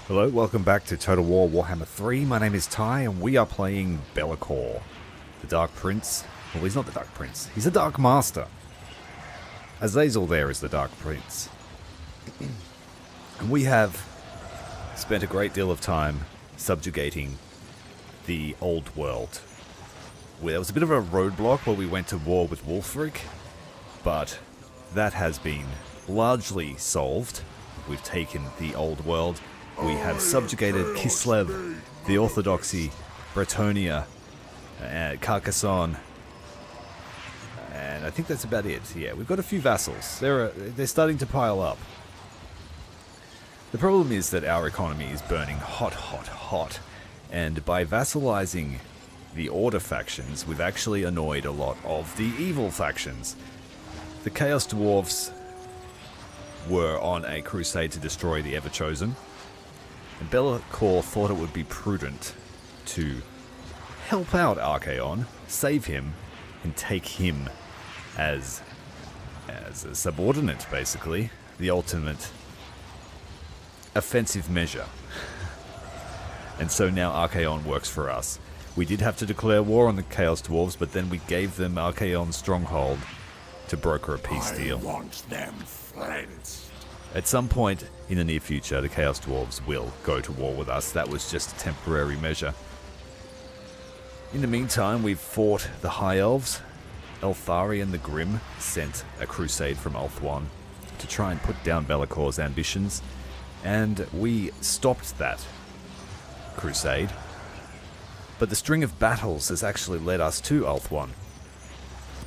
Hello, welcome back to Total War Warhammer 3. My name is Ty, and we are playing LAKOR, the Dark Prince. Well, he's not the Dark Prince. He's a Dark Master. Azazel there is the Dark Prince. And we have spent a great deal of time subjugating the old world. There was a bit of a roadblock where we went to war with Wulfric, but that has been largely solved. We've taken the old world. We have subjugated Kislev, the Orthodoxy, Bretonia, Carcassonne, and I think that's about it. Yeah, we've got a few vassals. They're starting to pile up. The problem is that our economy is burning hot, hot, hot, and by vassalizing the Order factions, we've actually annoyed a lot of the evil factions. The Chaos Dwarves were on a crusade to destroy the Everchosen, and LAKOR thought it would be prudent to help out Archaon, save him, and take him as a subordinate, basically. The ultimate offensive measure. And so now Archaon works for us. We did have to declare war on the Chaos Dwarves, but then we gave them Archaon's stronghold to broker a peace deal. I want them friends. At some point in the near future, the Chaos Dwarves will go to war with us. That was just a temporary measure. In the meantime, we've fought the High Elves. Eltharion the Grim sent a crusade from Ulthuan to try and put down LAKOR's ambitions, and we stopped that crusade. But the string of battles has actually led us to Ulthuan,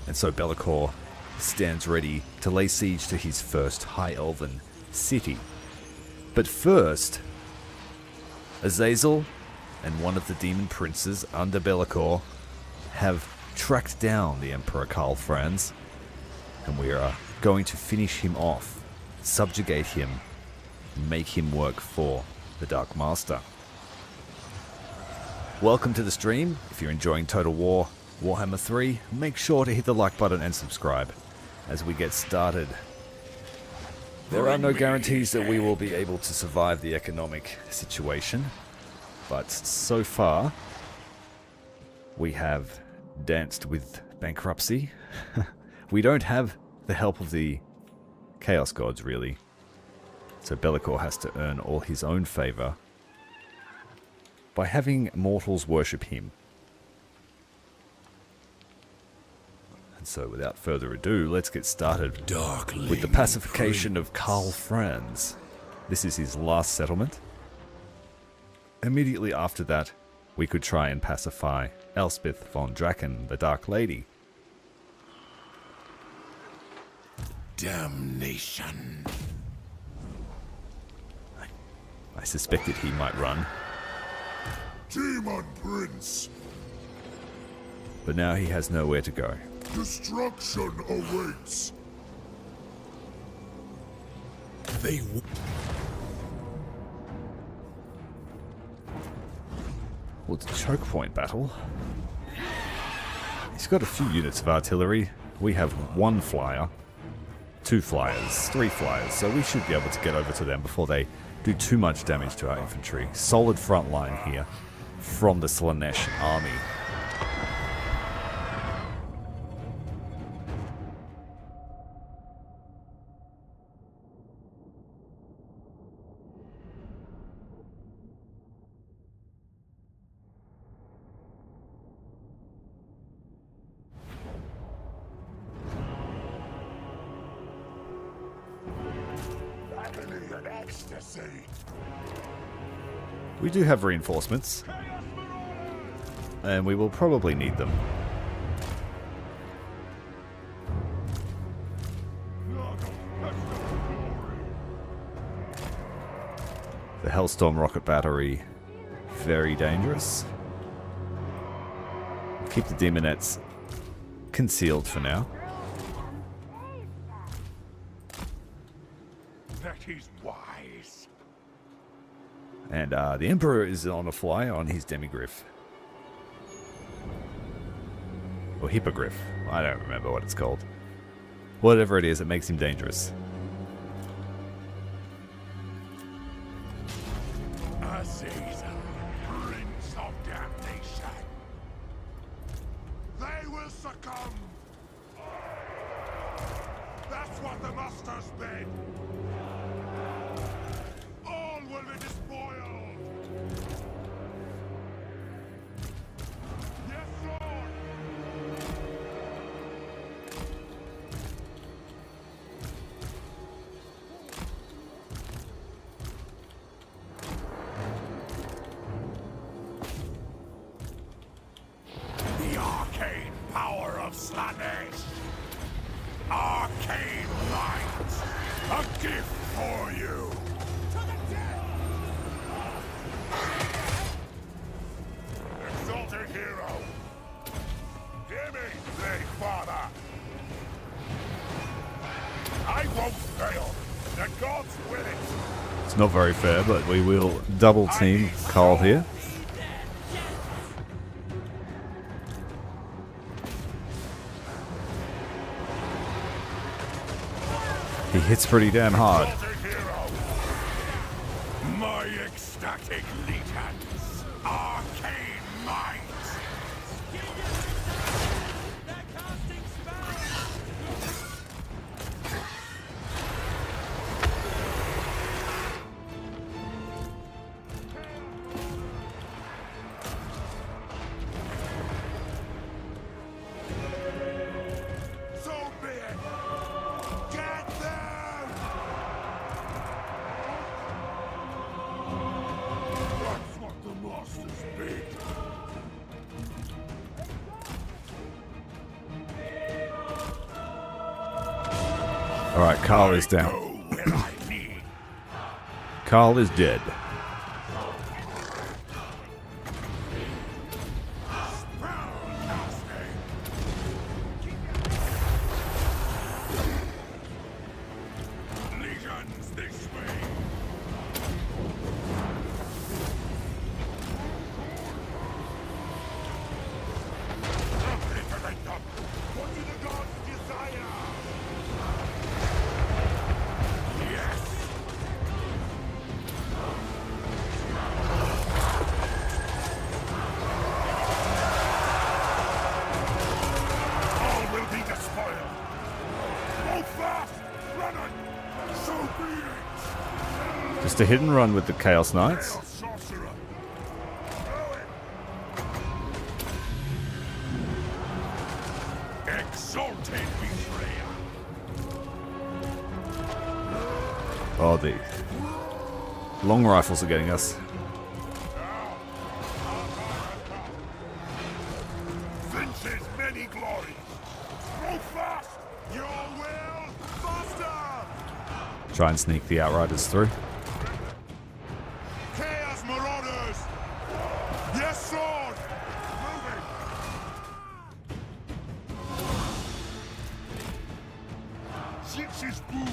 and so LAKOR stands ready to lay siege to his first High Elven city. But first, Azazel and one of the demon princes under LAKOR have tracked down the Emperor Karl Franz, and we are going to finish him off, subjugate him, and make him work for the Dark Master. Welcome to the stream. If you're enjoying Total War Warhammer 3, make sure to hit the like button and subscribe as we get started. There are no guarantees that we will be able to survive the economic situation, but so far we have danced with bankruptcy. We don't have the help of the Chaos Gods, really, so LAKOR has to earn all his own favor by having mortals worship him. And so without further ado, let's get started with the pacification of Karl Franz. This is his last settlement. Immediately after that, we could try and pacify Elspeth von Draken, the Dark Lady. Damnation. I suspected he might run, Daemon Prince. but now he has nowhere to go. Destruction awaits. Well, it's a choke point battle. He's got a few units of artillery. We have one flyer, two flyers, three flyers, so we should be able to get over to them before they do too much damage to our infantry. Solid front line here from the Slanesh army. We do have reinforcements, and we will probably need them. The Hellstorm rocket battery, very dangerous. Keep the demonettes concealed for now. That is wise. And the Emperor is on a flyer on his demigriff. Or hippogriff. I don't remember what it's called. Whatever it is, it makes him dangerous. master's bed. All will be despoiled. Yes, Lord. The arcane power of Slanesh. Arcane might. A gift for you. Exalted hero. Hear me, Great Father. I won't fail. The gods will it. It's not very fair, but we will double team Carl here. He hits pretty damn hard. Exalted hero. My ecstatic legions. Arcane might. So be it. Get them! That's what the masters bid. Alright, Carl is down. Go where I need. Carl is dead. Legions this way. Obliterate them. What do the gods desire? Yes. All will be despoiled. Go fast, running. So be it. Just a hit and run with the Chaos Knights. Hail, sorcerer. Go it. Exalted betrayer. Oh, the long rifles are getting us. Vince's many glories. Go fast. Your will, faster. Try and sneak the Outriders through. Chaos marauders. Yes, sword. Moving. Six is boom.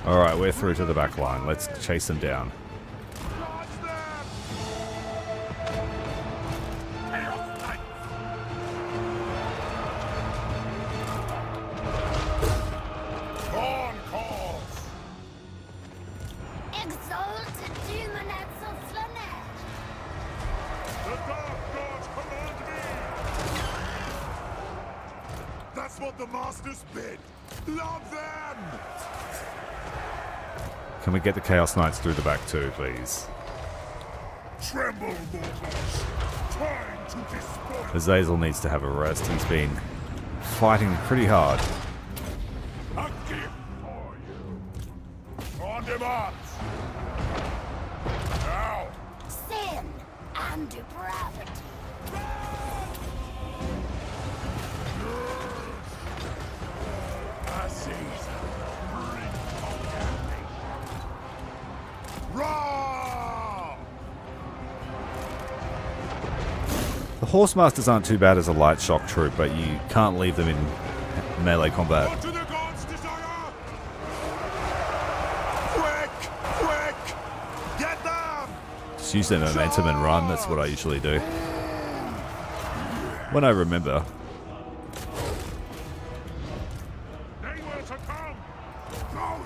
Alright, we're through to the back line. Let's chase them down. Dodge them. Chaos Knights. Dawn calls. Exalted Demons of Slanesh! The dark gods command me. That's what the masters bid. Love them. Can we get the Chaos Knights through the back too, please? Tremble, mortals. Time to despoil. Azazel needs to have a rest. He's been fighting pretty hard. A gift for you. On demand. Now. Sin and depravity. A season. Bring condemnation. Raw! The Horsemasters aren't too bad as a light shock troop, but you can't leave them in melee combat. What do the gods desire? Quick! Quick! Get them! Just use their momentum and run. That's what I usually do. When I remember. They were to come! Go,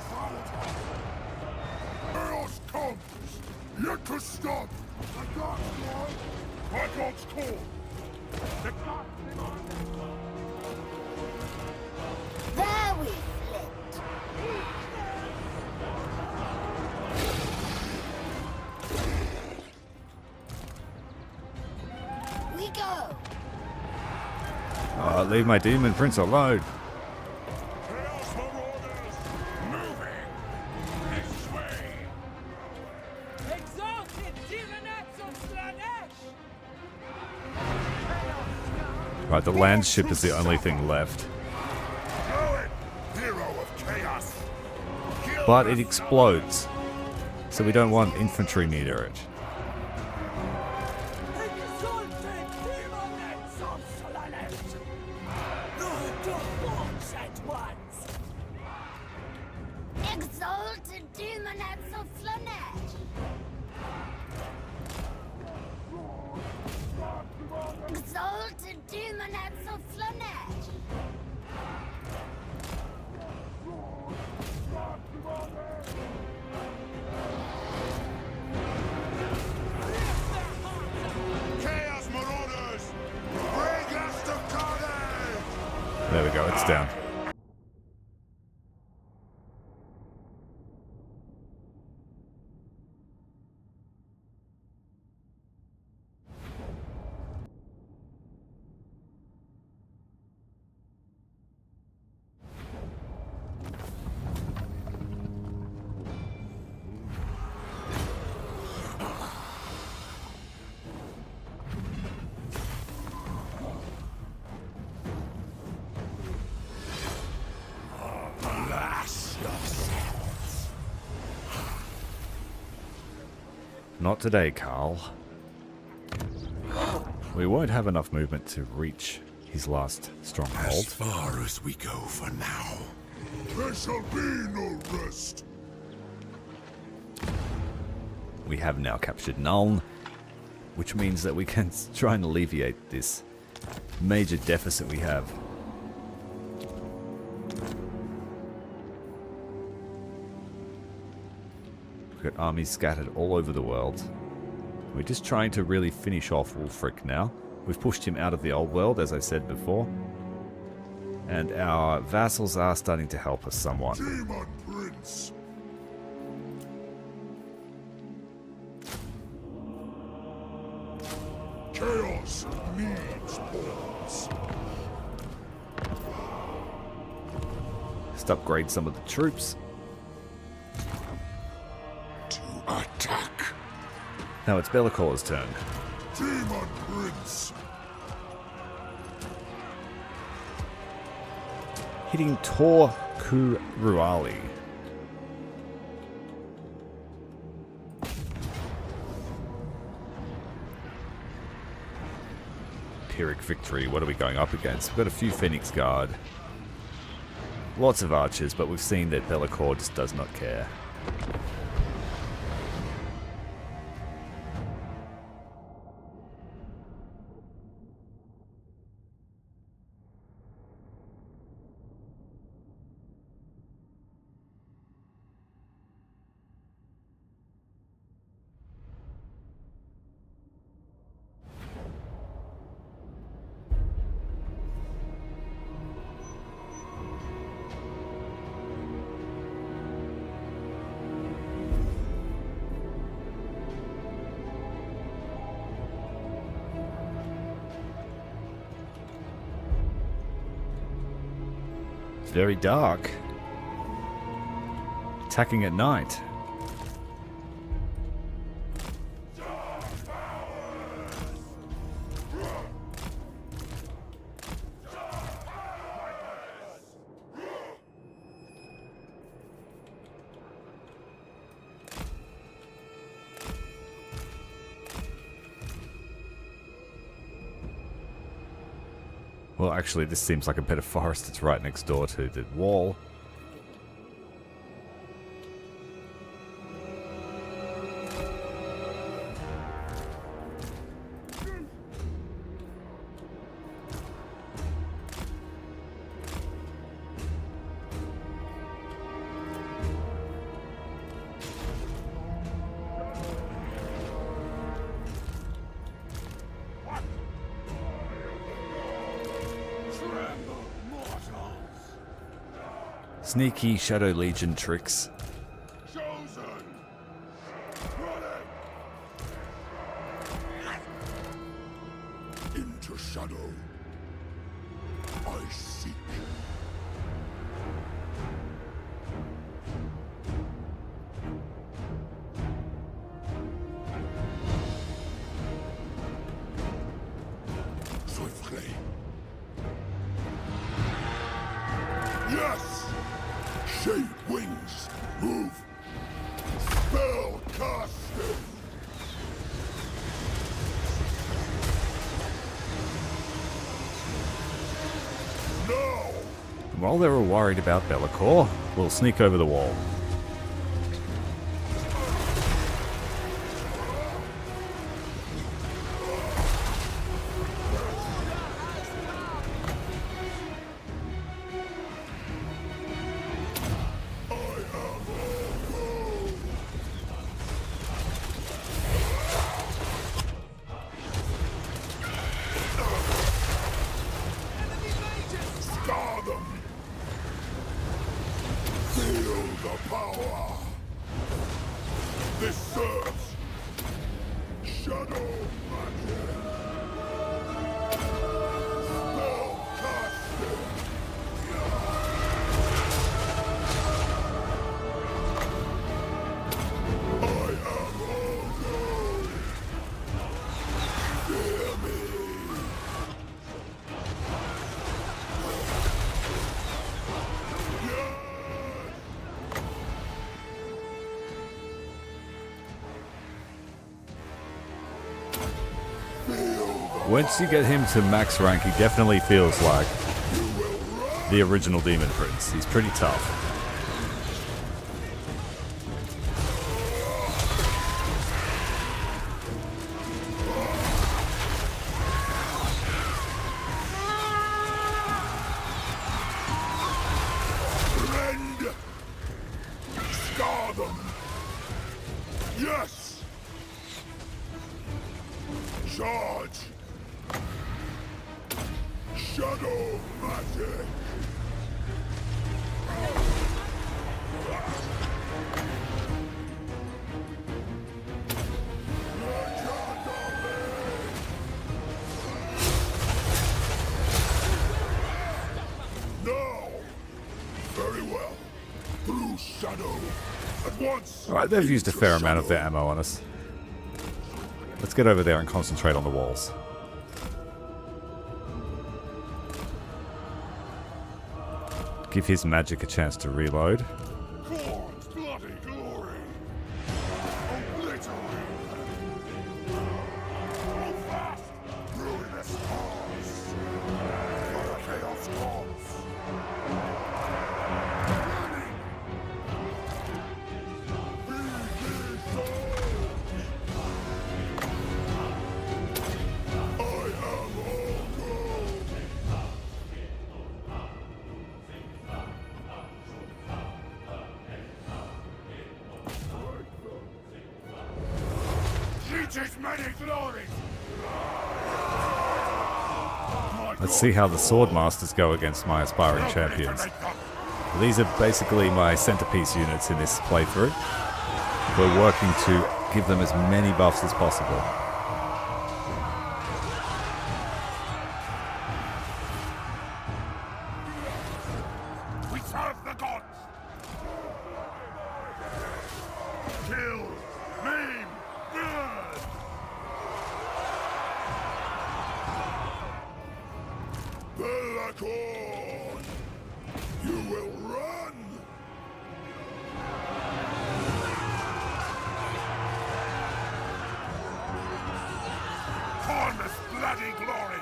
Chaos comes! Yet to stop! The gods, Lord! My gods call! The gods demand! There we flit. leave my Demon Prince alone. Chaos Marauders! Moving! This way! Exalted Divinats of Slanesh! Right, the land ship is the only thing left. Throw it! Hero of chaos! Kill But the it explodes. So we don't want infantry near it. Exalted Divinats of Slanesh! The fortunate ones! Exalted Demonets of Slanesh! Exalted Demonets of Slanesh! Chaos Marauders! Bring us to carnage! There we go, it's down. Blast yourselves! Not today, Carl. We won't have enough movement to reach his last stronghold. As far as we go for now. There shall be no rest. We have now captured Nuln, which means that we can try and alleviate this major deficit we have. We've got armies scattered all over the world. We're just trying to really finish off Wulfric now. We've pushed him out of the old world, as I said before. And our vassals are starting to help us somewhat. Demon Prince! Chaos needs pawns. Just upgrade some of the troops. To attack. Now it's LAKOR's turn. Demon Prince! Hitting Tor Kuruali. Pyrrhic victory. What are we going up against? We've got a few Phoenix Guard. Lots of archers, but we've seen that LAKOR just does not care. Very dark. Attacking at night. Well, actually, this seems like a bit of forest. It's right next door to the wall. Sneaky Shadow Legion tricks. Chosen! Running! Into shadow. Yes! Shape wings! Move! Spell casting! No! While they're all worried about LAKOR, we'll sneak over the wall. Scar them! Feel the power! This serves! Shadow magic! Spell casting! I am all known! Fear me! Once you get him to max rank, he definitely feels like the original Demon Prince. He's pretty tough. Rend! Scar them! Yes! Charge! Shadow magic! No! Very well. Through shadow. At once! Alright, they've used a fair amount of their ammo on us. Let's get over there and concentrate on the walls. Give his magic a chance to reload. God's bloody glory! Obliterate! Hold fast! Ruinous cause! For the chaos cause! Running! Be ye so! I am all gold! Teaches many glories! Let's see how the Sword Masters go against my aspiring champions. These are basically my centerpiece units in this playthrough. We're working to give them as many buffs as possible. We serve the gods! Kill! Maim! Burn! LAKOR! You will run! Harness bloody glory!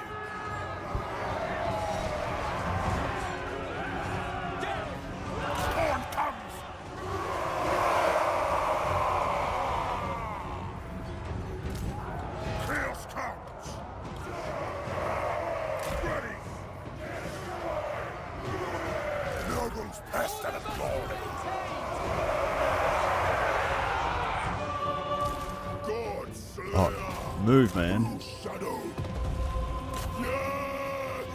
Storm comes! Chaos comes! Ready! Nurgle's pest and glory! God slayer! Oh, move, man. Shadow! Yes!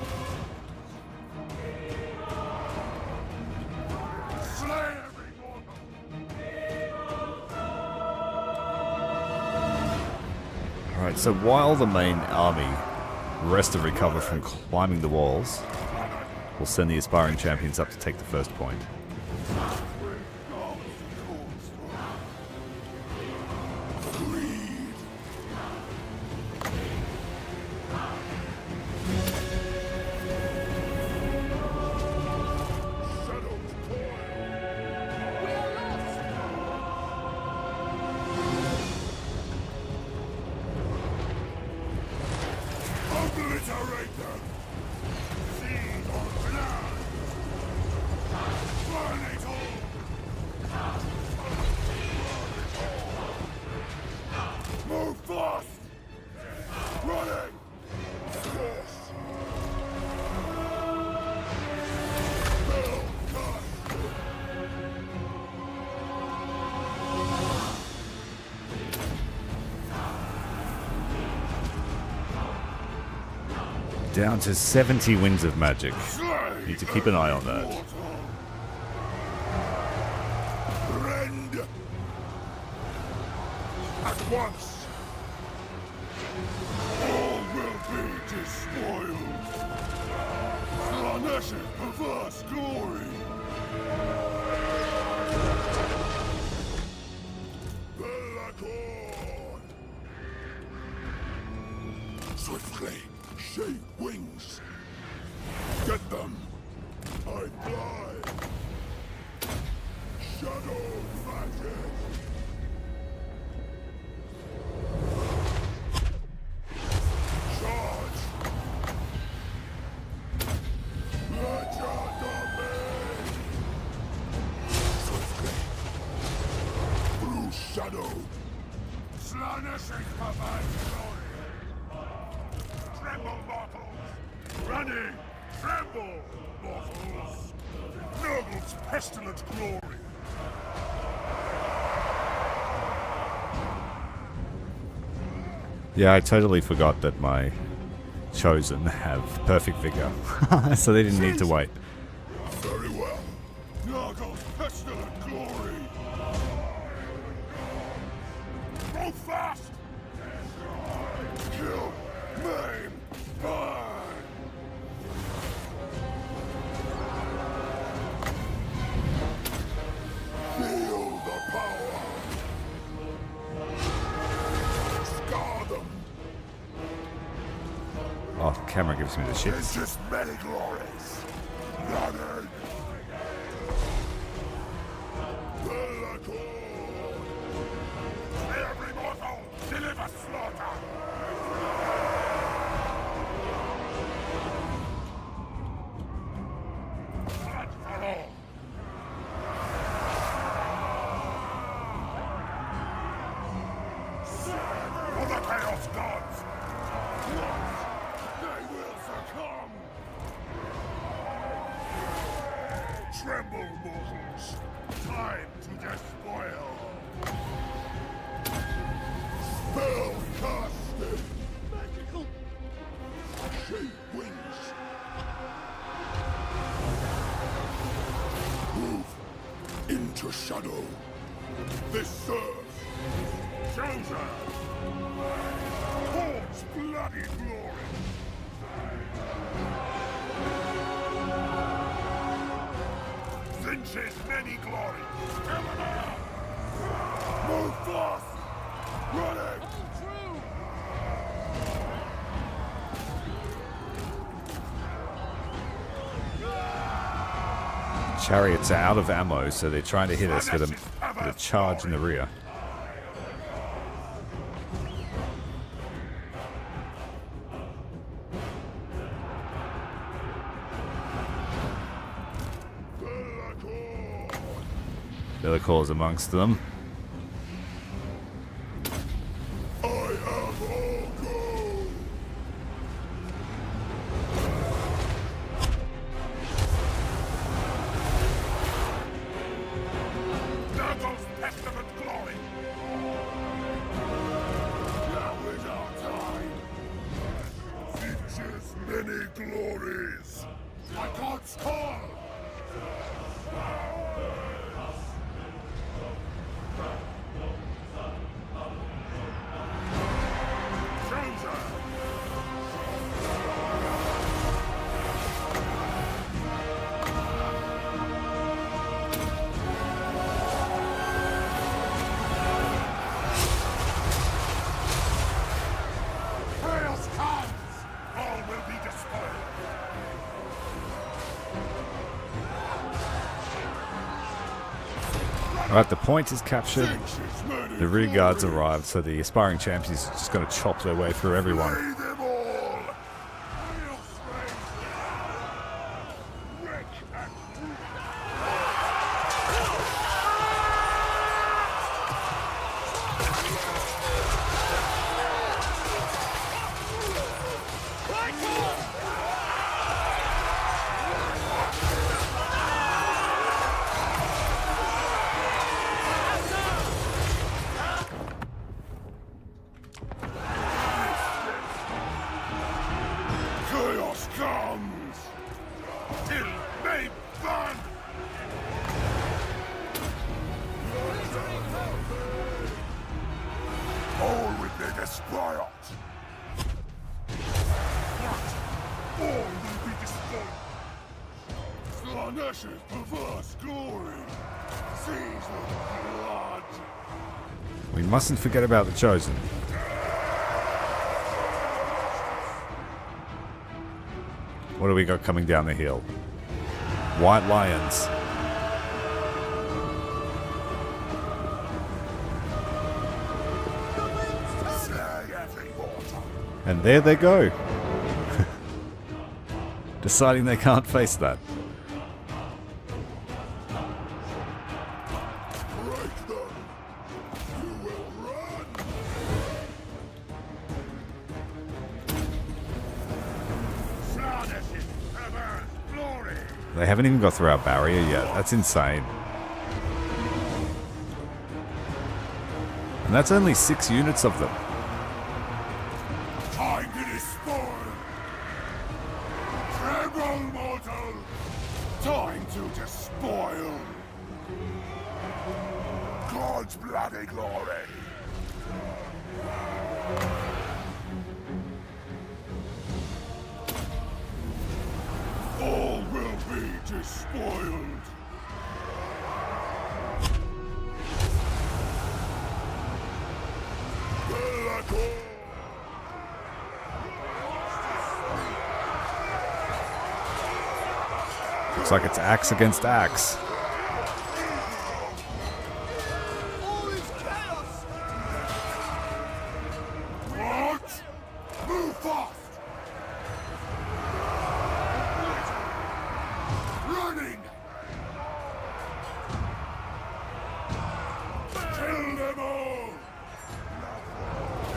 Slay every mortal! Alright, so while the main army rest and recover from climbing the walls, we'll send the aspiring champions up to take the first point. Shadow Down to 70 Wings of Magic. Need to keep an eye on that. Rend! At once! All will be despoiled! Slanesh perverse glory! The LAKOR! Swiftly, shape wings! Get them! I fly! Shadow magic! Charge! Legendary! Swiftly! Through shadow! Slanesh provides glory! Tremble, mortals! Running! Tremble, mortals! Noble's pestilent glory! Yeah, I totally forgot that my Chosen have perfect vigor, so they didn't need to wait. Very well. Nogle's pestilent glory! Go fast! Kill! Maim! Burn! Feel the power! Scar them! Oh, camera gives me the shit. It's just many glories! Running! The LAKOR! Every mortal, deliver slaughter! Blood for all! For the Chaos Gods! Once they will succumb! Tremble, mortals! Time to despoil! Spell casted! Magical! Shape wings! Move into shadow! This serves! Chosen! Forge bloody glory! Lynch's many glories! Move fast! Running! Chariots are out of ammo, so they're trying to hit us with a charge in the rear. The LAKOR's amongst them. I have all gold! There goes pestilent glory! Now is our time! Features many glories! My God's call! Chaos comes! All will be despoiled! Alright, the point is captured. The rear guards arrived, so the aspiring champions are just going to chop their way through everyone. Slay them all! Hail strength! Wreck and Chaos Slaanesh's perverse glory. Seize with blood. We mustn't forget about the Chosen. What do we got coming down the hill? White lions. And there they go. Deciding they can't face that. Break them. You will run. Slaanesh's perverse glory. They haven't even got through our barrier yet. That's insane. And that's only 6 units of them. Time to despoil. Tremble, mortal. Time to despoil. God's bloody glory. All will be despoiled. LAKOR. Looks like it's axe against axe. What? Move fast! Running! Kill them all!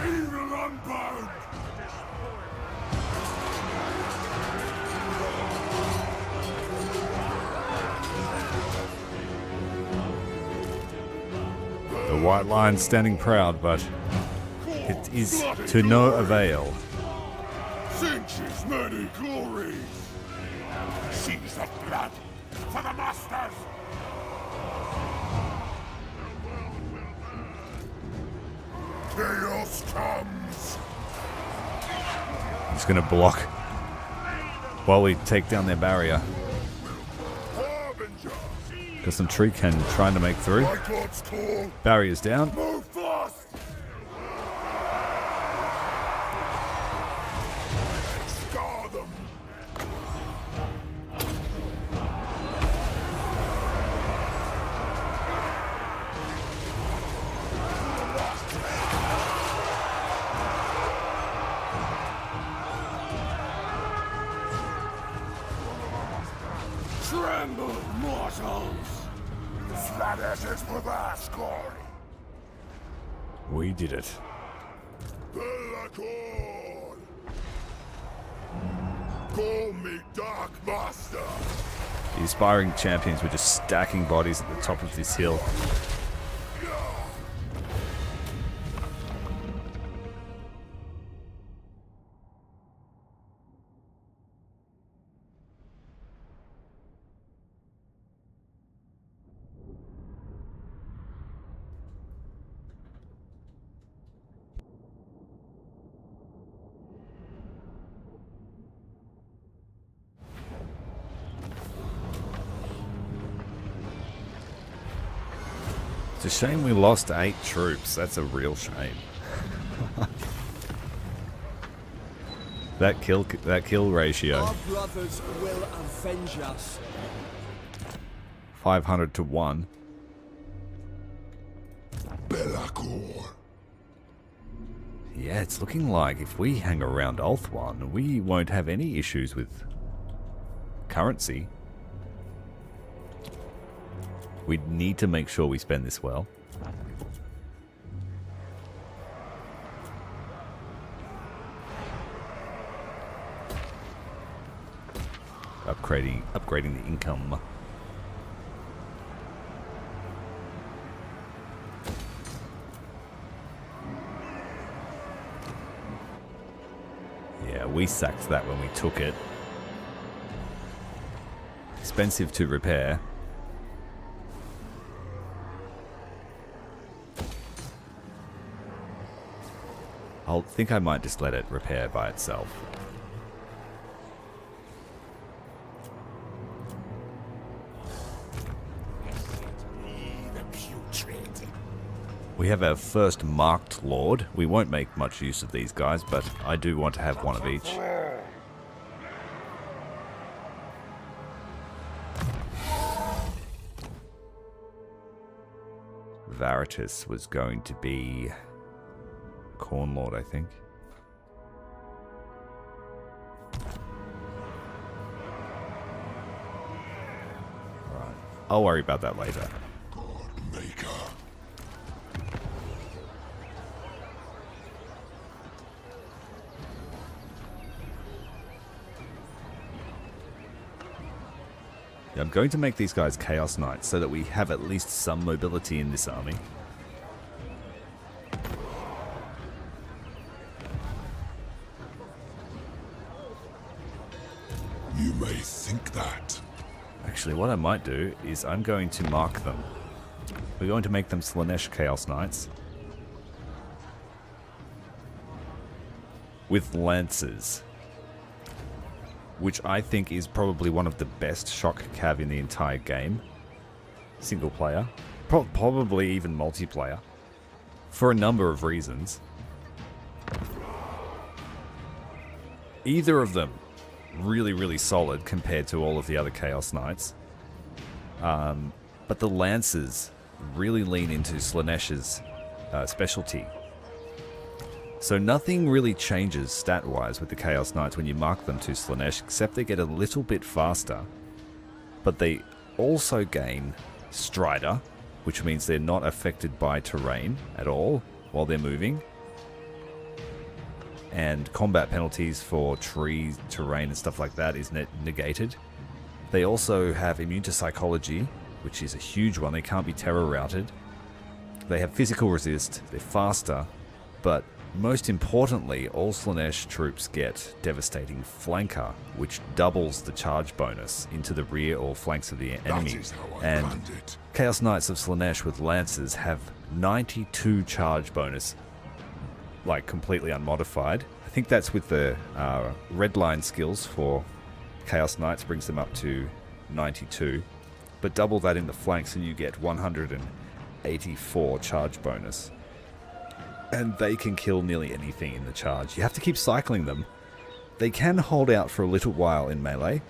Evil unbound! The white lion standing proud, but it is to no avail. Sinch's many glories! Seize the blood for the masters! Chaos comes! He's going to block while we take down their barrier. Harbinger! Got some tree cannon trying to make through. My God's call! Barrier's down. Move fast! Scar them! Tremble, mortals! Slaanesh's perverse glory! We did it. LAKOR! Call me Dark Master! The aspiring champions were just stacking bodies at the top of this hill. It's a shame we lost 8 troops. That's a real shame. that kill ratio. Our brothers will avenge us. 500 to 1. LAKOR! Yeah, it's looking like if we hang around Ulthuan, we won't have any issues with currency. We need to make sure we spend this well. Upgrading the income. Yeah, we sacked that when we took it. Expensive to repair. I think I might just let it repair by itself. We have our first marked lord. We won't make much use of these guys, but I do want to have one of each. Veritas was going to be Corn Lord, I think. Alright. I'll worry about that later. Maker. I'm going to make these guys Chaos Knights so that we have at least some mobility in this army. You may think that. Actually, what I might do is I'm going to mark them. We're going to make them Slaanesh Chaos Knights. With lances. Which I think is probably one of the best shock cav in the entire game. Single player. Probably even multiplayer. For a number of reasons. Either of them really, really solid compared to all of the other Chaos Knights. But the Lancers really lean into Slaanesh's specialty. So nothing really changes stat-wise with the Chaos Knights when you mark them to Slaanesh, except they get a little bit faster. But they also gain Strider, which means they're not affected by terrain at all while they're moving. And combat penalties for trees, terrain and stuff like that is negated. They also have immune to psychology, which is a huge one. They can't be terror routed. They have physical resist, they're faster, but most importantly, all Slaanesh troops get devastating flanker, which doubles the charge bonus into the rear or flanks of the enemy. That is how I And planned it. Chaos Knights of Slaanesh with lances have 92 charge bonus, like completely unmodified. I think that's with the red line skills for Chaos Knights brings them up to 92. But double that in the flanks and you get 184 charge bonus. And they can kill nearly anything in the charge. You have to keep cycling them. They can hold out for a little while in melee.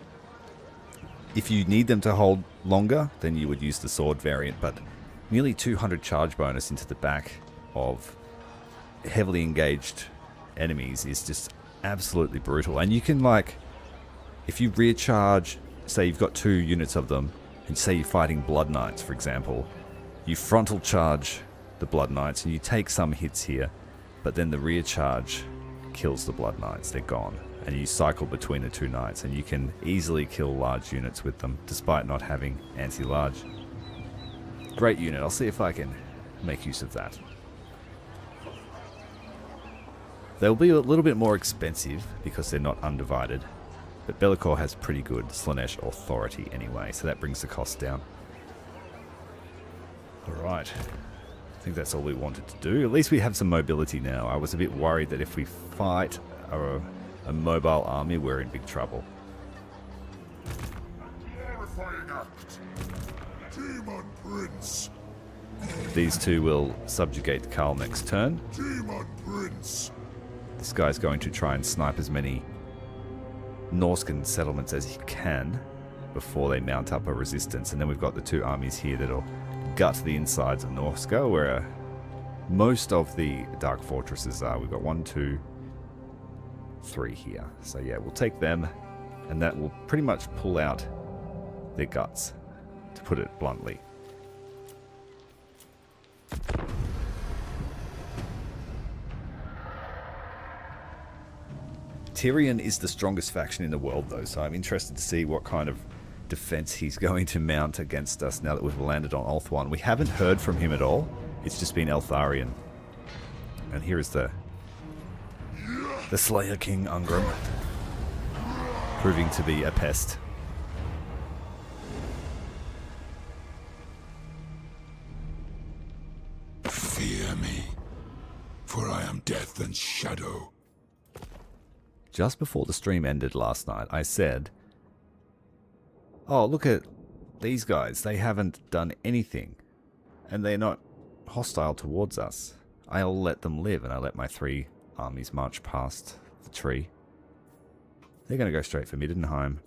If you need them to hold longer, then you would use the sword variant, but nearly 200 charge bonus into the back of heavily engaged enemies is just absolutely brutal. And you can, like, if you rear charge, say you've got 2 units of them, and say you're fighting Blood Knights, for example, you frontal charge the Blood Knights and you take some hits here, but then the rear charge kills the Blood Knights. They're gone. And you cycle between the 2 knights and you can easily kill large units with them despite not having anti-large. Great unit. I'll see if I can make use of that. They'll be a little bit more expensive because they're not undivided, but LAKOR has pretty good Slaanesh authority anyway, so that brings the cost down. Alright. I think that's all we wanted to do. At least we have some mobility now. I was a bit worried that if we fight a mobile army, we're in big trouble. Horrifying act. Daemon Prince. These two will subjugate Karl next turn. Daemon Prince. This guy's going to try and snipe as many Norscan settlements as he can before they mount up a resistance. And then we've got the 2 armies here that'll gut the insides of Norska, where most of the Dark Fortresses are. We've got 1, 2, 3 here. So yeah, we'll take them, and that will pretty much pull out their guts, to put it bluntly. Tyrion is the strongest faction in the world, though, so I'm interested to see what kind of defense he's going to mount against us now that we've landed on Ulthuan. We haven't heard from him at all. It's just been Eltharion. And here is the Slayer King Ungrim, proving to be a pest. Fear me, for I am death and shadow. Just before the stream ended last night, I said, oh, look at these guys. They haven't done anything. And they're not hostile towards us. I'll let them live, and I let my 3 armies march past the tree. They're going to go straight for Middenheim.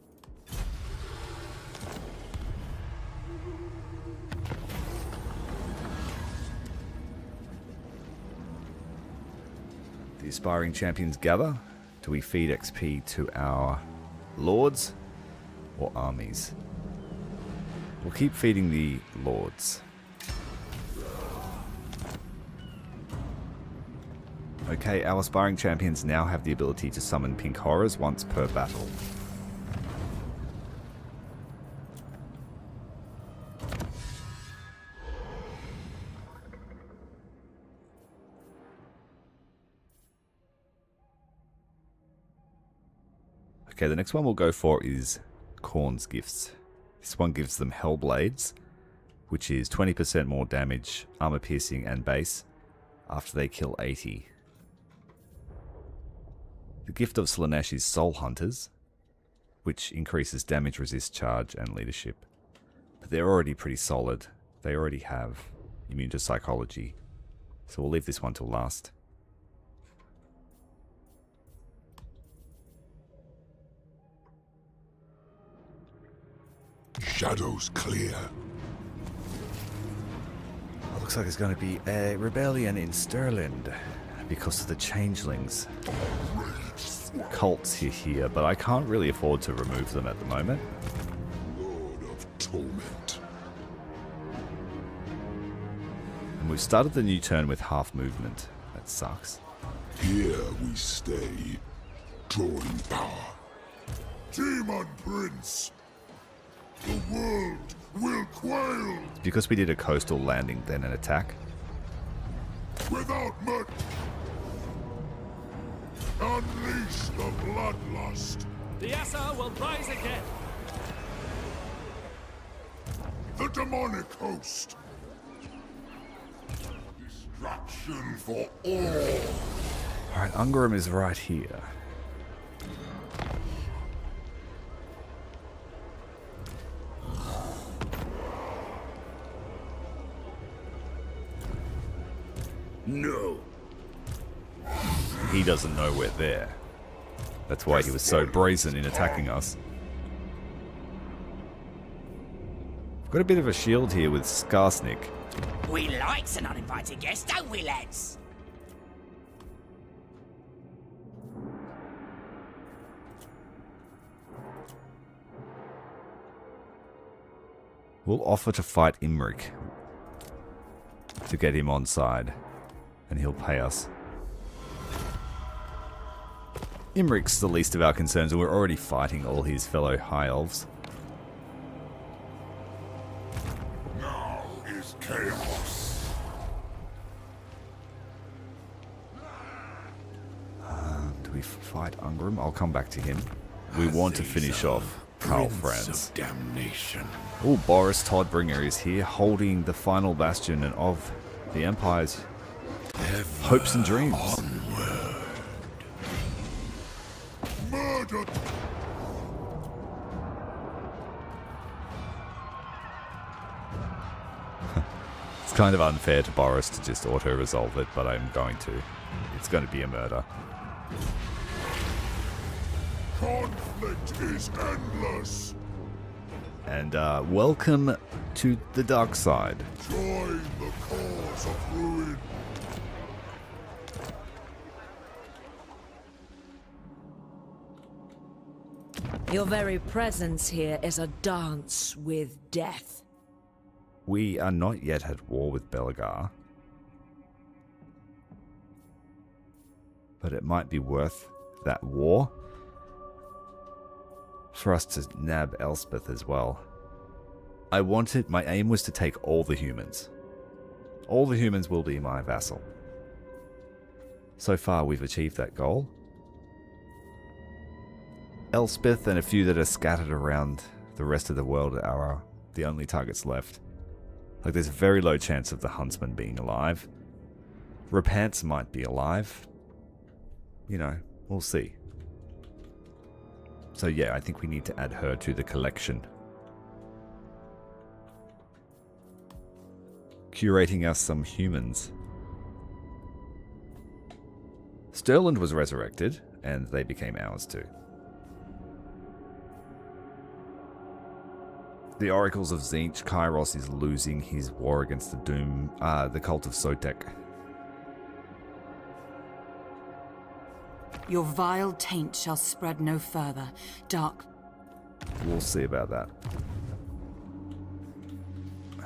The aspiring champions gather. Do we feed XP to our lords or armies? We'll keep feeding the lords. Okay, our aspiring champions now have the ability to summon pink horrors once per battle. Okay, the next one we'll go for is Khorne's Gifts. This one gives them Hellblades, which is 20% more damage, armor piercing, and base after they kill 80. The gift of Slaanesh is Soul Hunters, which increases damage, resist, charge, and leadership. But they're already pretty solid. They already have immune to psychology. So we'll leave this one till last. Shadows clear. Looks like there's going to be a rebellion in Stirland because of the changelings. Cults are here, but I can't really afford to remove them at the moment. Lord of torment. And we've started the new turn with half movement. That sucks. Here we stay, drawing power. Daemon Prince. The world will quail. It's because we did a coastal landing, then an attack. Without mercy. Unleash the bloodlust. The Assa will rise again. The demonic host. Destruction for all. Alright, Ungrim is right here. No. He doesn't know we're there. That's why he was so brazen in attacking us. We've got a bit of a shield here with Skarsnik. We likes an uninvited guest, don't we, lads? We'll offer to fight Imric to get him on side, and he'll pay us. Imric's the least of our concerns, and we're already fighting all his fellow High Elves. Now is chaos. Do we fight Ungrim? I'll come back to him. We want to finish off Karl Franz. Damnation. Oh, Boris Todbringer is here, holding the final bastion of the Empire's hopes and dreams. Murder. It's kind of unfair to Boris to just auto-resolve it, but I'm going to. It's going to be a murder. Conflict is endless. And welcome to the dark side. Join the cause of ruin. Your very presence here is a dance with death. We are not yet at war with Belegar, but it might be worth that war for us to nab Elspeth as well. My aim was to take all the humans. All the humans will be my vassal. So far we've achieved that goal. Elspeth and a few that are scattered around the rest of the world are the only targets left. Like, there's a very low chance of the Huntsman being alive. Repants might be alive. You know, we'll see. So yeah, I think we need to add her to the collection. curating us some humans. Stirland was resurrected, and they became ours too. The Oracles of Tzeentch, Kairos is losing his war against the Cult of Sotek. Your vile taint shall spread no further. Dark. We'll see about that.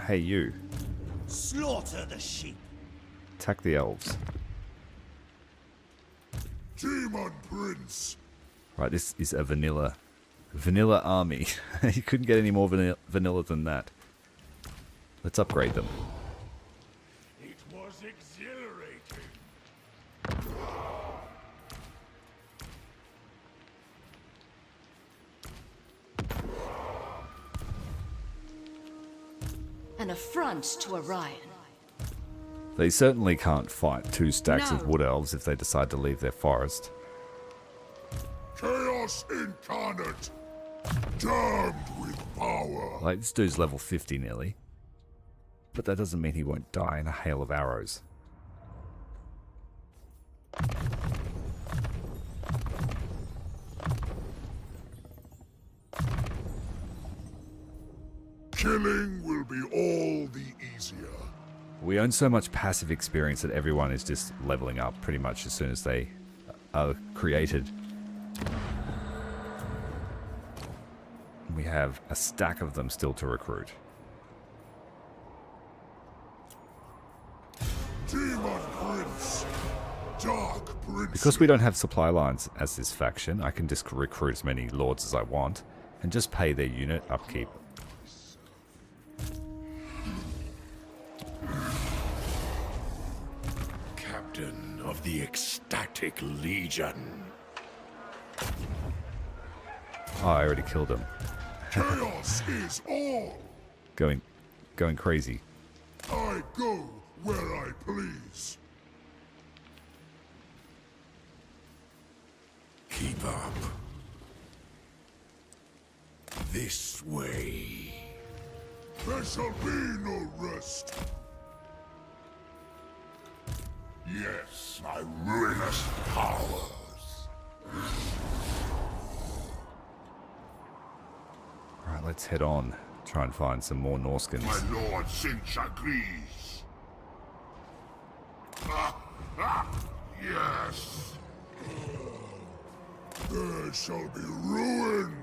Hey, you. Slaughter the sheep. Attack the elves. Daemon Prince. Right, this is a vanilla army. You couldn't get any more vanilla than that. Let's upgrade them. It was exhilarating. An affront to Orion. They certainly can't fight 2 stacks of No. wood elves if they decide to leave their forest. Chaos incarnate. Damned with power. Like, this dude's level 50 nearly. But that doesn't mean he won't die in a hail of arrows. Killing will be all the easier. We own so much passive experience that everyone is just leveling up pretty much as soon as they are created. We have a stack of them still to recruit. Daemon Prince. Dark Prince. Because we don't have supply lines as this faction, I can just recruit as many lords as I want and just pay their unit upkeep. Captain of the Ecstatic Legion. Oh, I already killed him. Chaos is all. Going crazy. I go where I please. Keep up. This way. There shall be no rest. Yes, my ruinous powers. Alright, let's head on. Try and find some more Norskins. My lord Tzeentch agrees. Yes. There shall be ruin.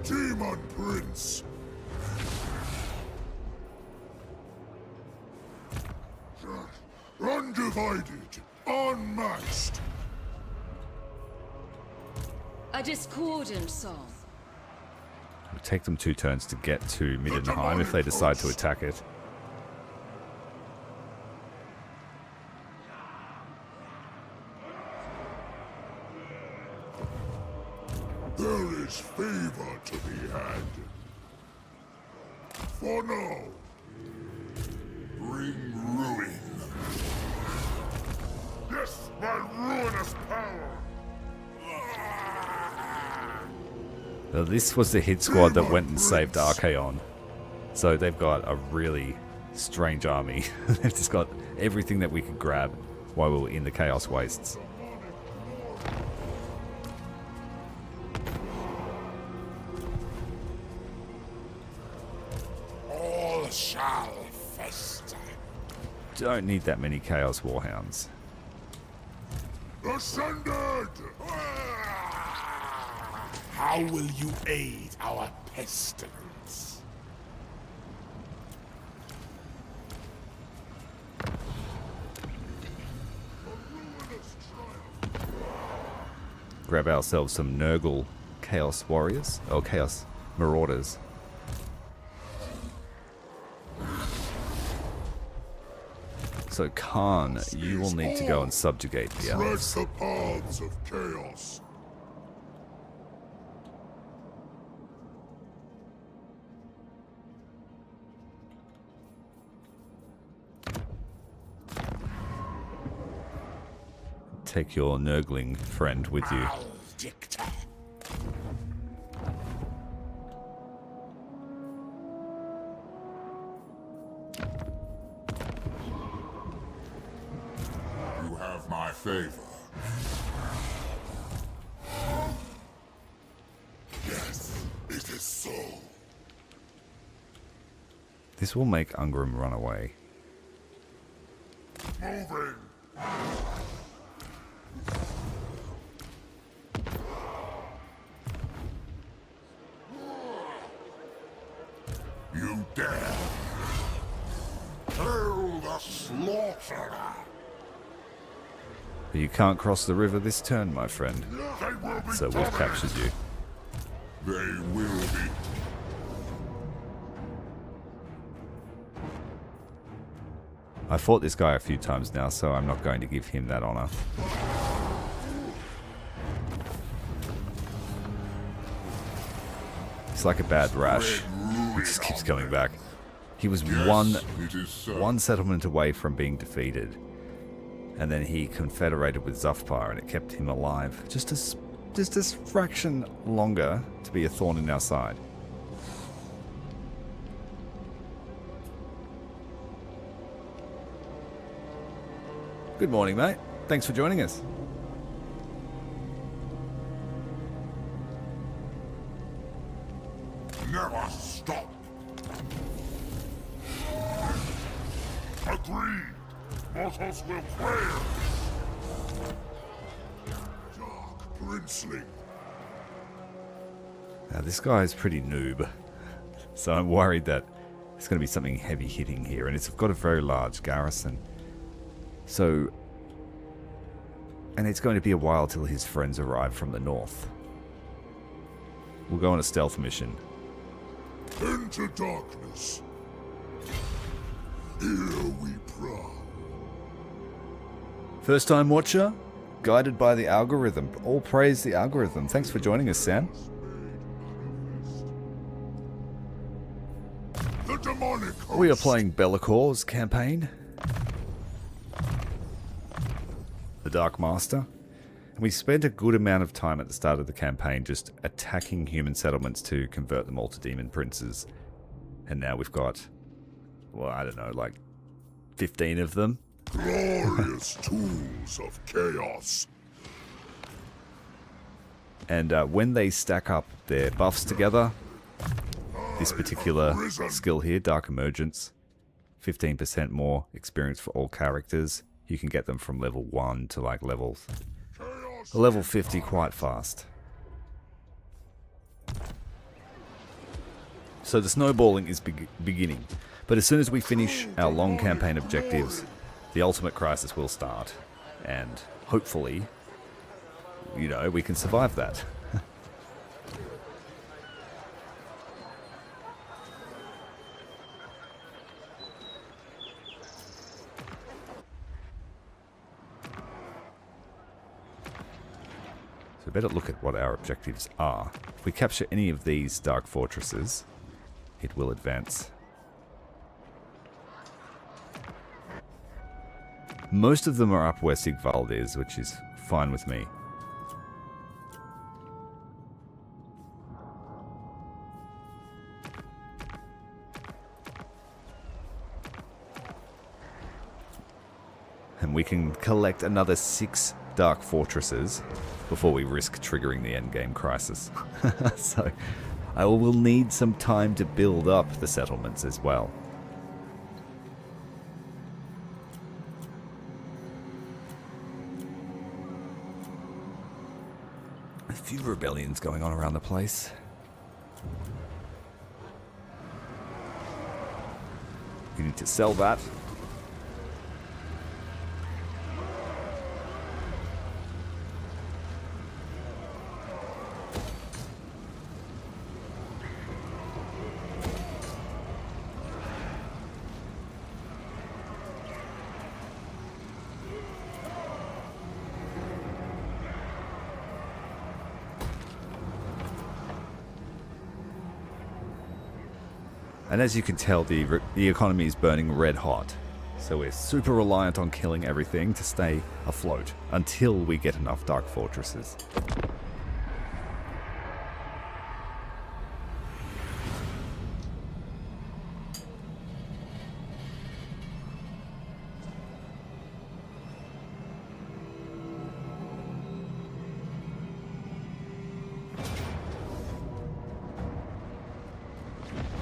Daemon Prince. Undivided, unmatched. A discordant song. It'll take them 2 turns to get to Middenheim if they decide to attack it. There is favor to be had. For now, bring ruin. Yes, my ruinous power. Now, this was the hit squad that went and saved Archaon. So they've got a really strange army. They've just got everything that we could grab while we were in the Chaos Wastes. All shall fester. Don't need that many Chaos Warhounds. Ascended! How will you aid our pestilence? Grab ourselves some Nurgle Chaos Warriors. Oh, Chaos Marauders. So Khan, you will need to go and subjugate the Tread elves. the paths of chaos. take your nurgling friend with you. Dictator. You have my favor. Yes, it is so. This will make Ungrim run away. Moving. You dare. Hail the slaughterer. But you can't cross the river this turn, my friend. They will be So we've dominant. captured you. They will be. I fought this guy a few times now, so I'm not going to give him that honor. It's like a bad rash. He just keeps coming back. He was Yes, it is so. one settlement away from being defeated. And then he confederated with Zufpar and it kept him alive. Just a fraction longer to be a thorn in our side. Good morning, mate. Thanks for joining us. Never stop. Agreed. Mortals will quail. Dark Princeling. Now, this guy is pretty noob. So I'm worried that there's going to be something heavy hitting here. And it's got a very large garrison. So... And it's going to be a while till his friends arrive from the north. We'll go on a stealth mission. Into darkness. Here we prowl. First time watcher, guided by the algorithm. All praise the algorithm. Thanks for joining us, Sam. The demonic host. We are playing LAKOR's campaign. The Dark Master. And we spent a good amount of time at the start of the campaign just attacking human settlements to convert them all to demon princes. And now we've got, well, I don't know, like 15 of them. Glorious tools of chaos. And when they stack up their buffs together, this particular skill here, Dark Emergence, 15% more experience for all characters. You can get them from level 1 to like level 50 quite fast. So the snowballing is beginning. But as soon as we finish our long campaign objectives, the ultimate crisis will start. And hopefully, you know, we can survive that. So better look at what our objectives are. If we capture any of these dark fortresses, it will advance. Most of them are up where Sigvald is, which is fine with me. And we can collect another 6 dark fortresses before we risk triggering the endgame crisis. So I will need some time to build up the settlements as well. A few rebellions going on around the place. We need to sell that. And as you can tell, the economy is burning red hot. So we're super reliant on killing everything to stay afloat until we get enough dark fortresses.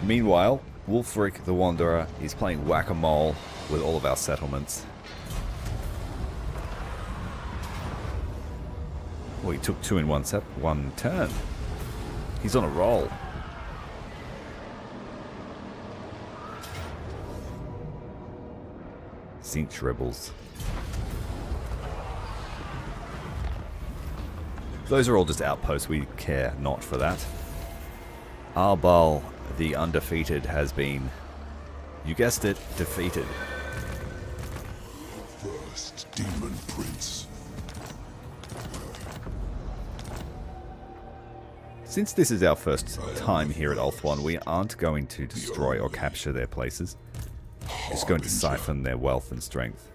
Meanwhile, Wulfric the Wanderer is playing whack-a-mole with all of our settlements. Well, he took 2 in one turn. He's on a roll. Cinch rebels. Those are all just outposts. We care not for that. Arbal the Undefeated has been, you guessed it, defeated. First Daemon Prince. Since this is our first time here at Ulthuan, we aren't going to destroy or capture their places. Just going to siphon their wealth and strength.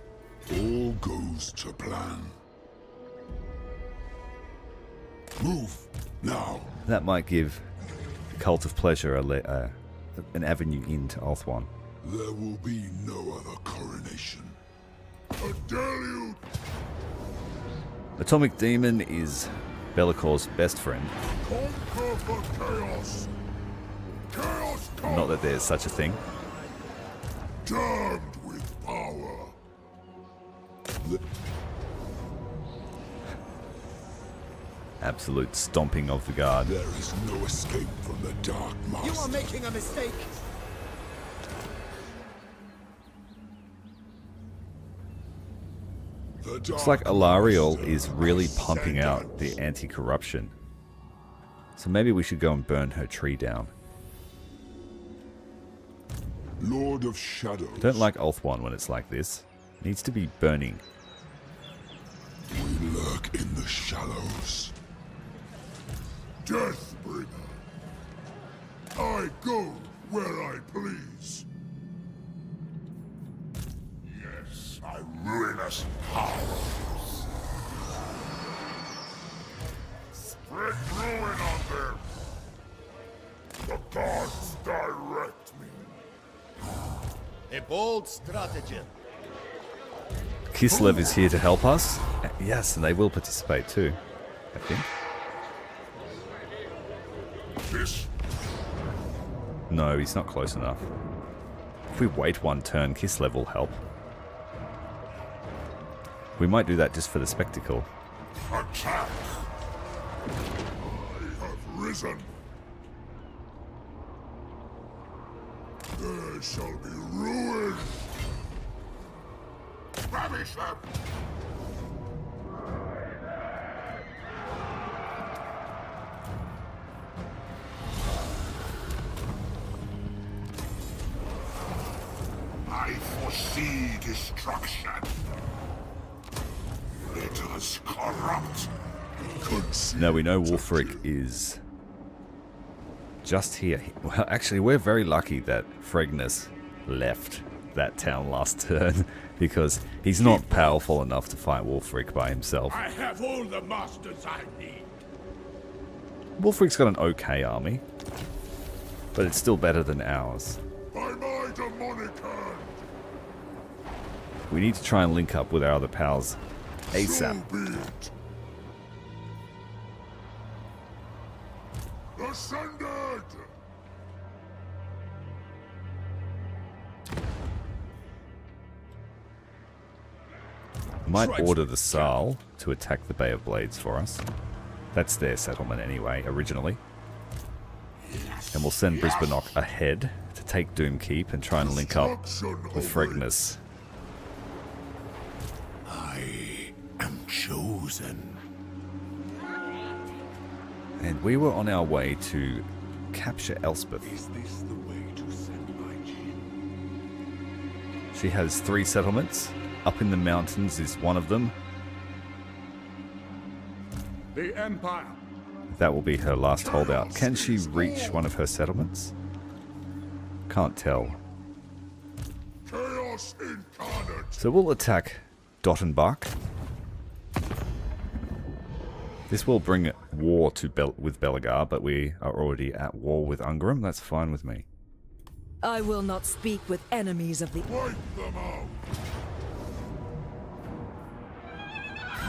All goes to plan. Move now. That might give the Cult of Pleasure an avenue into Ulthuan. There will be no other coronation. A deluge! Atomic Demon is Bellacor's best friend. Conquer for chaos! Chaos comes! Not that there's such a thing. Damned with power! Absolute stomping of the guard. There is no escape from the Dark Master. You are making a mistake. Looks like Alariel is really pumping out the anti-corruption. So maybe we should go and burn her tree down. Lord of Shadows. I don't like Ulthuan when it's like this. It needs to be burning. We lurk in the shallows. Deathbringer. I go where I please. Yes, my ruinous powers. Spread ruin on them. The gods direct me. A bold stratagem. Kislev is here to help us. Yes, and they will participate too, I think. This No, he's not close enough. If we wait one turn, Kislev will help. We might do that just for the spectacle. attack. I have risen. There shall be ruin. Ravish them. I foresee destruction. Let us corrupt. No, we know Wulfric is just here. Well, actually, we're very lucky that Fregnus left that town last turn because he's not powerful enough to fight Wulfric by himself. I have all the masters I need. Wulfric's got an okay army, but it's still better than ours. By my demonic hand. We need to try and link up with our other pals ASAP. So be it. Ascended! Might order the Saal to attack the Bay of Blades for us. That's their settlement anyway, originally. And we'll send Brisbanock ahead to take Doomkeep and try and link up with Fregnus. I am chosen. And we were on our way to capture Elspeth. Is this the way to send my Jin? She has 3 settlements. Up in the mountains is one of them. The Empire. That will be her last holdout. Can she reach one of her settlements? Can't tell. Chaos incarnate. So we'll attack Dottenbach. This will bring war to with Belegar, but we are already at war with Ungrim. That's fine with me. I will not speak with enemies of the... Wipe them out!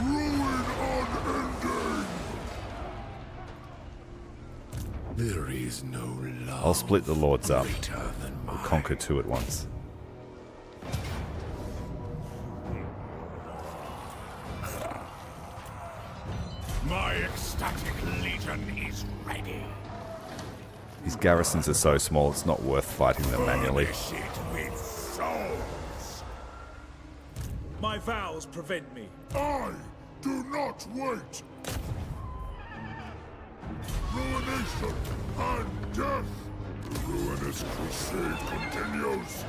Ruin unending! There is no love I'll split the lords up. greater than We'll mine. conquer two at once. My ecstatic legion is ready. These garrisons are so small, it's not worth fighting them manually. Furnish it with souls. My vows prevent me. I do not wait. Ruination and death. The ruinous crusade continues.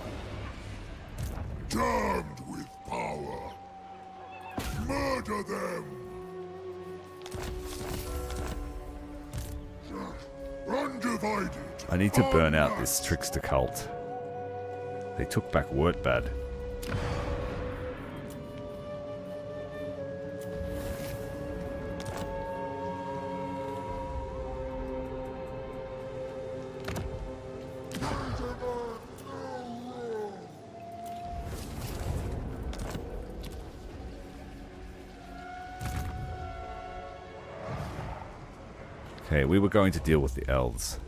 Damned with power. Murder them. Undivided. I need to burn out this trickster cult. They took back Wurtbad. Okay, we were going to deal with the elves.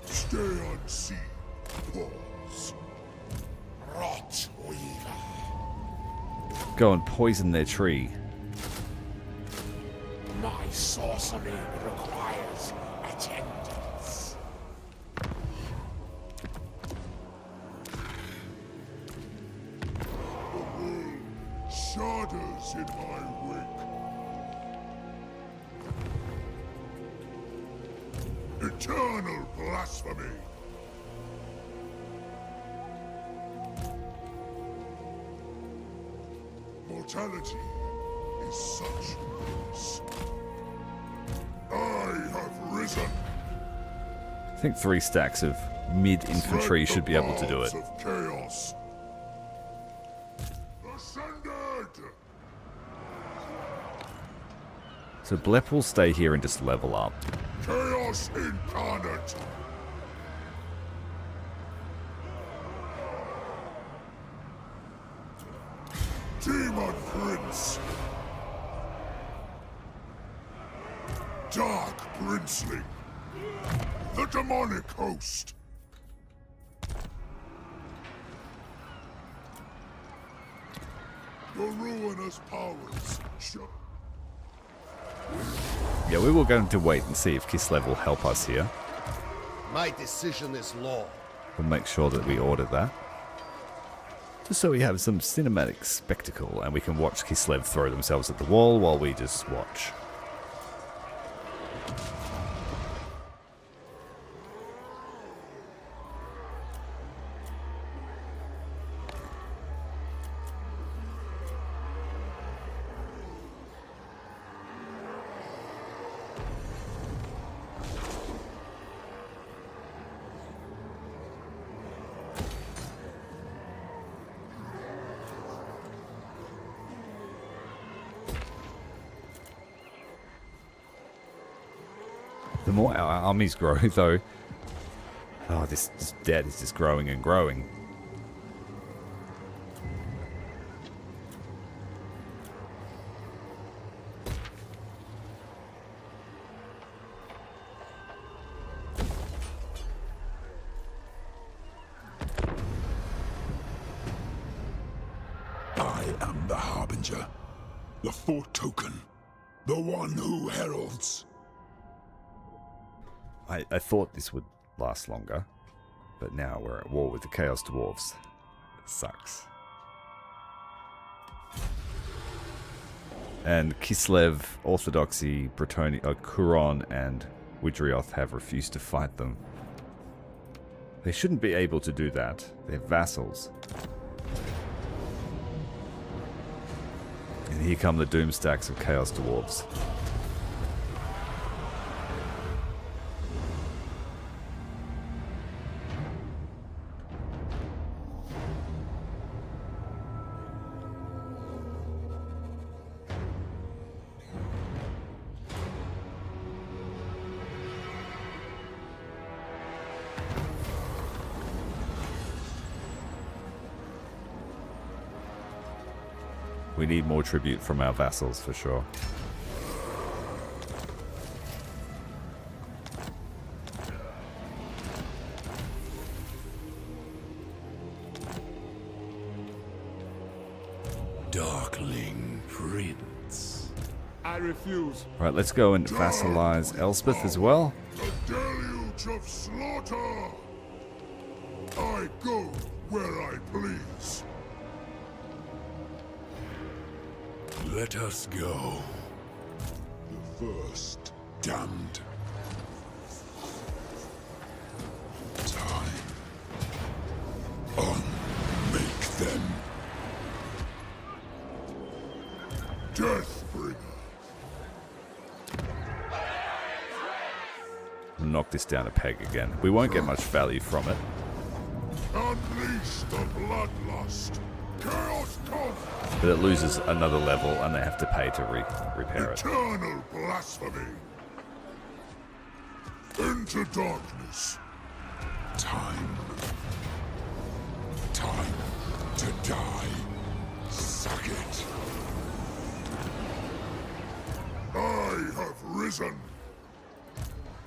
Stay unseen. Pause. Rot weaver. Go and poison their tree. My sorcery requires attendance. The world shudders in my wake. Eternal blasphemy. Mortality is such loss. I have risen. I think 3 stacks of mid-infantry should be able to do it. Tread the paths of chaos. Ascended. So Blep will stay here and just level up. Chaos incarnate. Daemon Prince. Dark Princeling. The demonic host. The ruinous powers. Yeah, we were going to wait and see if Kislev will help us here. My decision is law. We'll make sure that we order that. Just so we have some cinematic spectacle and we can watch Kislev throw themselves at the wall while we just watch. The more our armies grow, though... Oh, this debt is just growing and growing. I am the Harbinger, the foretoken, the one who heralds. I thought this would last longer, but now we're at war with the Chaos Dwarves. It sucks. And Kislev, Orthodoxy, Bretonia, Kuron, and Widrioth have refused to fight them. They shouldn't be able to do that. They're vassals. And here come the Doomstacks of Chaos Dwarves. We need more tribute from our vassals for sure. Darkling Prince. I refuse. Right, let's go and vassalize Elspeth as well. A deluge of slaughter. I go where I please. Let us go. The first damned. Time. Unmake them. Deathbringer. Knock this down a peg again. We won't get much value from it. Unleash the bloodlust. Chaos come. But it loses another level and they have to pay to repair it. Eternal blasphemy. Into darkness. Time. Time to die. Suck it. I have risen.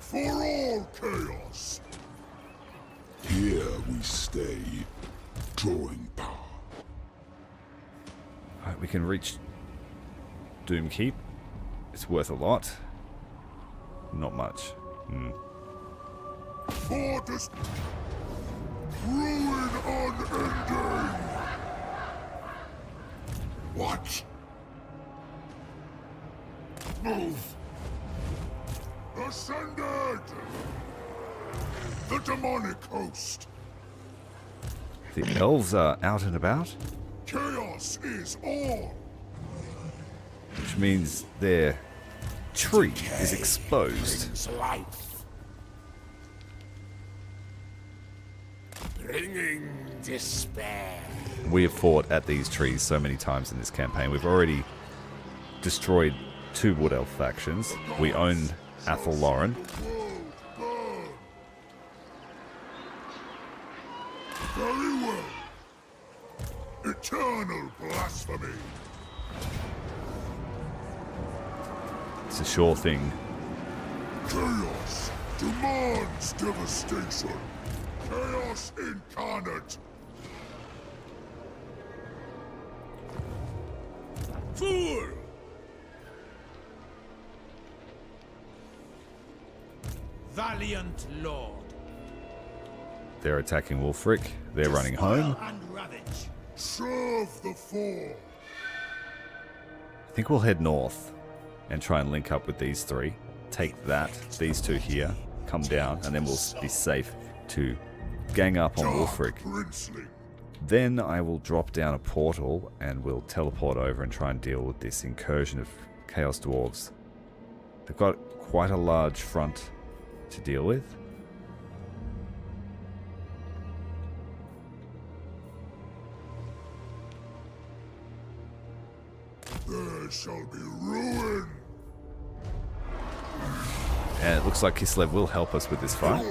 For all chaos. Here we stay, drawing power. Alright, we can reach Doom Keep. It's worth a lot. Not much. Fortress. Ruin unending. What? Move. Ascended. The demonic host. The elves are out and about, Chaos is all. which means their tree is exposed. Brings life. Bringing despair. We have fought at these trees so many times in this campaign. We've already destroyed 2 Wood Elf factions. We own Athel Lauren. Burn. Very well. Eternal blasphemy. It's a sure thing. Chaos demands devastation. Chaos incarnate. Fool! Valiant lord. They're attacking Wulfric. They're running home. And ravage. Serve the four. I think we'll head north and try and link up with these 3. Take that, these 2 here, come down, and then we'll be safe to gang up on Wulfric. Princely. Then I will drop down a portal and we'll teleport over and try and deal with this incursion of Chaos Dwarves. They've got quite a large front to deal with. There shall be ruin. And it looks like Kislev will help us with this fight.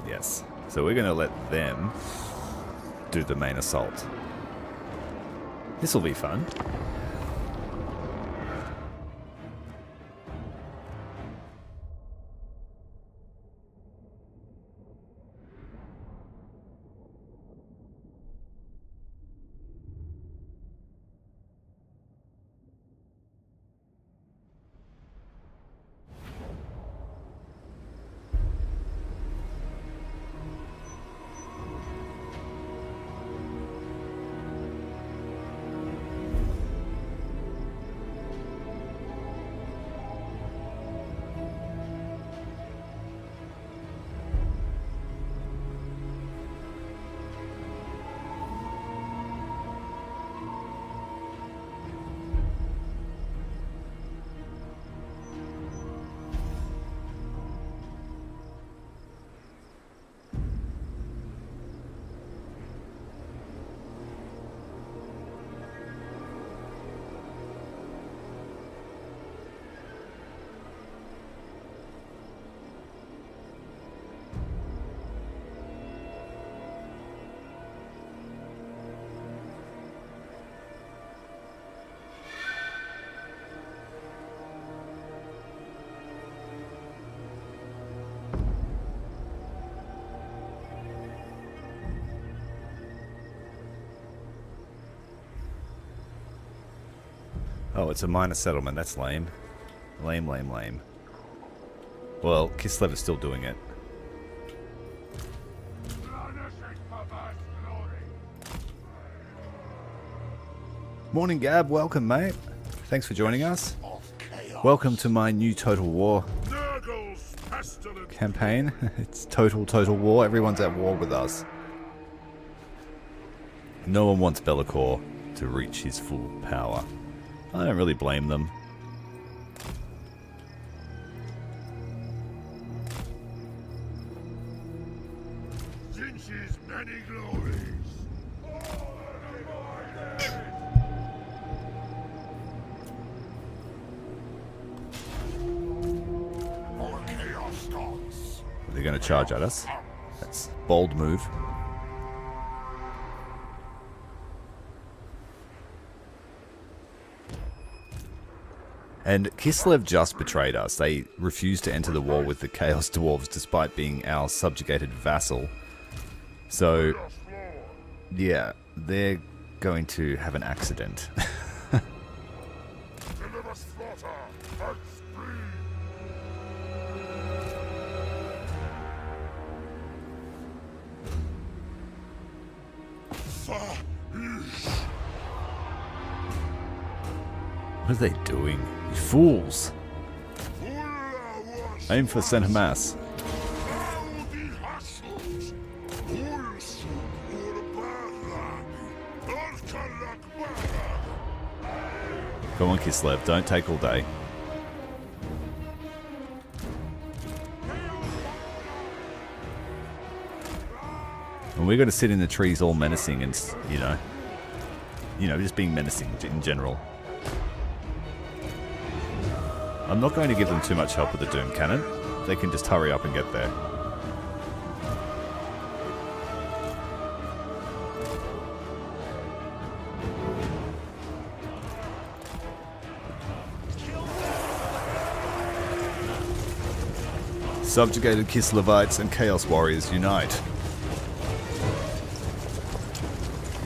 Yes. So we're going to let them do the main assault. This will be fun. Oh, it's a minor settlement. That's lame. Lame, lame, lame. Well, Kislev is still doing it. Morning, Gab. Welcome, mate. Thanks for joining us. Welcome to my new Total War campaign. It's total war. Everyone's at war with us. No one wants LAKOR to reach his full power. I don't really blame them. Zinch's many glories. Our chaos starts. They're going to charge at us. That's a bold move. And Kislev just betrayed us. They refused to enter the war with the Chaos Dwarves despite being our subjugated vassal. So, yeah, they're going to have an accident. Deliver slaughter and spree. What are they doing? You fools! Aim for center mass. Come on, Kislev, don't take all day. And we're going to sit in the trees all menacing and, you know, just being menacing in general. I'm not going to give them too much help with the Doom Cannon. They can just hurry up and get there. Subjugated Kislevites and Chaos Warriors unite.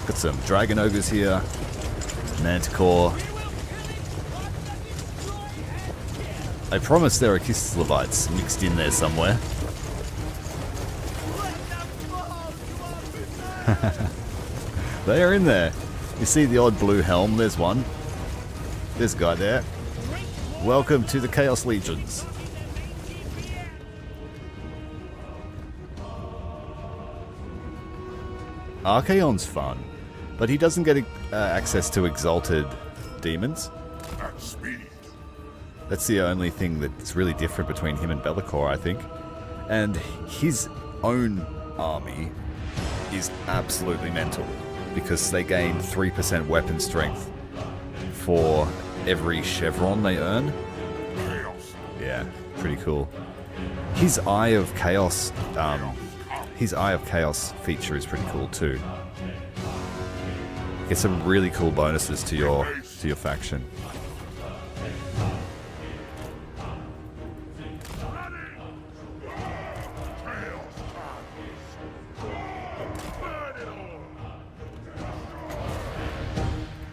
Got some Dragon Ogres here. Manticore. I promise there are Kislevites mixed in there somewhere. They are in there. You see the odd blue helm, there's one. This guy there. Welcome to the Chaos Legions. Archaon's fun, but he doesn't get access to exalted demons. At speed. That's the only thing that's really different between him and LAKOR, I think. And his own army is absolutely mental, because they gain 3% weapon strength for every chevron they earn. Chaos. Yeah, pretty cool. His Eye of Chaos, his Eye of Chaos feature is pretty cool too. Get some really cool bonuses to your faction.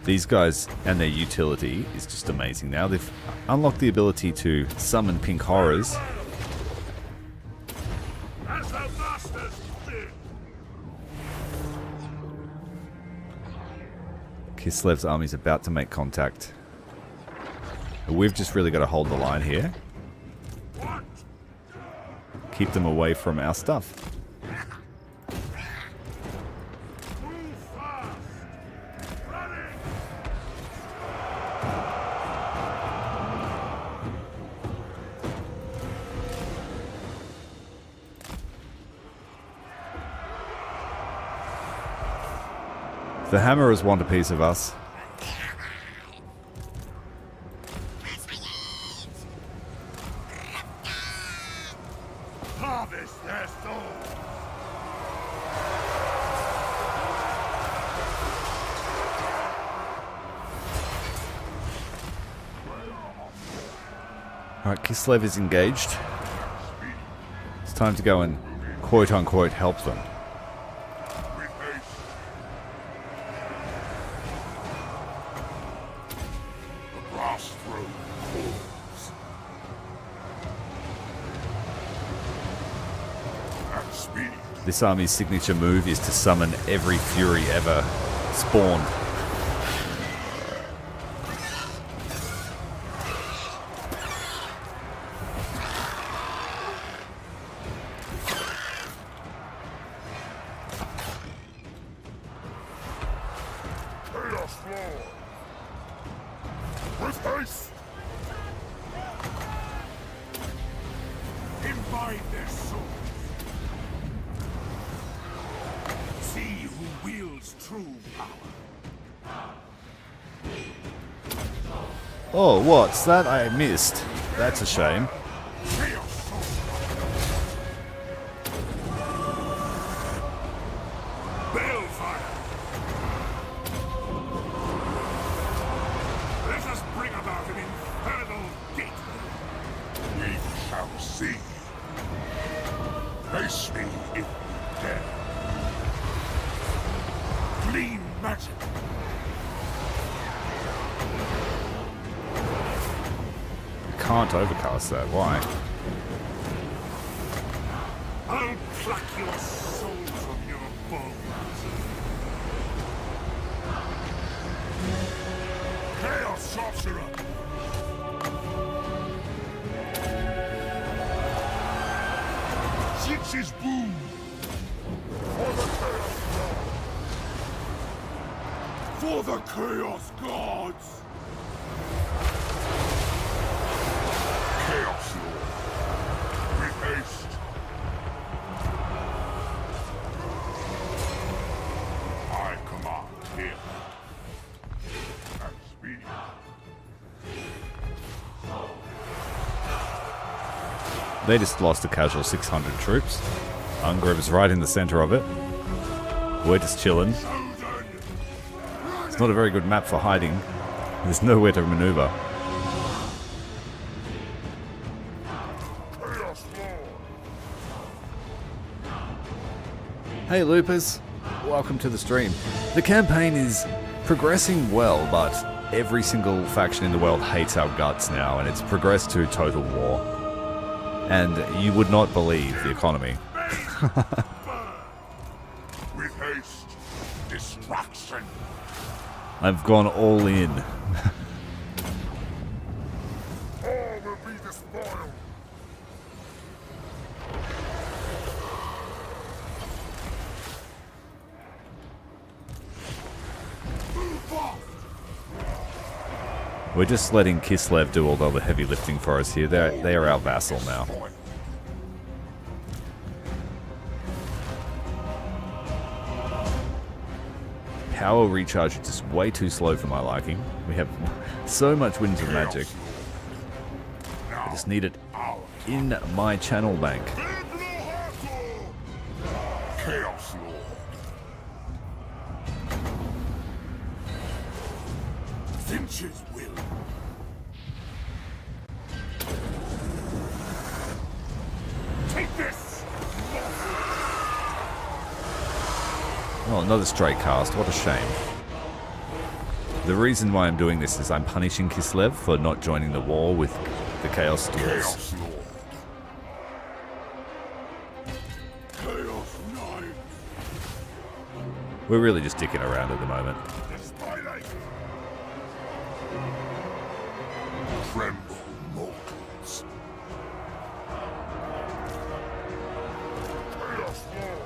These guys and their utility is just amazing now. They've unlocked the ability to summon pink horrors. As the masters bid. Kislev's army's about to make contact. We've just really got to hold the line here. What? Keep them away from our stuff. Move fast. Running. The hammerers want a piece of us. Harvest their souls. Alright, Kislev is engaged. It's time to go and quote-unquote help them. With haste. The Speed. This army's signature move is to summon every fury ever spawned. Chaos Lord! With haste! Imbibe their souls. See who wields true power. Oh, what's that? I missed. That's a shame. Chaos Sorcerer. Balefire. Let us bring about an infernal gateway. We shall see. Face me if you dare. Clean magic. Can't overcast that. Why? I'll pluck your soul from your bones. Chaos Sorcerer! Six's boom! For the Chaos Gods! For the Chaos Gods! Chaos Lord! With haste! I command here. At speed. They just lost a casual 600 troops. Ungrove's right in the center of it. We're just chilling. It's not a very good map for hiding. There's nowhere to maneuver. Chaos Lord! Hey Loopers, welcome to the stream. The campaign is progressing well, but every single faction in the world hates our guts now, and it's progressed to total war. And you would not believe the economy. With haste! Destruction! I've gone all in. All will be despoiled! Move off! We're just letting Kislev do all the heavy lifting for us here. They are our vassal now. Power recharge is just way too slow for my liking. We have so much winds of magic. I just need it in my channel bank. Chaos Lord! Finch's will. Take this! Oh, another straight cast. What a shame. The reason why I'm doing this is I'm punishing Kislev for not joining the war with the Chaos Dwarves. Chaos Lord! Chaos Knight! We're really just dicking around at the moment. Despite Tremble, mortals! Chaos Lord!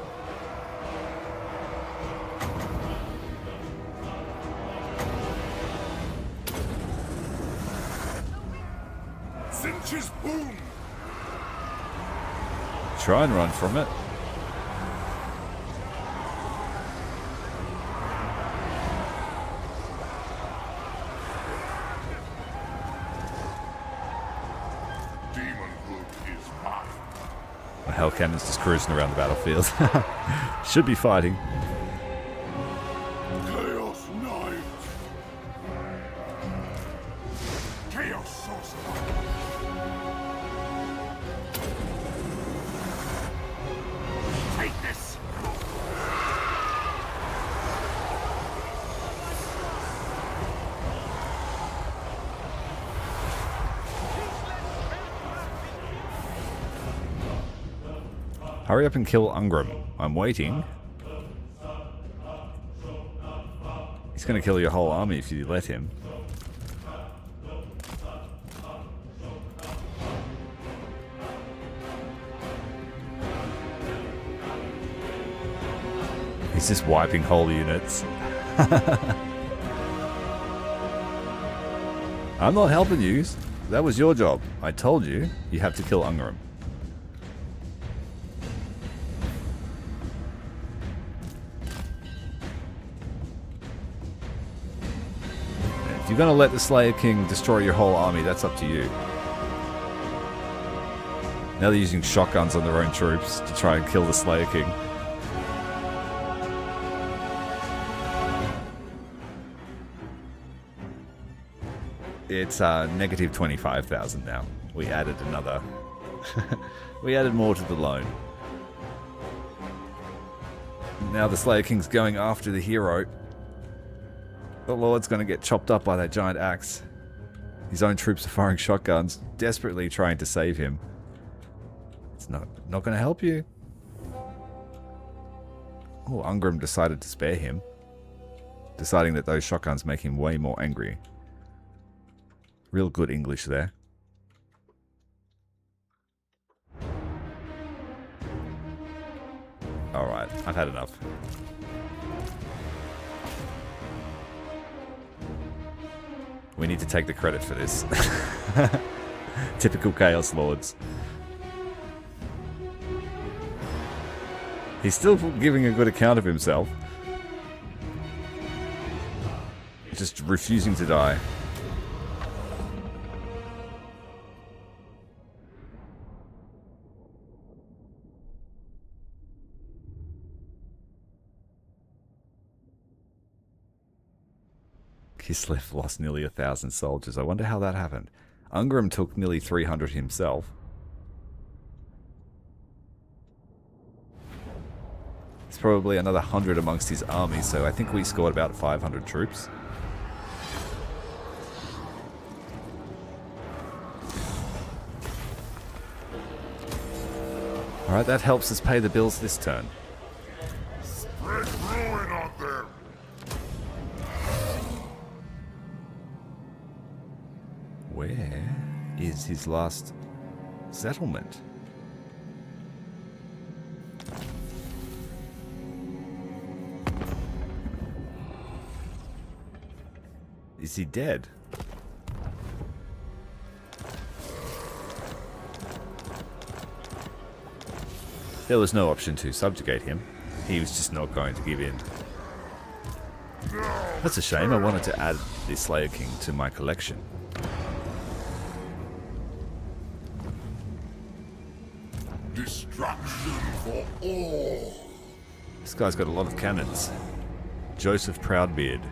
Finch's boom! Try and run from it. Demonhood is mine! My hell cannon's just cruising around the battlefield. Should be fighting. Chaos Knight! Chaos Sorcerer! Take this! Hurry up and kill Ungram. I'm waiting. He's going to kill your whole army if you let him. He's just wiping whole units. I'm not helping you. That was your job. I told you, you have to kill Ungram. If you're going to let the Slayer King destroy your whole army, that's up to you. Now they're using shotguns on their own troops to try and kill the Slayer King. It's negative 25,000 now. We added another. We added more to the loan. Now the Slayer King's going after the hero. The Lord's going to get chopped up by that giant axe. His own troops are firing shotguns, desperately trying to save him. It's not going to help you. Oh, Ungram decided to spare him, deciding that those shotguns make him way more angry. Real good English there. Alright, I've had enough. We need to take the credit for this. Typical Chaos Lords. He's still giving a good account of himself. Just refusing to die. Kislev lost nearly 1,000 soldiers. I wonder how that happened. Ungram took nearly 300 himself. There's probably another 100 amongst his army, so I think we scored about 500 troops. Alright, that helps us pay the bills this turn. Spread ruin on them. Where is his last settlement? Is he dead? There was no option to subjugate him. He was just not going to give in. That's a shame. I wanted to add the Slayer King to my collection. Destruction for all. This guy's got a lot of cannons. Joseph Proudbeard.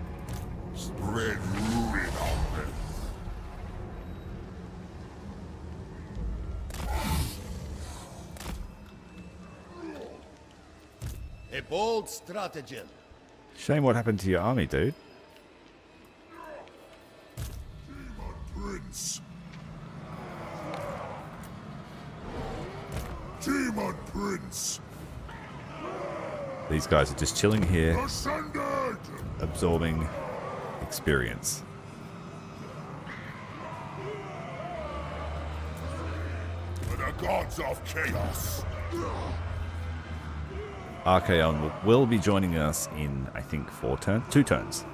Spread ruin on them. A bold stratagem. Shame what happened to your army, dude. Demon Prince. Demon Prince. These guys are just chilling here, Ascended. absorbing experience. For the gods of chaos. Archaon will be joining us in, I think, 2 turns.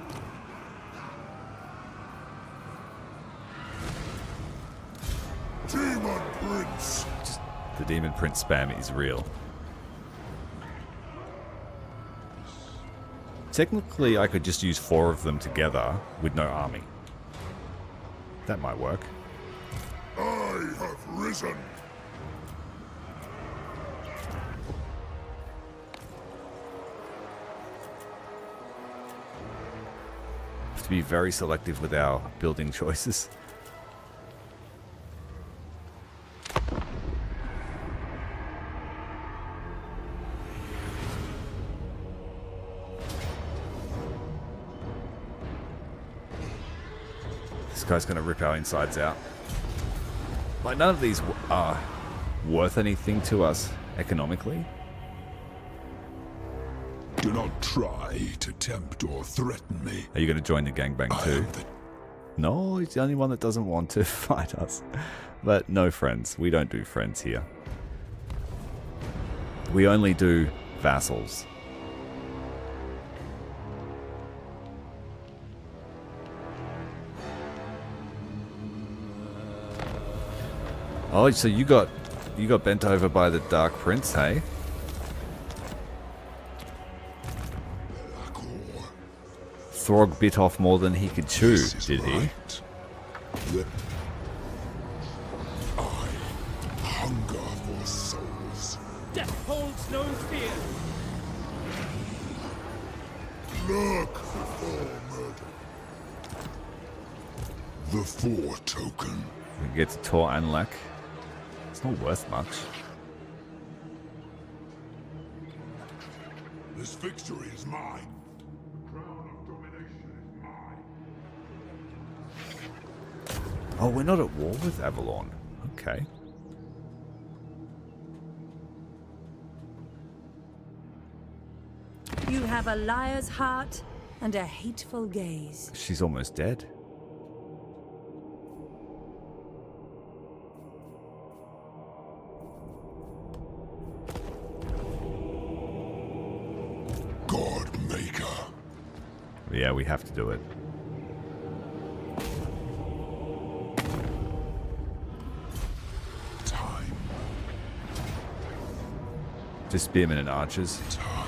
Demon Prince. The Demon Prince spam is real. Technically, I could just use 4 of them together with no army. That might work. I have risen. Have to be very selective with our building choices. This guy's going to rip our insides out. Like, none of these are worth anything to us economically. Do not try to tempt or threaten me. Are you going to join the gangbang I too? am the No, he's the only one that doesn't want to fight us. But no friends. We don't do friends here. We only do vassals. Oh, so you got bent over by the Dark Prince, hey? LAKOR. Throg bit off more than he could chew, This is did he? right. I hunger for souls. Death holds no fear. Lurk before murder. The 4 token. We get to Tor Anlak. It's not worth much. This victory is mine. The crown of domination is mine. Oh, we're not at war with Avalon. Okay. You have a liar's heart and a hateful gaze. She's almost dead. God Maker. Yeah, we have to do it. Time. Just spearmen and archers. Time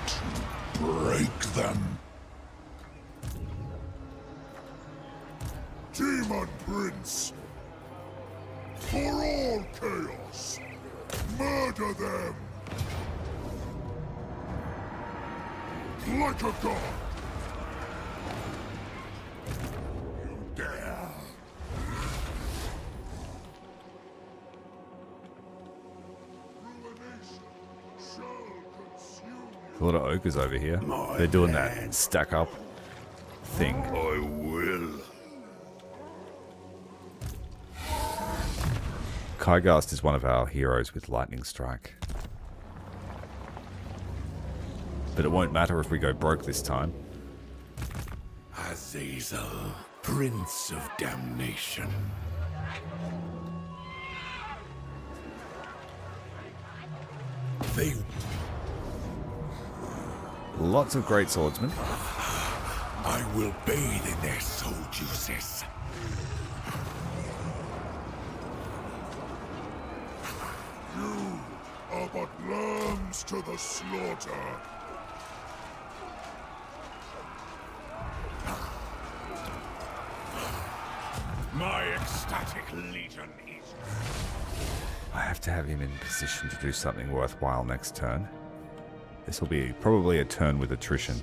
to break them. Demon Prince. For all chaos. Murder them. Like a god. You dare. Ruination shall consume you. A lot of ogres over here. They're doing that stack up thing. I will. Kygast is one of our heroes with lightning strike. But it won't matter if we go broke this time. Azazel, Prince of Damnation. They... Lots of great swordsmen. I will bathe in their soul juices. You are but lambs to the slaughter. My ecstatic legion is... I have to have him in position to do something worthwhile next turn. This will be probably a turn with attrition.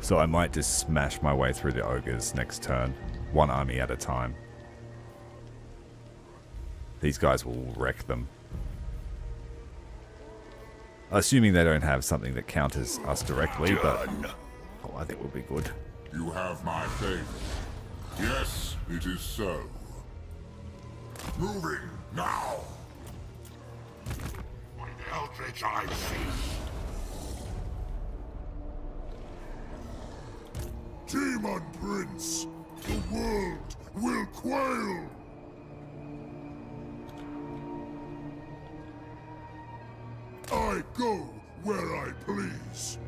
So I might just smash my way through the ogres next turn, one army at a time. These guys will wreck them. Assuming they don't have something that counters us directly, but oh, I think we'll be good. You have my favor. Yes, it is so. Moving now. What eldritch I see. Demon Prince, the world will quail. I go where I please.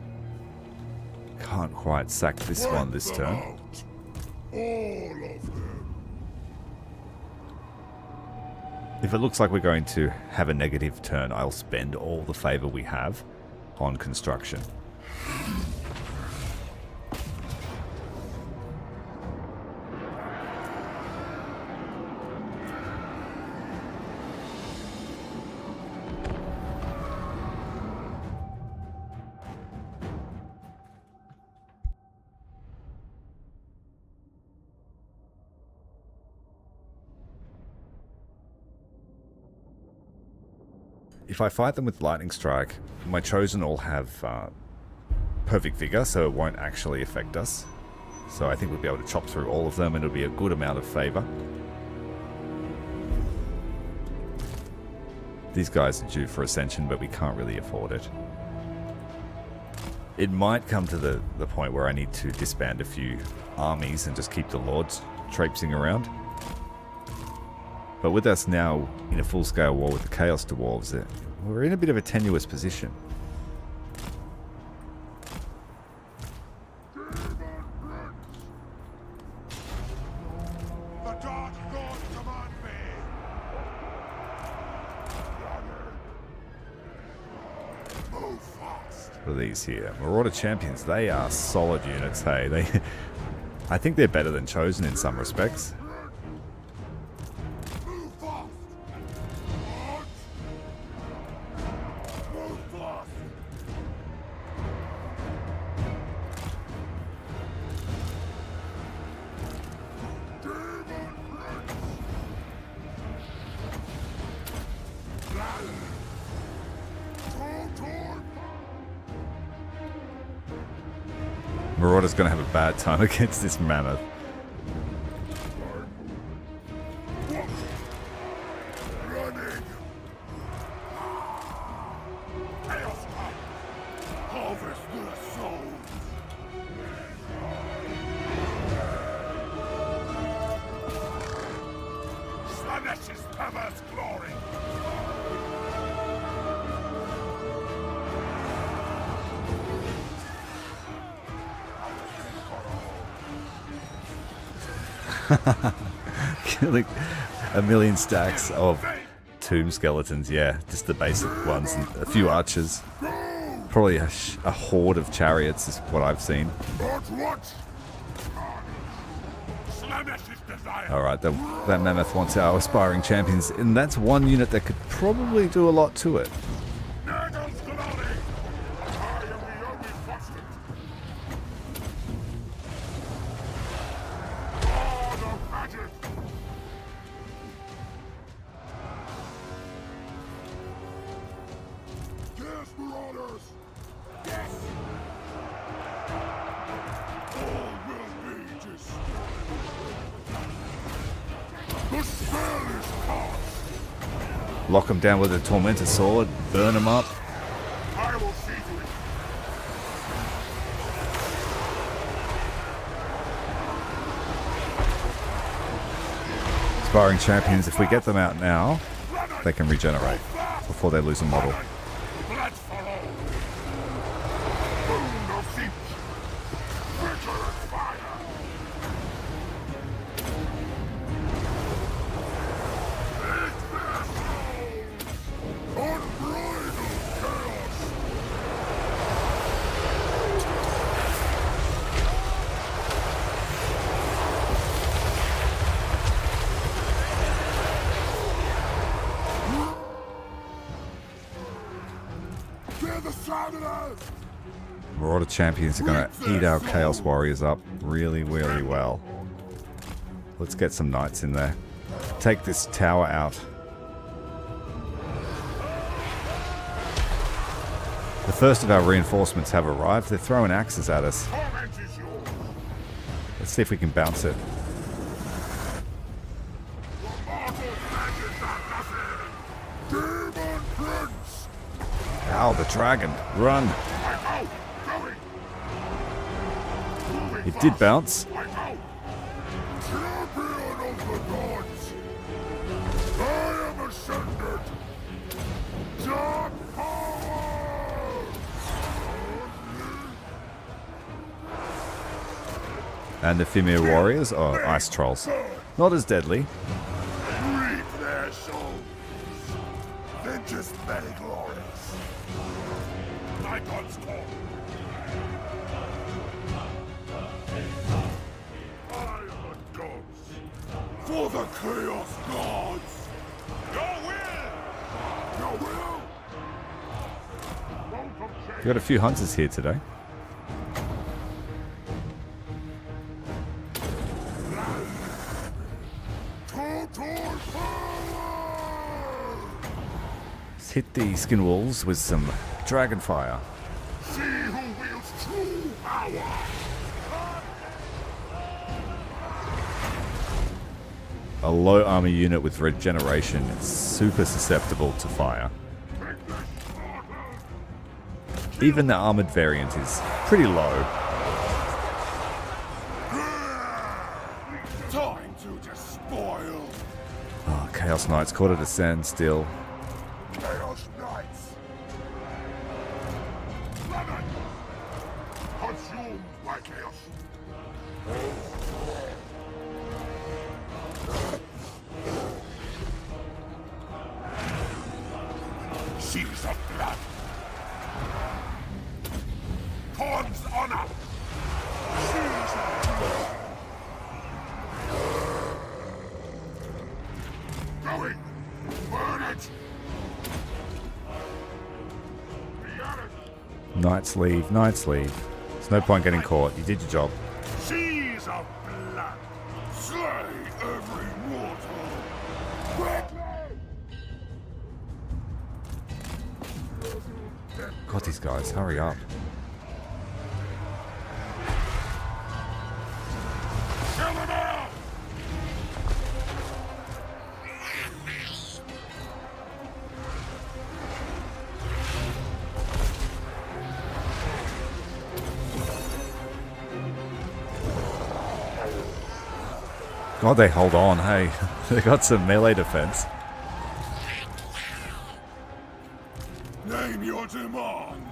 Can't quite sack this one this turn. Out. All of them. If it looks like we're going to have a negative turn, I'll spend all the favor we have on construction. If I fight them with Lightning Strike, my Chosen all have Perfect Vigor, so it won't actually affect us. So I think we'll be able to chop through all of them, and it'll be a good amount of favor. These guys are due for ascension, but we can't really afford it. It might come to the point where I need to disband a few armies and just keep the lords traipsing around. But with us now in a full-scale war with the Chaos Dwarves, we're in a bit of a tenuous position. The Dark Lord command me! Move fast! For these here, Marauder Champions, they are solid units, hey. I think they're better than Chosen in some respects. Move fast! Move fast! Demon Prince! Marauder's going to have a bad time against this mammoth. Running! Chaos come! Harvest their souls! Slanesh's perverse glory! Killing a million stacks of tomb skeletons, yeah, just the basic ones, and a few archers. Probably a horde of chariots is what I've seen. But what? Slanesh's desire! Alright, that mammoth wants our aspiring champions, and that's one unit that could probably do a lot to it. Nagel's glory! I am the only constant! God of magic! Yes, Marauders! Yes! All will be destroyed! The spell is cast! Lock them down with a Tormentor Sword, burn them up. I will see to it! Aspiring champions, if we get them out now, they can regenerate before they lose a model. Blood for all! Boom of siege! Vigilant fire! Take their souls! Unbridled chaos! They're the Southerners! Marauder champions are going to eat our Chaos Warriors up really, really well. Let's get some knights in there. Take this tower out. The first of our reinforcements have arrived. They're throwing axes at us. Torment is yours! Let's see if we can bounce it. Mortal magic are nothing! Demon Prince! Ow, the dragon. Run. I go! Going! Moving It did fast. bounce. I go! Champion of the gods! I am ascended! Dark power! And the Fimir Warriors are ice trolls. Not as deadly. Reap their souls! Then just many glories! My god's call! I am a ghost! For the Chaos Gods! Your will! Your will! We've got a few hunters here today. Total power! Let's hit the skin wolves with some dragon fire. See who wields true power! a low armor unit with regeneration is super susceptible to fire. Even the armored variant is pretty low. Time to despoil. Oh, Chaos Knights caught at a standstill. Chaos Knights. Planet. Consumed by chaos. Seas of blood. Corn's honor. Seas of blood. Going. Burn it. Knights leave, Knights leave. There's no point getting caught. You did your job. Seas of blood. Slay every mortal. God, these guys, hurry up. Kill them all! God, they hold on, hey. They got some melee defense. Name your demand.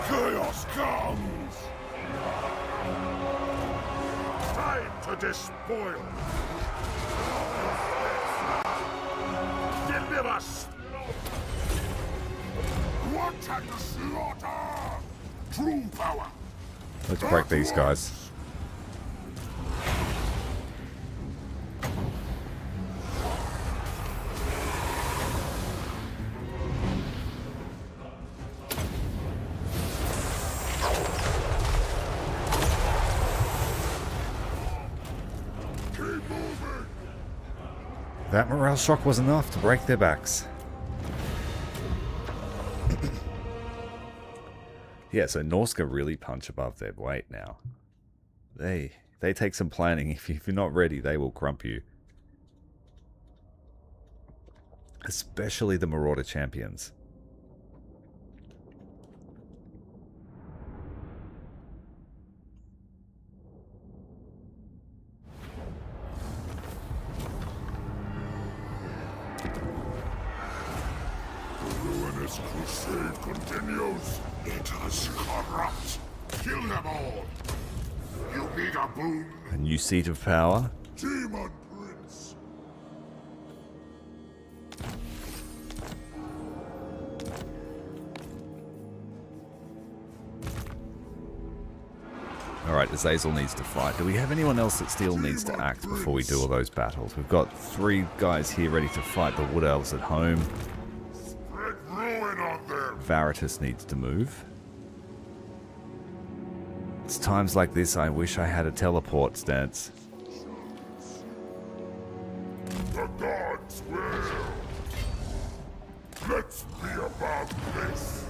Chaos comes. Time to despoil. Deliver us. What and slaughter? True power. Let's break these guys. That morale shock was enough to break their backs. Yeah, so Norska really punch above their weight now. They take some planning. If you're not ready, they will crump you. Especially the Marauder champions. Ruinous crusade continues. It is corrupt. Kill them all. You need a boon. A new seat of power. Daemon Prince. Alright, Azazel needs to fight. Do we have anyone else that still needs to act before we do all those battles? We've got 3 guys here ready to fight the Wood Elves at home. Spread ruin on them. Veritas needs to move. It's times like this I wish I had a teleport stance. The gods will. Let's be above this.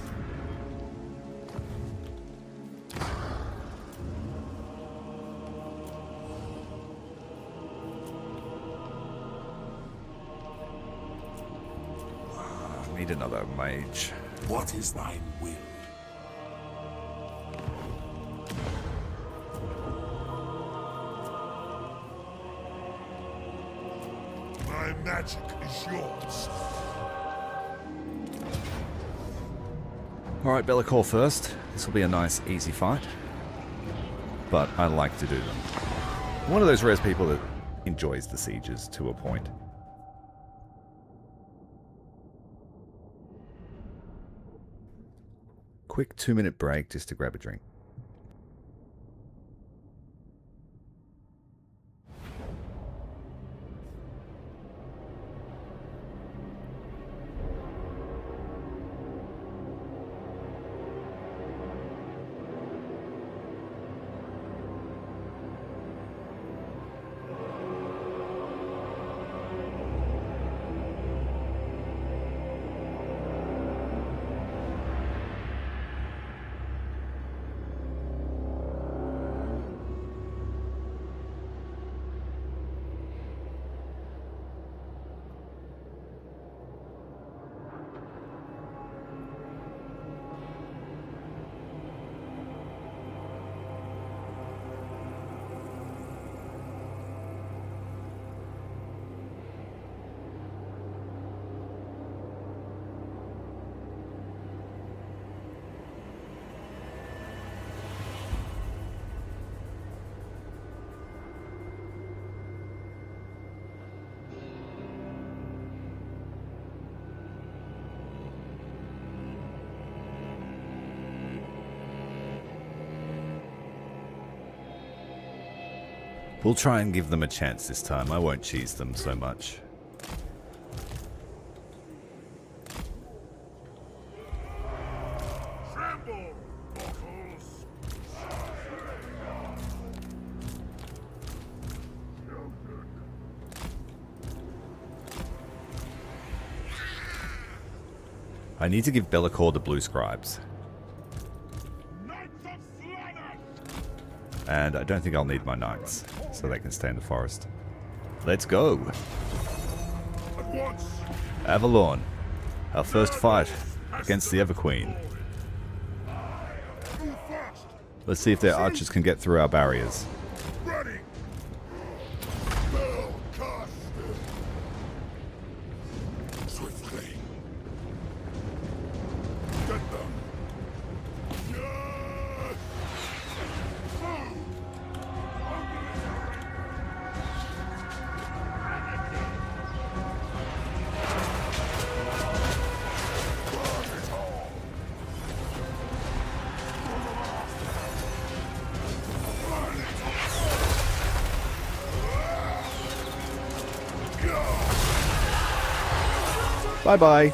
I need another mage. What is thine will? My magic is yours. Alright, LAKOR first. This will be a nice, easy fight. But I like to do them. I'm one of those rare people that enjoys the sieges to a point. Quick 2-minute break just to grab a drink. We'll try and give them a chance this time. I won't cheese them so much. Tremble, mortals! I need to give LAKOR the blue scribes. And I don't think I'll need my knights, so they can stay in the forest. Let's go! At once! Avalon, our first fight against the Everqueen. Move fast! Let's see if their archers can get through our barriers. Ready! Spell cast. Swiftly. Get them. Yes! Move! Bye-bye!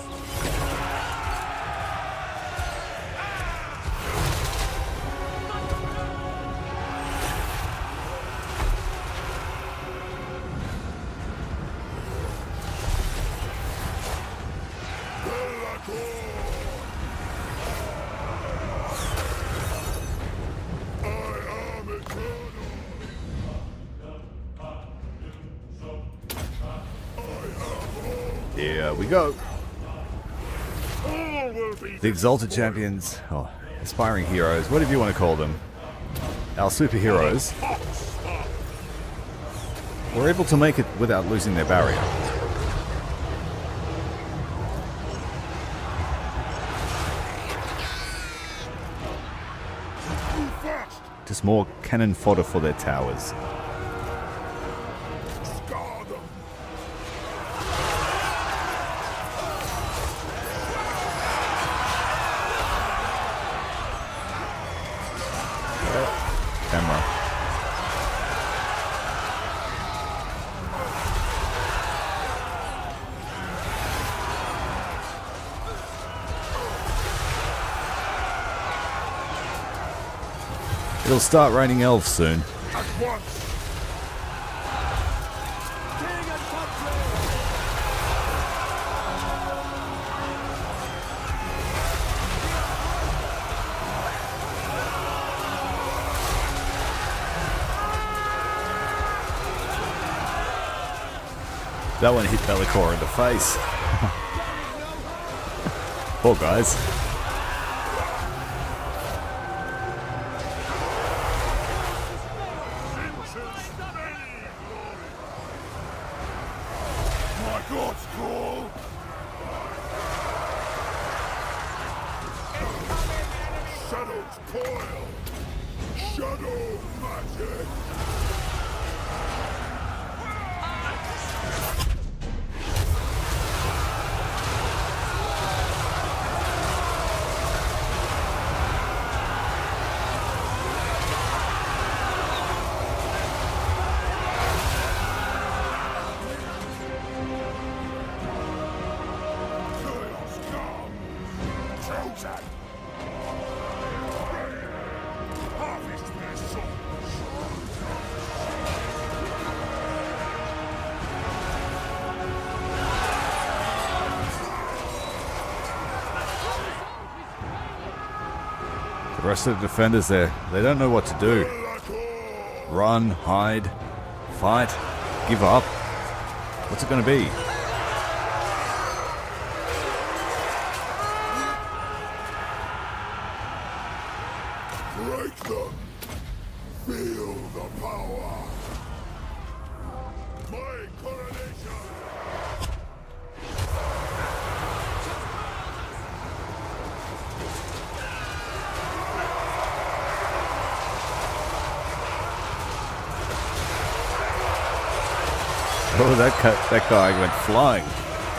Here we go. All will be The Exalted Champions, or Aspiring Heroes, whatever you want to call them. Our superheroes were able to make it without losing their barrier. Just more cannon fodder for their towers. Scar them. Camera. It'll start raining elves soon. at once! That one hit LAKOR in the face. Poor guys. My God's call. Shadows coil. Shadow magic. Chaos comes. Chosen. Harvest their souls. The rest of the defenders there, they don't know what to do. Run, hide, fight, give up. What's it going to be? Break them. Feel the power. My coronation. Oh, that guy went flying.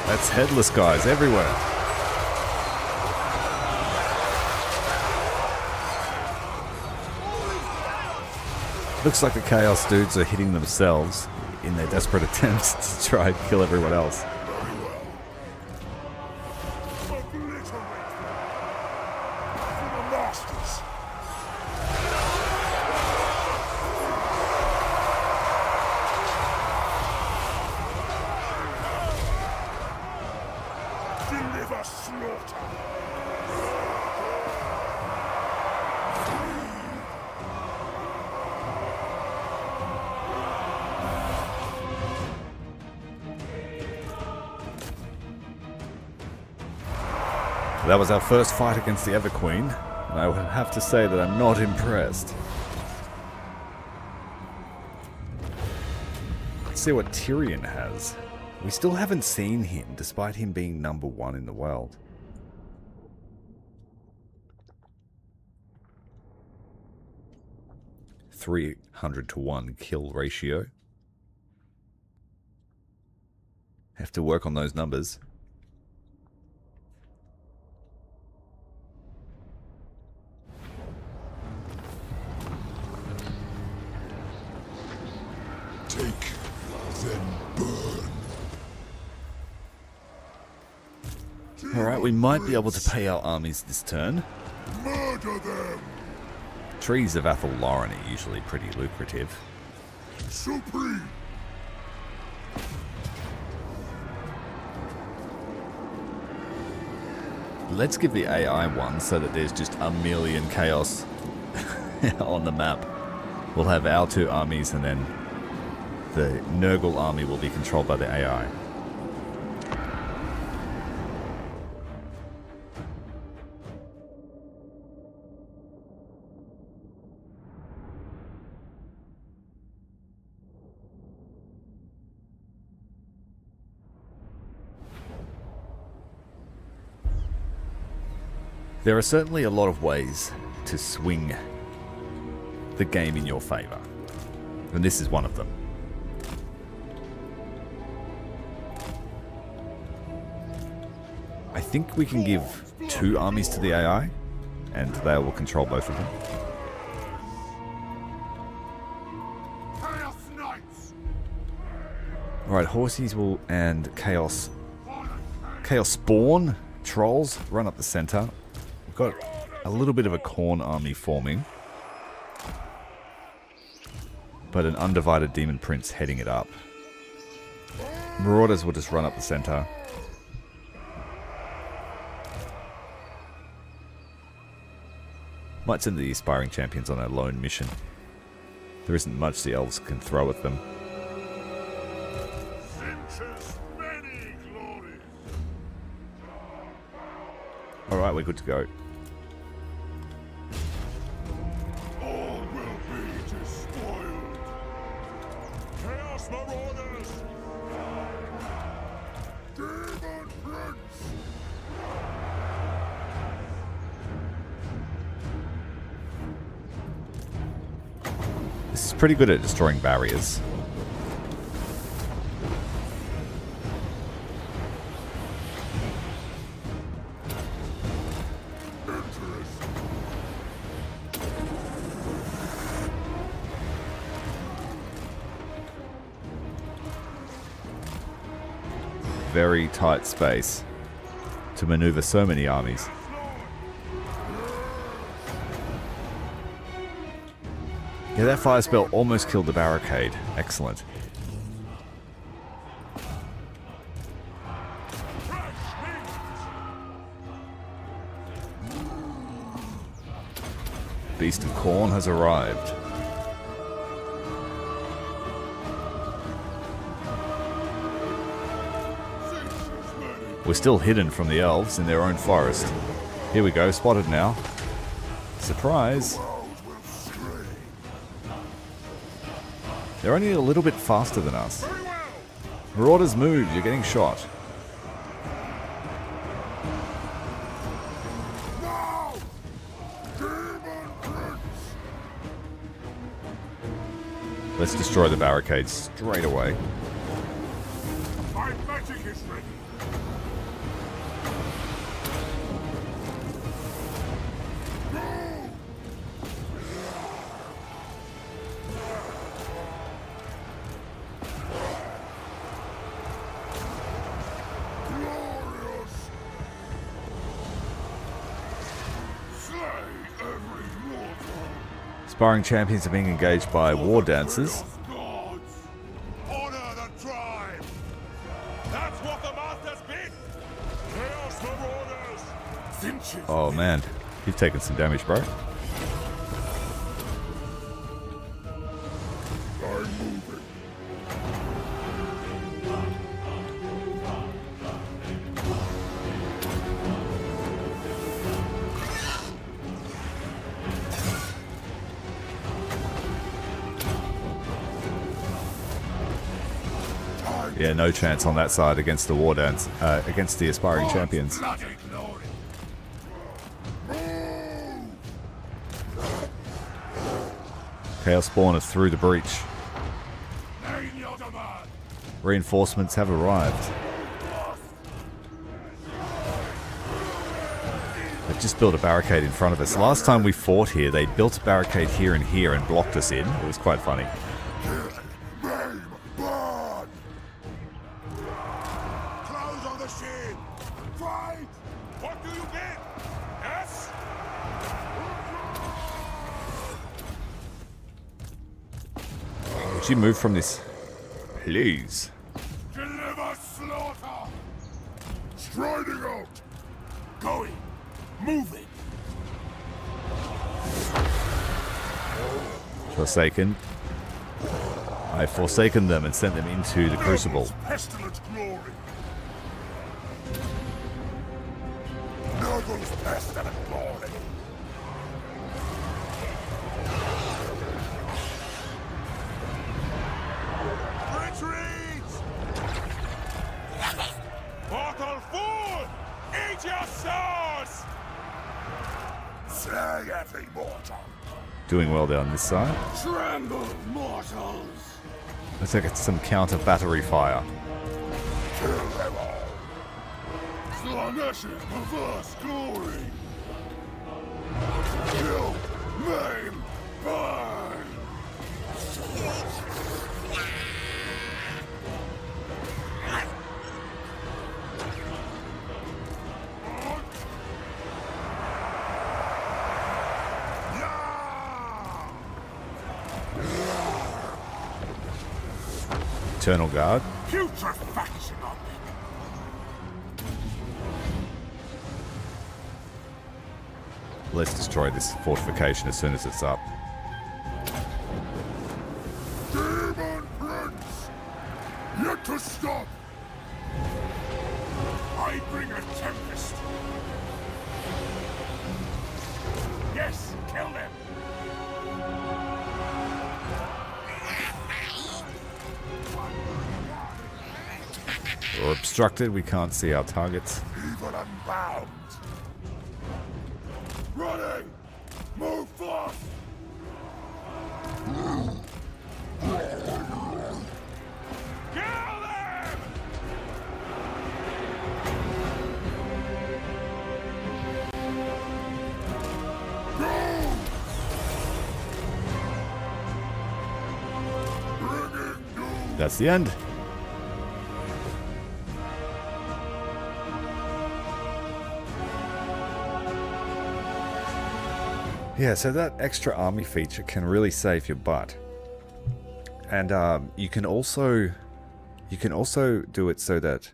That's headless guys everywhere. Looks like the Chaos dudes are hitting themselves in their desperate attempts to try and kill everyone else. Obliterate them. For the masters. Deliver slaughter. That was our first fight against the Everqueen, and I would have to say that I'm not impressed. Let's see what Tyrion has. We still haven't seen him, despite him being number 1 in the world. .300 to 1 kill ratio. Have to work on those numbers. Take, then burn. Alright, we might be able to pay our armies this turn. Murder them. Trees of Athel Lauren are usually pretty lucrative. Supreme. Let's give the AI one so that there's just a million chaos on the map. We'll have our 2 armies and then the Nurgle army will be controlled by the AI. There are certainly a lot of ways to swing the game in your favor, and this is one of them. I think we can give 2 armies to the AI, and they will control both of them. Chaos Knights. Alright, Horses will and Chaos Spawn Trolls run up the center. We've got a little bit of a Khorne army forming, but an Undivided Demon Prince heading it up. Marauders will just run up the center. Might send the Aspiring Champions on a lone mission. There isn't much the elves can throw at them. Since's many glories. Alright, we're good to go. All will be despoiled. Chaos Marauders. Demon Prince. This is pretty good at destroying barriers. Very tight space to maneuver so many armies. Yeah, that fire spell almost killed the barricade. Excellent. Beast of Khorne has arrived. We're still hidden from the elves in their own forest. Here we go, spotted now. Surprise! They're only a little bit faster than us. Marauders move, you're getting shot. Let's destroy the barricades straight away. My magic is ready. Aspiring champions are being engaged by war dancers. Gods! Honor the tribe! That's what the masters bid! Chaos Marauders! Finches! Oh man, you've taken some damage, bro. I'm moving. Yeah, no chance on that side against the war dance, against the aspiring champions. Bloody glory! Chaos Spawn is through the breach. Name your demand! Reinforcements have arrived. They've just built a barricade in front of us. Last time we fought here, they built a barricade here and blocked us in. It was quite funny. Maim, burn! Close on the shield! Fight! What do you bid? Yes? Would you move from this? Please. Deliver slaughter! Striding out! Going! Moving! Forsaken. I've forsaken them and sent them into the Crucible. Pestilent glory! Nurgle's pestilent glory! Retreat! Mortal fool! Eat your souls! Say it, Immortal! Doing well down this side. Tremble, mortals! Let's get some counter battery fire. Kill them all! Slaanes's perverse glory! Kill! Maim! Burn! Eternal Guard. Putrefaction of it! Let's destroy this fortification as soon as it's up. Daemon Prince! Yet to stop! I bring a tempest! Yes, kill them! We're obstructed, we can't see our targets. Even unbound! Running! Move fast! Kill them! That's the end. Yeah, so that extra army feature can really save your butt. And you can also do it so that,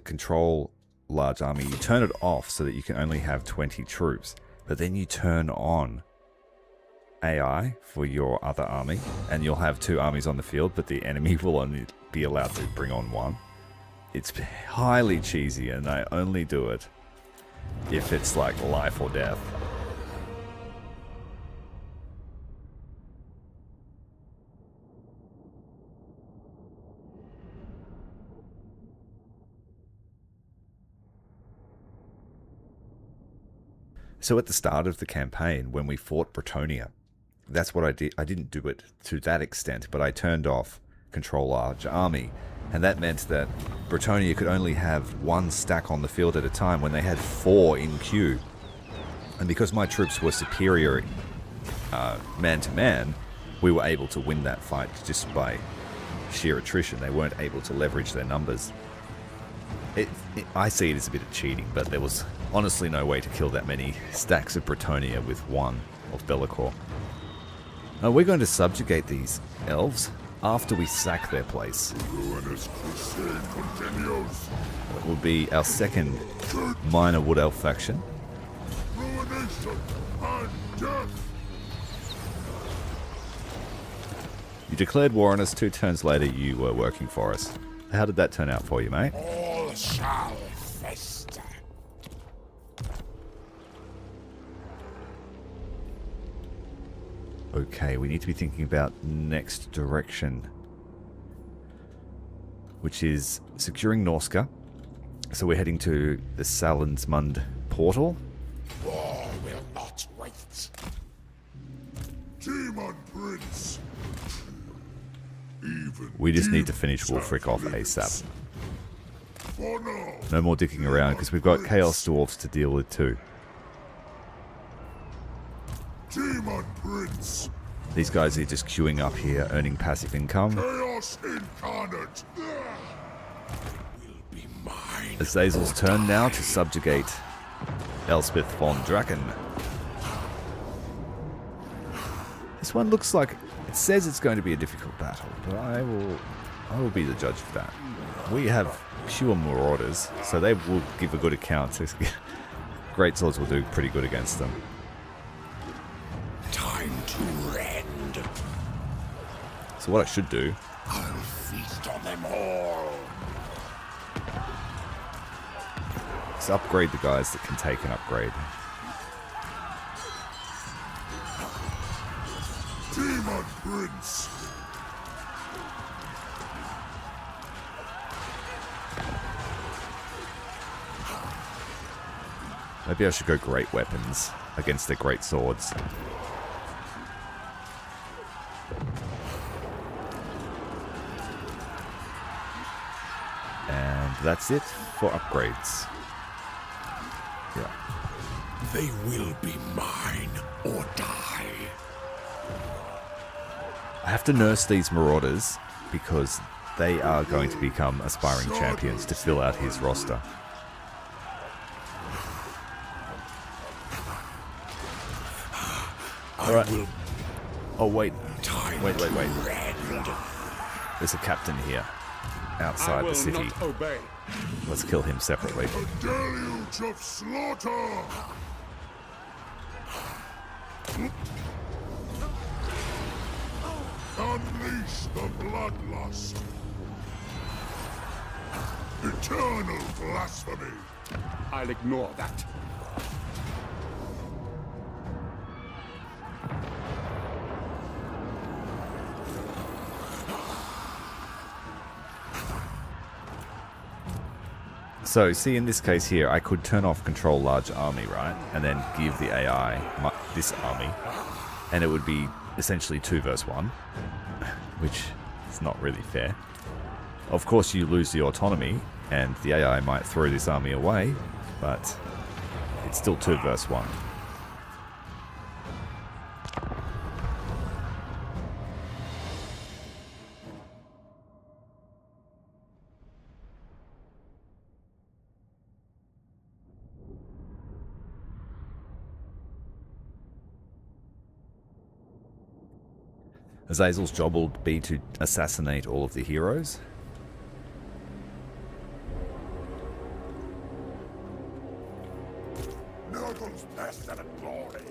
control large army. You turn it off so that you can only have 20 troops, but then you turn on AI for your other army, and you'll have 2 armies on the field, but the enemy will only be allowed to bring on 1. It's highly cheesy, and I only do it if it's like life or death. So at the start of the campaign, when we fought Bretonnia, that's what I did. I didn't do it to that extent, but I turned off control large army, and that meant that Bretonnia could only have 1 stack on the field at a time when they had 4 in queue. And because my troops were superior man to man, we were able to win that fight just by sheer attrition. They weren't able to leverage their numbers. I see it as a bit of cheating, but there was honestly no way to kill that many stacks of Bretonnia with 1 of LAKOR. We're going to subjugate these elves after we sack their place. Ruinous crusade continues. It will be our second minor wood elf faction. Ruination and death. You declared war on us. 2 turns later, you were working for us. How did that turn out for you, mate? All shall fester. Okay, we need to be thinking about next direction, which is securing Norska. So we're heading to the Salinsmund portal. War will not wait. Demon Prince. Even We just need to finish Wulfric off ASAP. for now. No more dicking around because we've got Chaos Dwarves to deal with too. Demon Prince. These guys are just queuing up here, earning passive income. Chaos incarnate. Will be mine. Azazel's turn now to subjugate Elspeth von Draken. This one looks like it says it's going to be a difficult battle, but I will be the judge of that. We have pure marauders, so they will give a good account. Great swords will do pretty good against them. Time to rend. So what I should do, I'll feast on them all. is upgrade the guys that can take an upgrade. Demon Prince. Maybe I should go great weapons against their great swords. And that's it for upgrades. Yeah. They will be mine or die. I have to nurse these marauders because they are going to become aspiring champions to fill out his roster. Alright. Oh, wait. Wait. There's a captain here outside the city. Obey. Let's kill him separately. A deluge of slaughter. Unleash the bloodlust. Eternal blasphemy. I'll ignore that. So, see, in this case here, I could turn off control large army, right? And then give the AI this army. And it would be essentially 2 versus 1. Which is not really fair. Of course, you lose the autonomy, and the AI might throw this army away, but it's still 2 versus 1. Azazel's job will be to assassinate all of the heroes. Nurgle's best and glory.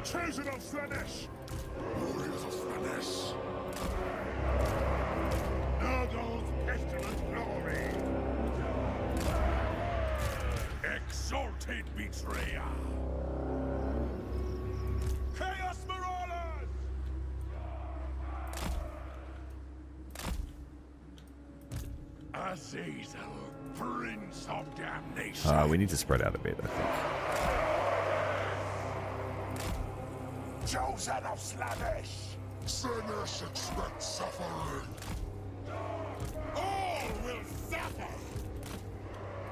Chosen of Slaanesh. Warriors of Slaanesh. Nurgle's pestilent glory. Exalted betrayer. Chaos Marauders! Azazel, Prince of Damnation. We need to spread out a bit, I think. Chosen of Slaanesh. Slaanesh expects suffering. All will suffer.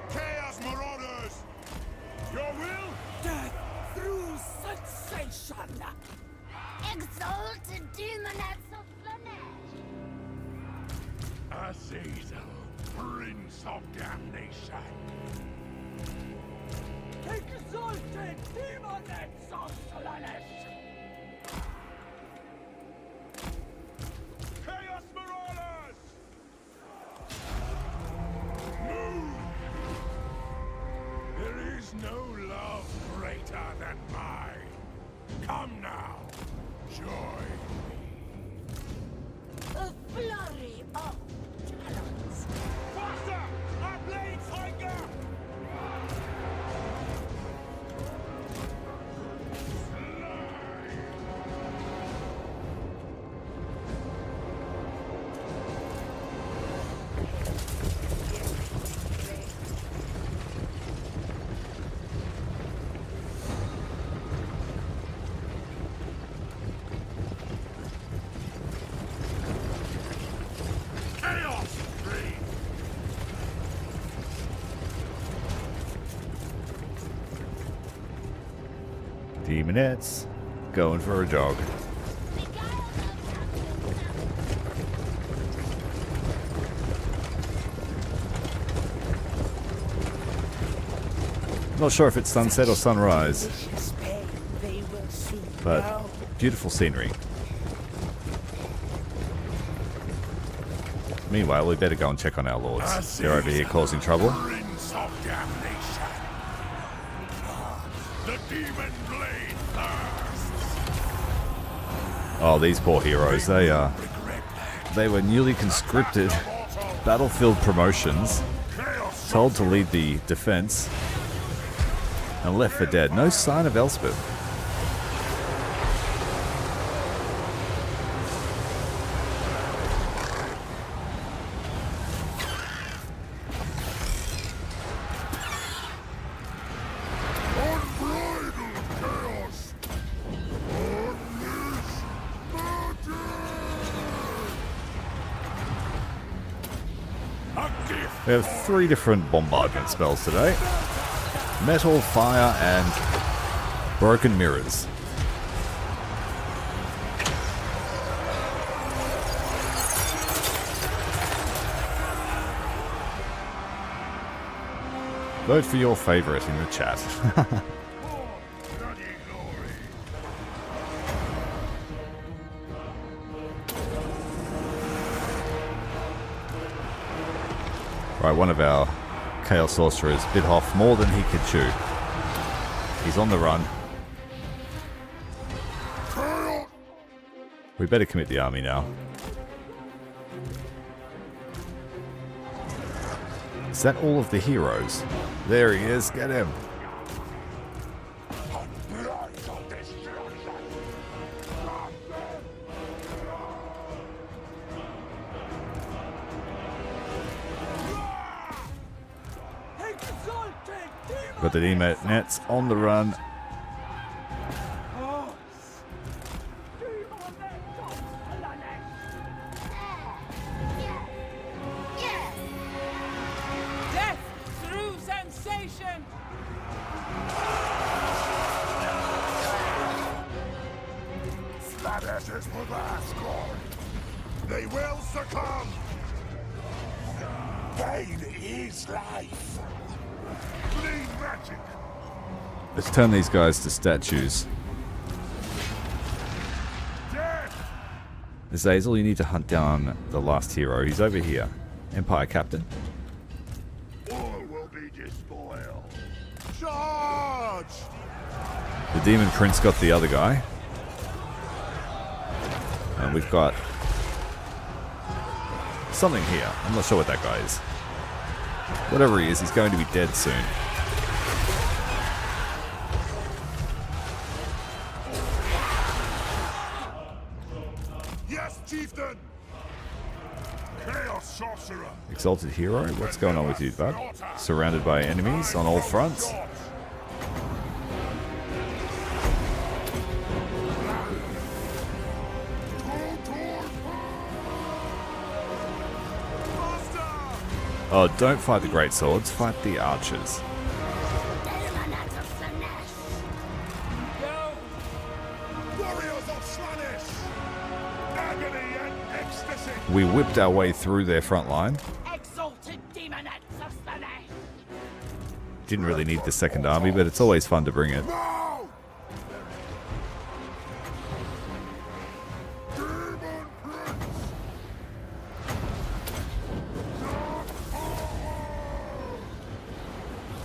Chaos Marauders! Your will? Death through sensation. Exalted demonets of Slanesh. Azazel, Prince of Damnation. Exalted demonets of Slanesh. no love greater than mine. Come now, join A flurry of talents. Faster! Our blades hunger! Chaos breed! Demonettes going for a jog. Not sure if it's sunset or sunrise, but beautiful scenery. Meanwhile, we better go and check on our lords. They're over here causing trouble. Prince of damnation. The demon blade thirsts. Oh, these poor heroes. They were newly conscripted, battlefield promotions, told to lead the defense, and left for dead. No sign of Elspeth. Unbridled chaos! Unleash magic! A gift. We have 3 different bombardment spells today. Metal, fire, and broken mirrors. Vote for your favorite in the chat. Bloody glory. Right, one of our Chaos Sorcerers bit off more than he could chew. He's on the run. We better commit the army now. Is that all of the heroes? There he is, get him. Got the Demonettes on the run. Death through sensation! Splatters's for last God. They will succumb. Pain is life. Bleed magic. Let's turn these guys to statues. Death. Azazel, you need to hunt down the last hero. He's over here. Empire Captain. All will be despoiled. Charge! The Demon Prince got the other guy. And we've got something here. I'm not sure what that guy is. Whatever he is, he's going to be dead soon. Yes, chieftain. Chaos sorcerer. Exalted hero? What's going on with you, bud? Surrounded by enemies on all fronts. Oh, don't fight the great swords, fight the archers. Warriors of Slaanesh. Agony and ecstasy. We whipped our way through their front line. Exalted demonettes of Slaanesh. Didn't really need the second army, but it's always fun to bring it. No! Demon Prince.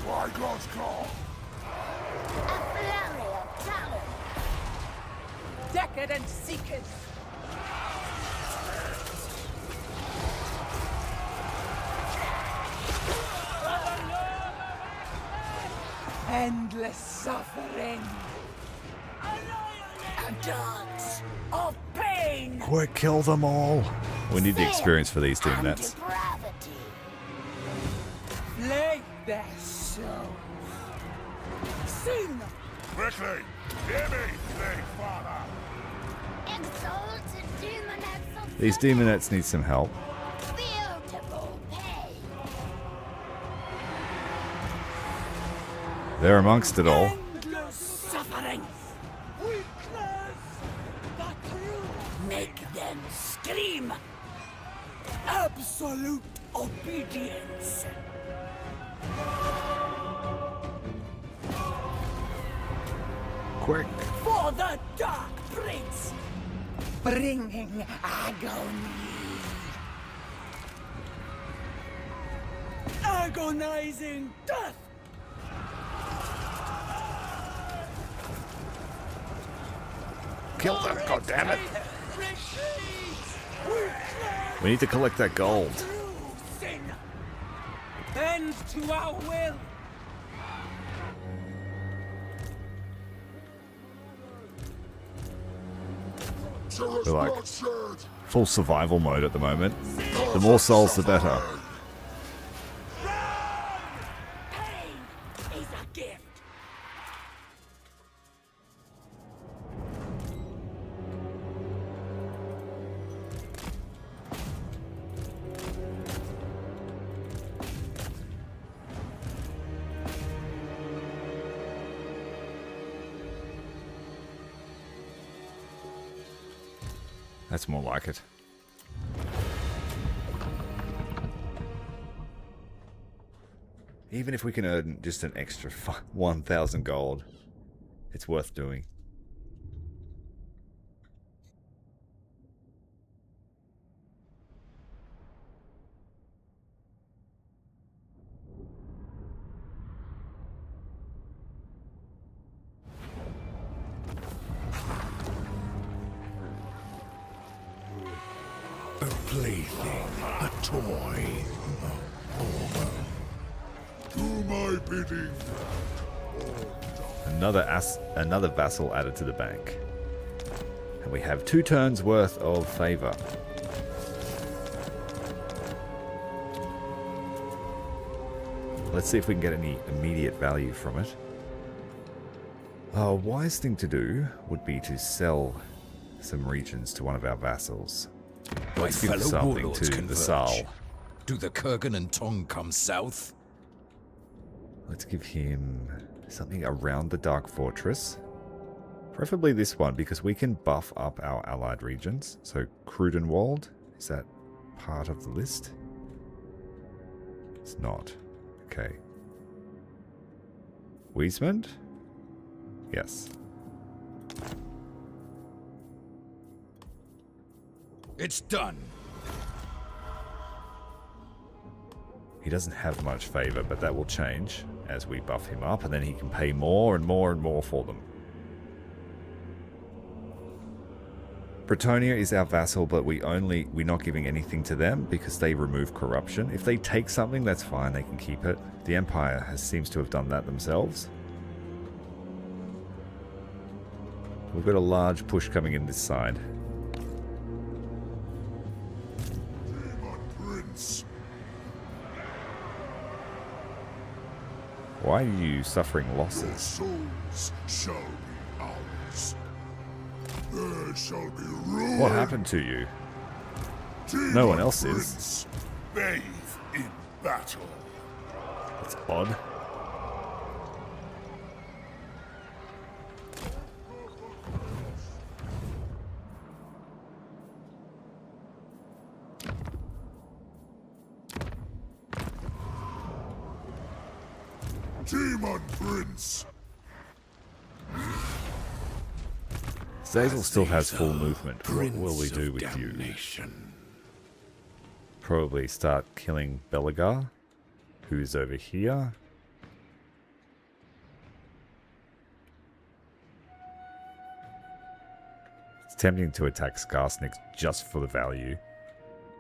By God's call. flurry of talent. Decadent seekers. Endless suffering. A dance of pain. Quick, kill them all. We need the experience for these demonettes. Depravity. Plague their souls. Sing. Quickly! Hear me, Plague Father! Exalted demonettes of These demonettes need some help. beautiful pain. They're amongst it all. Endless suffering. Make them scream. Absolute obedience. Quick. For the Dark Prince. Bringing agony. Agonizing death. Kill them, goddammit. We need to collect that gold. Sin. Bend to our will. We're like full survival mode at the moment. The more souls, the better. Pain is a gift. That's more like it. Even if we can earn just an extra 1,000 gold, it's worth doing. A plaything, a toy. Do my bidding. Another vassal added to the bank. And we have 2 turns worth of favor. Let's see if we can get any immediate value from it. A wise thing to do would be to sell some regions to one of our vassals. My Let's give fellow something warlords to the converge. Sal. Do the Kurgan and Tong come south? Let's give him something around the Dark Fortress. Preferably this one, because we can buff up our allied regions. So, Crudenwald, is that part of the list? It's not. Okay. Wiesmund? Yes. It's done. He doesn't have much favor, but that will change as we buff him up, and then he can pay more and more and more for them. Bretonia is our vassal, but we're not giving anything to them because they remove corruption. If they take something, that's fine, they can keep it. The Empire seems to have done that themselves. We've got a large push coming in this side. Daemon Prince. Why are you suffering Your losses? souls shall be ours. There shall be ruin. What happened to you? Daemon No one else is. Prince, bathe in battle. That's odd. Daemon Prince. Zazel still has full movement. What will we do with you? Damnation. Probably start killing Belagar, who's over here. Tempting to attack Skarsnik just for the value.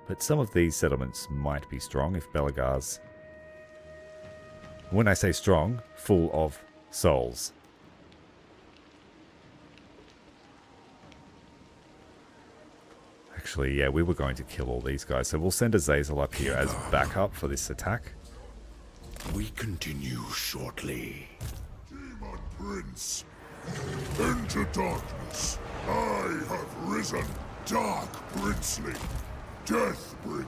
But some of these settlements might be strong if Belegar's... When I say strong, full of souls. Actually, yeah, we were going to kill all these guys, so we'll send Azazel up here as backup for this attack. We continue shortly. Demon Prince, into darkness. I have risen, dark princely, Deathbringer.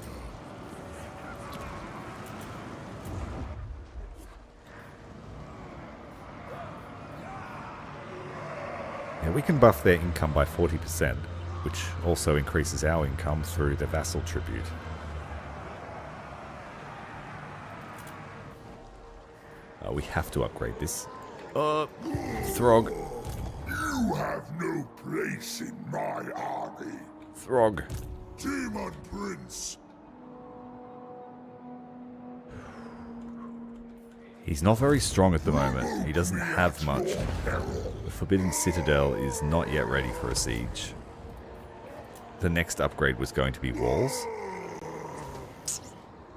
Yeah, we can buff their income by 40%, which also increases our income through the vassal tribute. We have to upgrade this. Throg. You have no place in my army. Throg. Demon Prince. He's not very strong at the moment. He doesn't have much. The Forbidden Citadel is not yet ready for a siege. The next upgrade was going to be walls.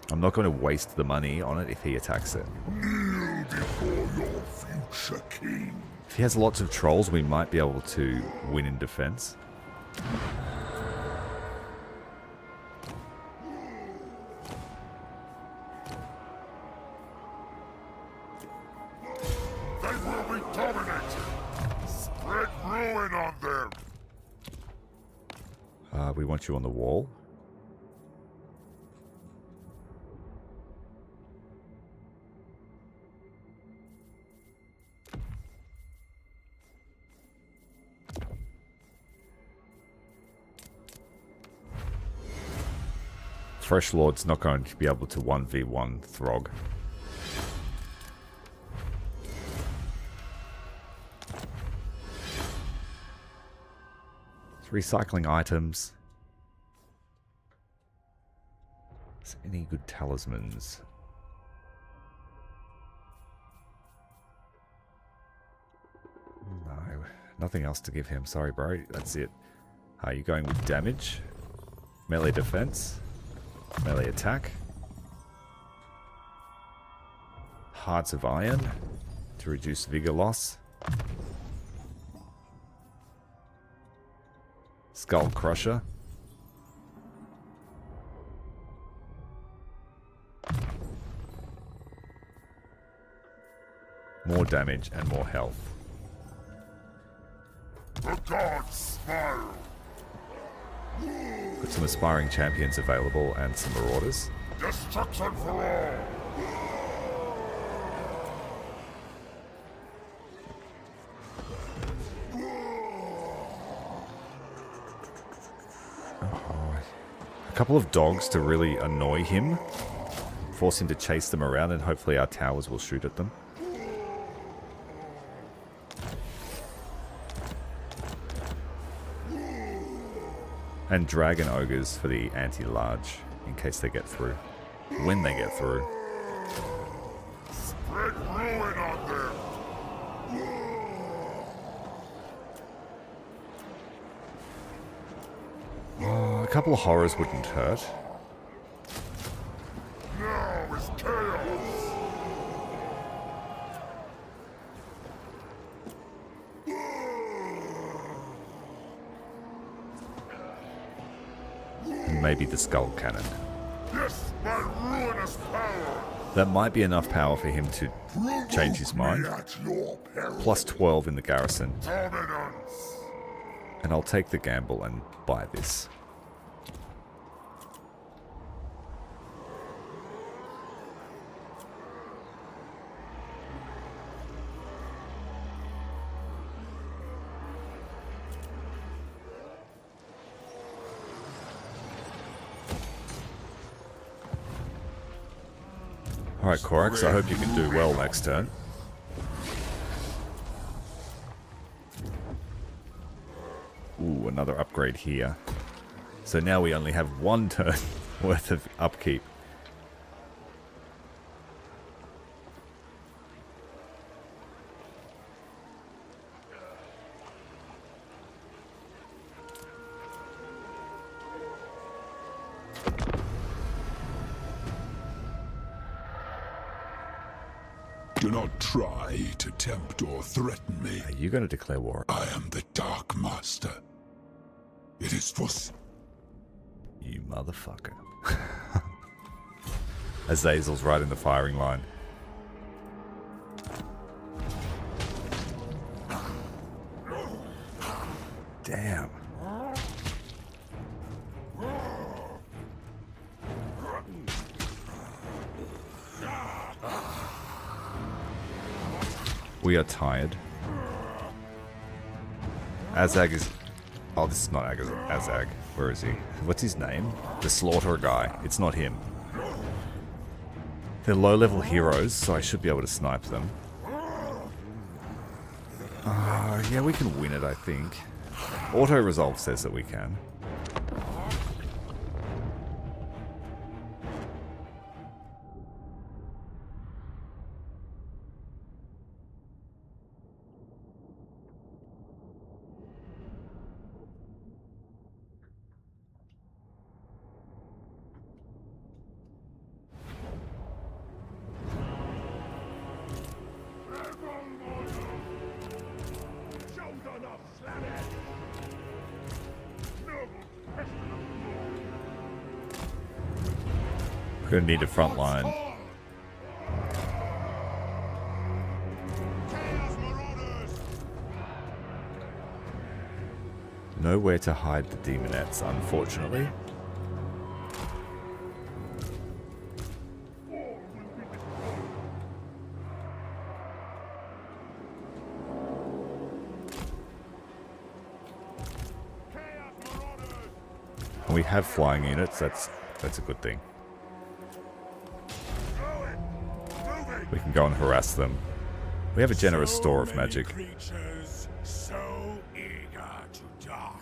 I'm not going to waste the money on it if he attacks it. Kneel before your future king. If he has lots of trolls, we might be able to win in defense. They will be dominated. Spread ruin on them. We want you on the wall. Fresh Lord's not going to be able to 1v1 Throg. It's recycling items. Is there any good talismans? No, nothing else to give him. Sorry, bro. That's it. Are you going with damage? Melee defense? Melee attack. Hearts of Iron to reduce vigor loss. Skull Crusher. More damage and more health. The gods smile. Got some aspiring champions available and some marauders. Destruction for all. A couple of dogs to really annoy him. Force him to chase them around and hopefully our towers will shoot at them. And dragon ogres for the anti-large, in case they get through. When they get through. Spread ruin on them. A couple of horrors wouldn't hurt. Now is chaos. And maybe the skull cannon. Yes, my ruinous power. That might be enough power for him to change his mind. Me at your peril. Plus 12 in the garrison. Dominance. And I'll take the gamble and buy this. Alright, Corax, I hope you can do well next turn. Ooh, another upgrade here. So now we only have one turn worth of upkeep. Do not try to tempt or threaten me. Are you going to declare war? I am the Dark Master. It is for... You motherfucker. Azazel's right in the firing line. Damn. We are tired. Azag is... Oh, this is not Azag. Where is he? What's his name? The Slaughterer guy. It's not him. They're low-level heroes, so I should be able to snipe them. Yeah, we can win it, I think. Auto-resolve says that we can. We're gonna need a front line. Nowhere to hide the demonettes, unfortunately. And we have flying units, that's a good thing. We can go and harass them. We have a generous store of magic. Creatures so eager to die.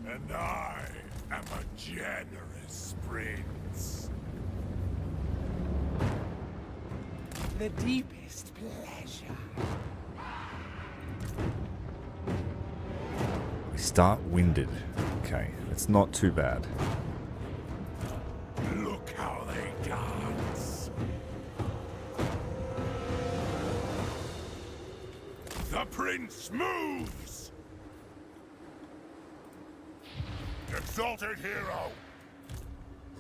And I am a generous prince. The deepest pleasure. We start winded. Okay, it's not too bad. Look how they dance. The prince moves! Exalted hero!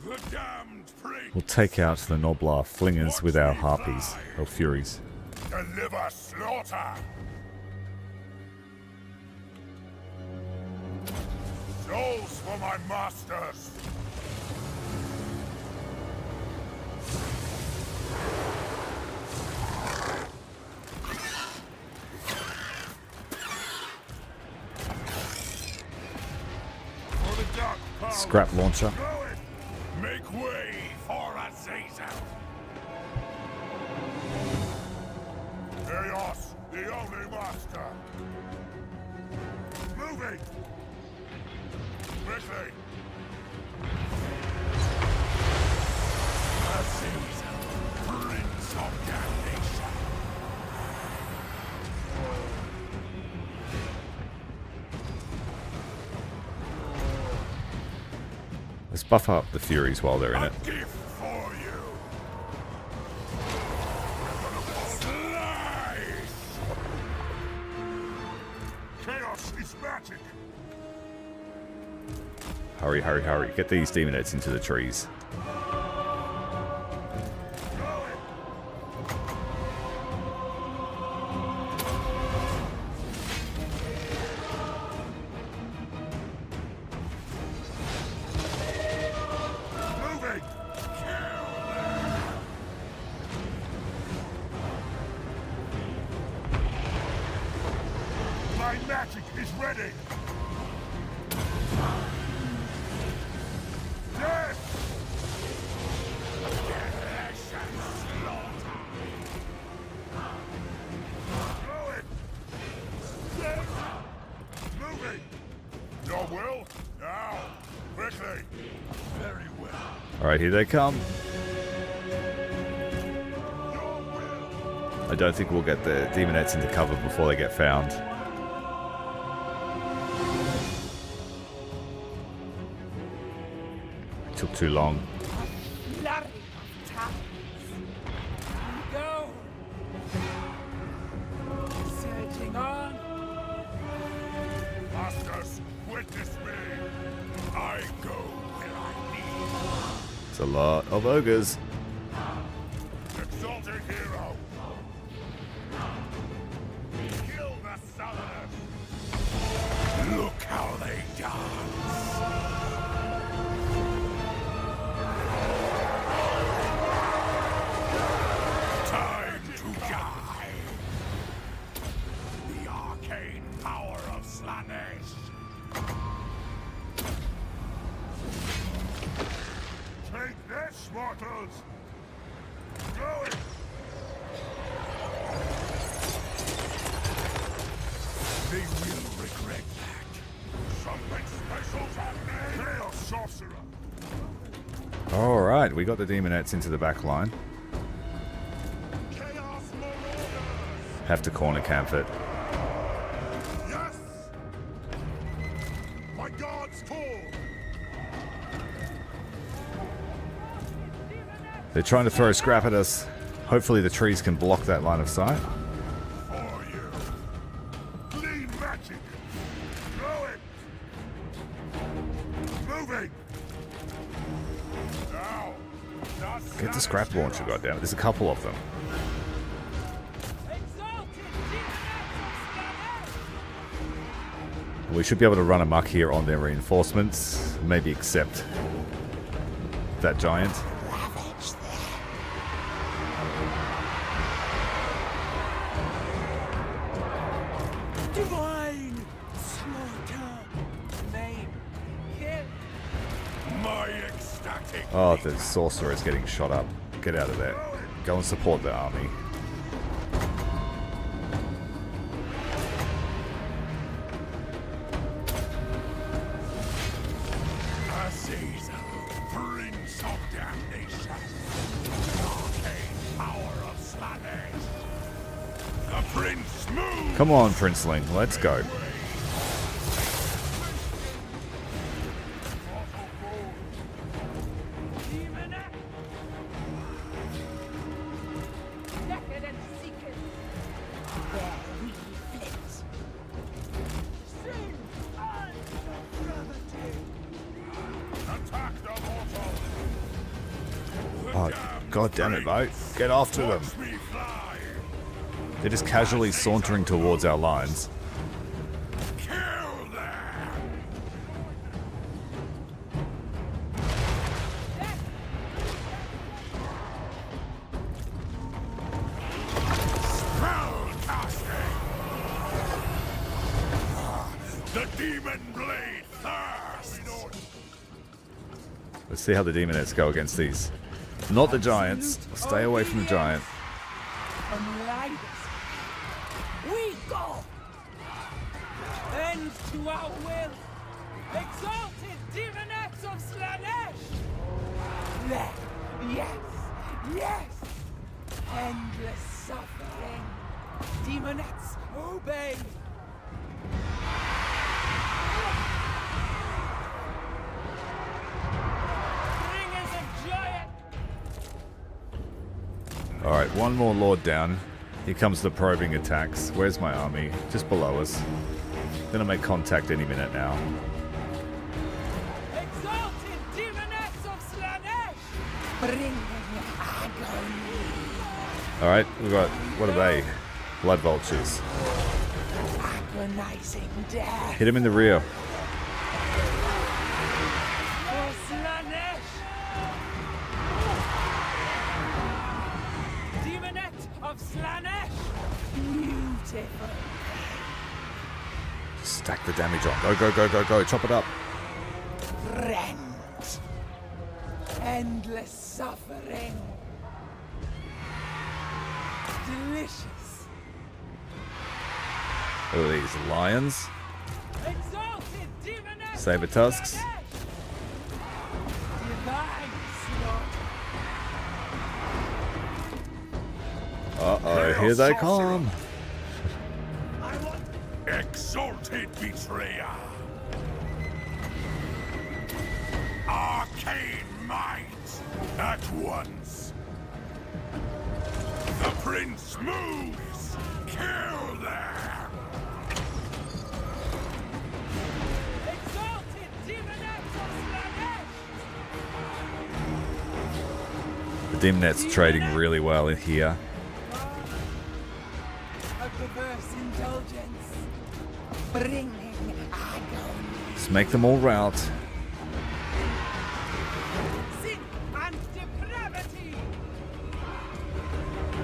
The damned prince! We'll take out the Noblar flingers with our harpies, or furies. Deliver slaughter! Souls for my masters! Scrap launcher. Make way for Azazel! Chaos, the only master! Moving! Quickly! Azazel, Prince of Damnation! Let's buff up the furies while they're in it. A gift for you! Slice! Chaos is magic! Hurry, hurry, hurry. Get these demonettes into the trees. Moving! My magic is ready! Death! Throw it! Death! Moving! Your will? Now! Quickly! Very well. Alright, here they come. Your will! I don't think we'll get the demonettes into cover before they get found. It took too long. Flurry of times. We go. It's a lot of ogres. Exalted hero! Kill the Southerners! Look how they dance! Time to die! The arcane power of Slanesh! Take this, mortals! Go it! They will regret that. Something special's happening! Chaos Sorcerer! Alright, we got the demonettes into the back line. Chaos Marauders! Have to corner camp it. Yes! My gods call! They're trying to throw scrap at us. Hopefully the trees can block that line of sight. For you! Clean magic! Throw it! Moving! Now! Get the scrap launcher, goddammit. There's a couple of them. We should be able to run amok here on their reinforcements. Maybe accept that giant. Divine slaughter. Name. Kill. My ecstatic! Oh, the sorcerer is getting shot up. Get out of there. Go and support the army. Azazel, Prince of Damnation! Arcane power of Slanesh! The Prince moves! Come on, Princeling. Let's go. Decadent seekers. There we flit. Sin and gravity. Attack the mortal! Oh, god damn it, mate. Get after them. Watch me fly! They're just casually sauntering towards our lines. Kill them! Spellcasting! The demon blade thirsts! Let's see how the demonettes go against these. Not the giants. Stay away from the giant. We go! End to our will! Exalted demonettes of Slanesh! There! Yes! Yes! Endless suffering! Demonettes, obey! Bringers of giant! Alright, one more lord down. Here comes the probing attacks. Where's my army? Just below us. Gonna make contact any minute now. Exalted demonettes of Slanesh! Bring agony! Alright, we've got... what are they? Blood vultures. Agonizing death! Hit him in the rear. For Slanesh! Demonette of Slanesh! Beautiful! Stack the damage on. Go, go, go, go, go. Chop it up. Rent! Endless suffering! Delicious! What are these? Lions? Exalted demonette of Saber tusks? Slanesh! Divine slaughter! Uh-oh, here they come. Exalted betrayer! Arcane might! At once! The prince moves! Kill them! Exalted demonette of Slanesh! Dimnet's trading really well in here. A perverse indulgence, bringing agony. Let's make them all rout. Sin and depravity.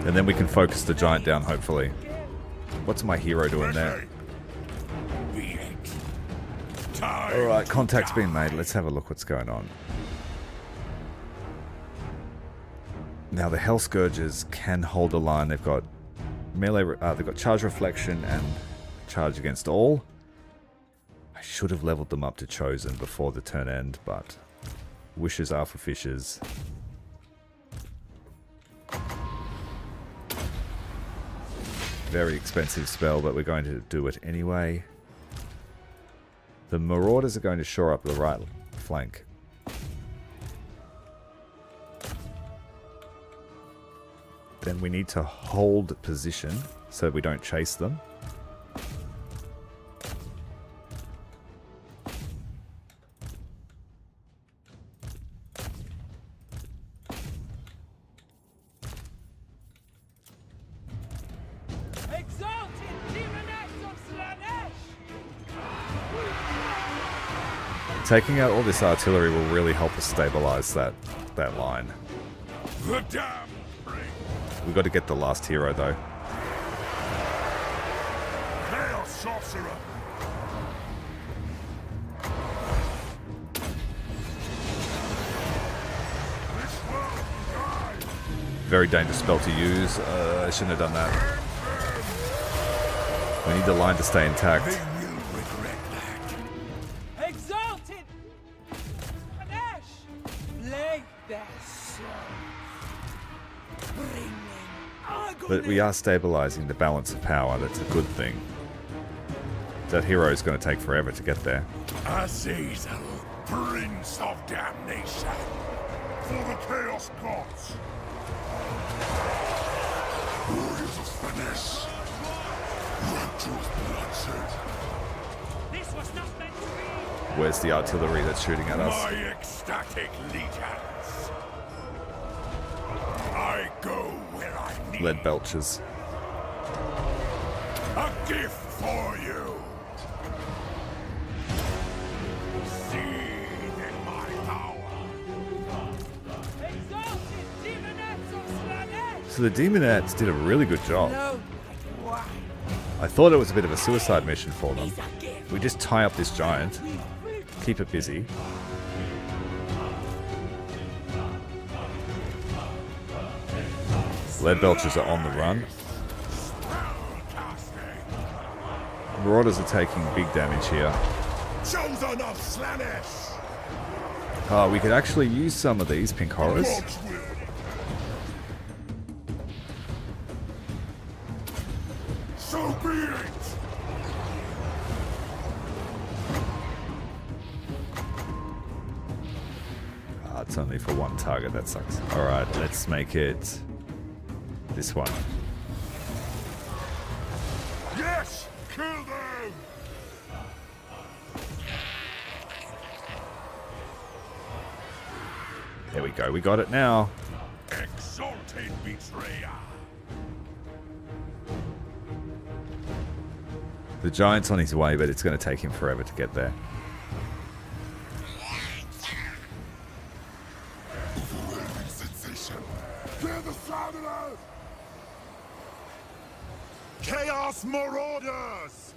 And then we can focus the giant down, hopefully. What's my hero doing there? Be it. Time Alright, to contact's die. being made. Let's have a look what's going on. Now the Hell Scourges can hold a line. They've got melee, they've got charge reflection and charge against all. I should have leveled them up to Chosen before the turn end, but wishes are for fishes. Very expensive spell, but we're going to do it anyway. The Marauders are going to shore up the right flank. Then we need to hold position so we don't chase them. Exalted demoness of Slanesh. Taking out all this artillery will really help us stabilize that line. The damn ring. We've got to get the last hero though. Chaos sorcerer. This world die. Very dangerous spell to use. I shouldn't have done that. We need the line to stay intact. They will regret that. Exalted Slanesh. Blade their soul. Bringing agony. But we are stabilizing the balance of power. That's a good thing. That hero is going to take forever to get there. Azazel, Prince of Damnation. For the Chaos Gods. Warriors of Finesse. Rapturous bloodshed. This was not meant to be. Where's the artillery that's shooting at us? My ecstatic legions. I go where I need. Lead belches. A gift for you. Seed in my power. Exalted demoness of Slanesh. So the Demonettes did a really good job. No, why? I thought it was a bit of a suicide mission for them. Is a gift. We just tie up this giant, keep it busy. Lead belchers are on the run. Marauders are taking big damage here. Chosen of Slanesh. Oh, we could actually use some of these pink horrors. God's will. So be it. Ah, it's only for one target, that sucks. Alright, let's make it this one. Yes, kill them. There we go, we got it now. Exalted betrayer. The giant's on his way, but it's going to take him forever to get there. Overwhelming sensation. Hear the sound of earth. Chaos Marauders.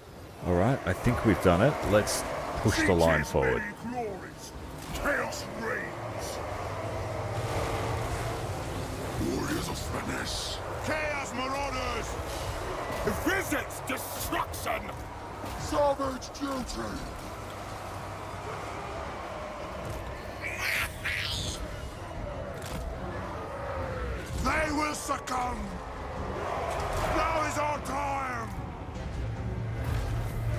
Alright, I think we've done it. Let's push the line Sieges forward. many glories. Chaos reigns. Warriors of Finesse. Chaos Marauders. Visits destruction. Savage duty. They will succumb. Now is our time.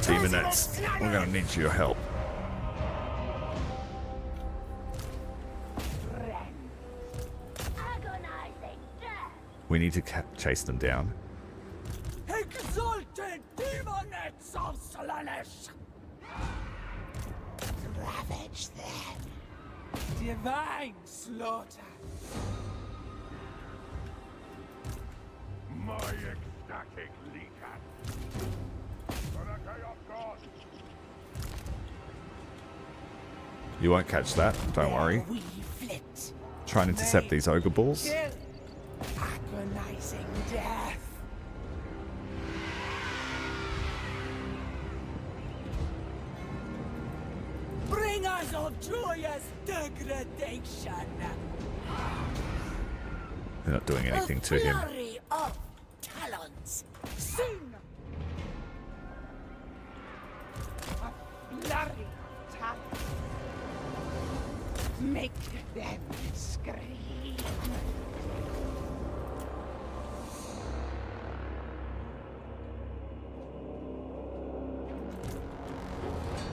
Demonettes, we're going to need your help. Agonizing death. We need to chase them down. Exalted demoness of Slanesh. Ravage them. Divine slaughter. my ecstatic leader. For the Chaos God. You won't catch that, don't worry. We flit. Try and intercept these ogre balls. Kill. Agonizing death. Bring us of joyous degradation. They're not doing anything to him. Flurry of talons. Soon. A flurry of talent. Make them scream.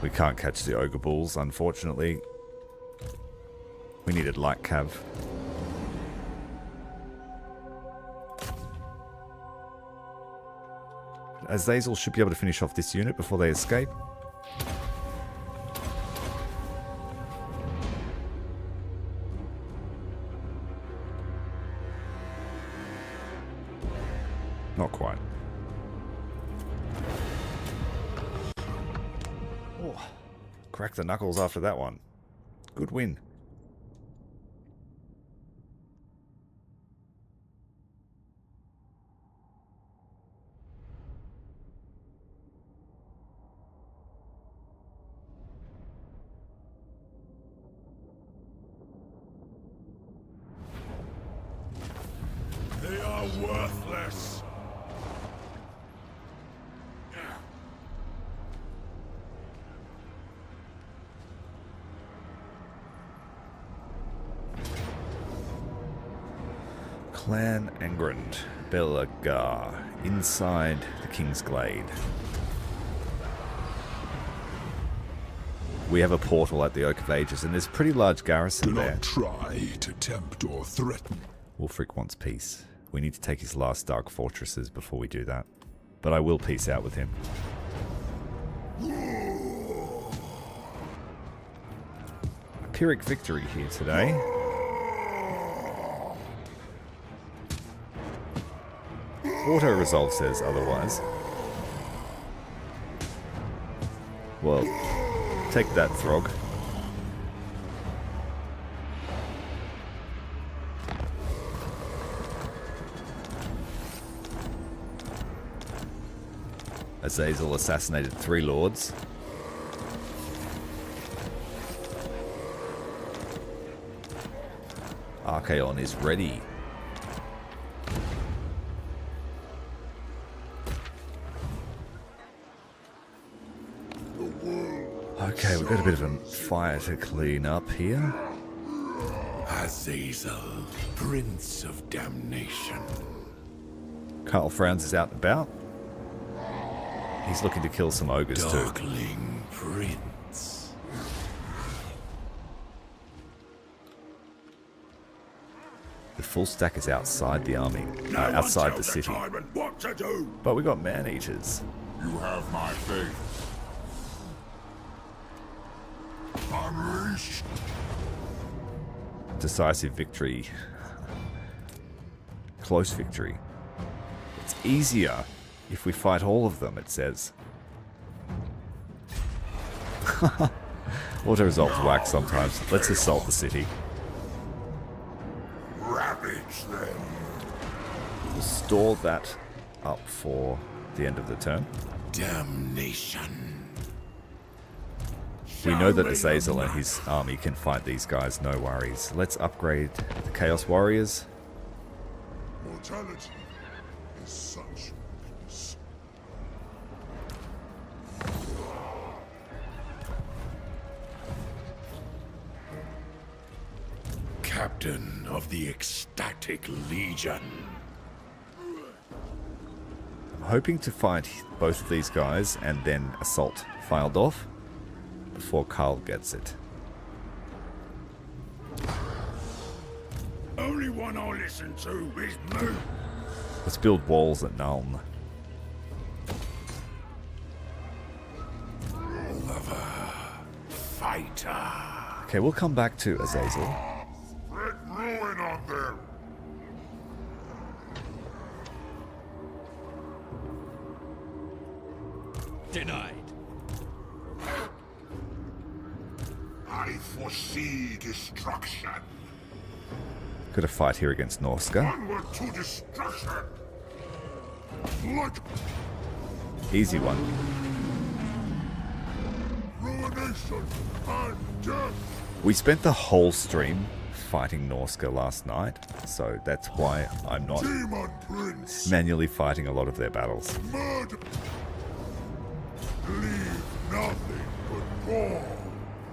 We can't catch the ogre balls, unfortunately. We needed light cav. Azazel should be able to finish off this unit before they escape. Not quite. Oh, crack the knuckles after that one. Good win. They are worthless. Clan Angrand, Belagar, inside the King's Glade. We have a portal at the Oak of Ages, and there's a pretty large garrison Do there. not try to tempt or threaten. Wulfric wants peace. We need to take his last dark fortresses before we do that. But I will peace out with him. A Pyrrhic victory here today. Auto resolve says otherwise. Well, take that, Throg. Azazel assassinated 3 lords. Archaon is ready. Okay, we've got a bit of a fire to clean up here. Azazel, Prince of Damnation. Carl Frowns is out and about. He's looking to kill some ogres too. Darkling Prince. The full stack is outside the army, outside the city. What to do? But we got man-eaters. You have my faith. Unleash. Decisive victory. Close victory. It's easier if we fight all of them, it says. Auto resolves whack sometimes. Let's assault the city. Ravage them. We'll store that up for the end of the turn. Damnation. We know that Azazel and his army can fight these guys, no worries. Let's upgrade the Chaos Warriors. Mortality is such weakness. Captain of the Ecstatic Legion. I'm hoping to fight both of these guys and then assault Fildorf before Carl gets it. Only one I listen to is me. Let's build walls at Nuln. Lover. Fighter. Okay, we'll come back to Azazel. Spread ruin on them. Denied. I foresee destruction. Got a fight here against Norska. Onward to destruction. Like Easy one. ruination and death. We spent the whole stream fighting Norska last night, so that's why I'm not Demon Prince. manually fighting a lot of their battles. Murder. Leave nothing but gore.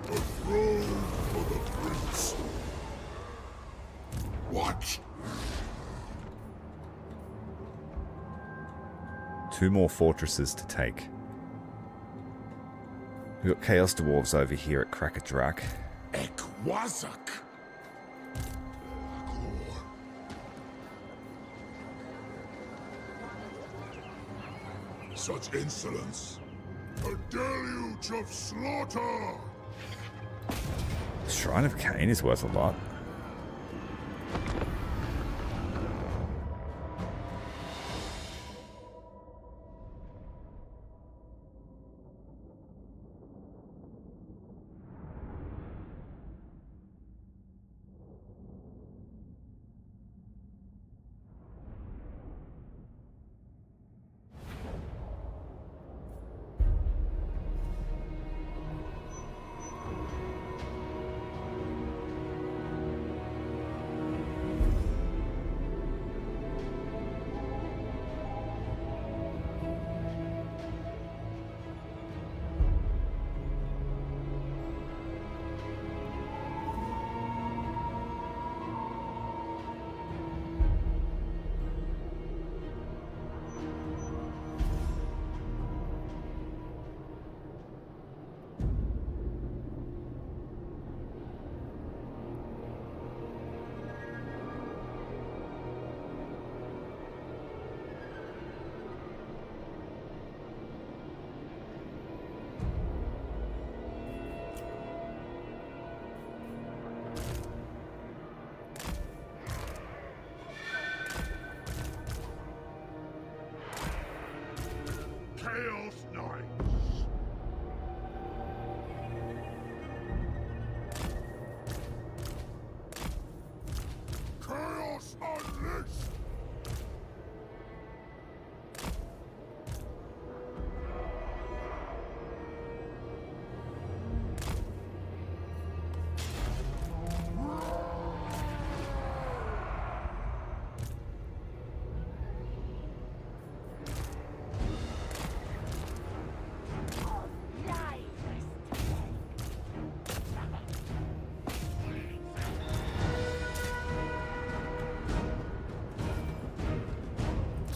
A throne for the prince. What? 2 more fortresses to take. We've got Chaos Dwarves over here at Krakadrak. Ekwazak. Such insolence. A deluge of slaughter. Shrine of Cain is worth a lot. Chaos Knights. Chaos Unleashed.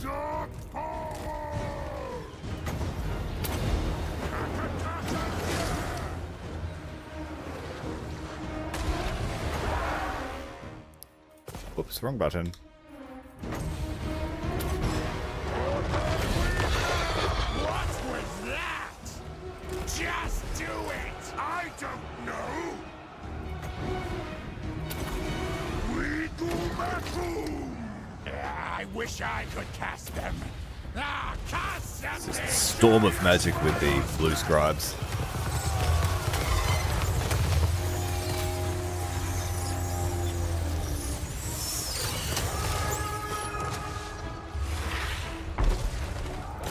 Dark power. Oops, wrong button. What was that? Just do it! I don't know! We do metal! I wish I could cast them. Cast them! Storm of magic with the blue scribes.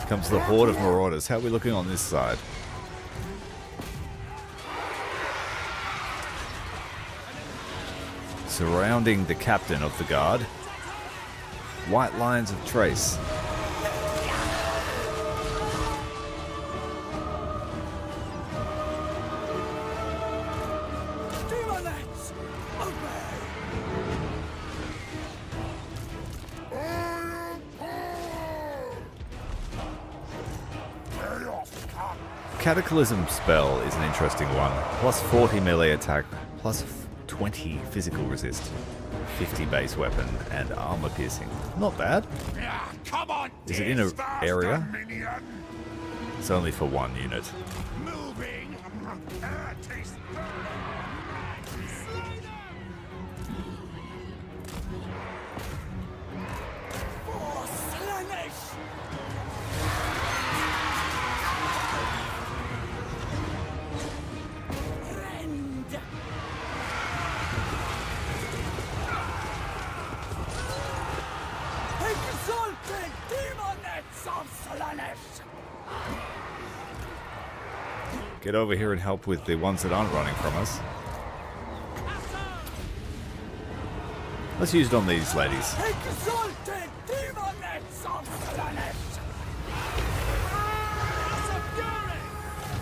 Comes the horde of marauders. How are we looking on this side? Surrounding the captain of the guard. White lines of trace. Demonettes, obey! Cataclysm spell is an interesting one. Plus 40 melee attack, plus 20 physical resist, 50 base weapon, and armor piercing. Not bad. Come on, Is it in an area? Minion. It's only for one unit. Moving. Taste. For Slanish! Get over here and help with the ones that aren't running from us. Let's use it on these ladies. Exalted demonets of planet!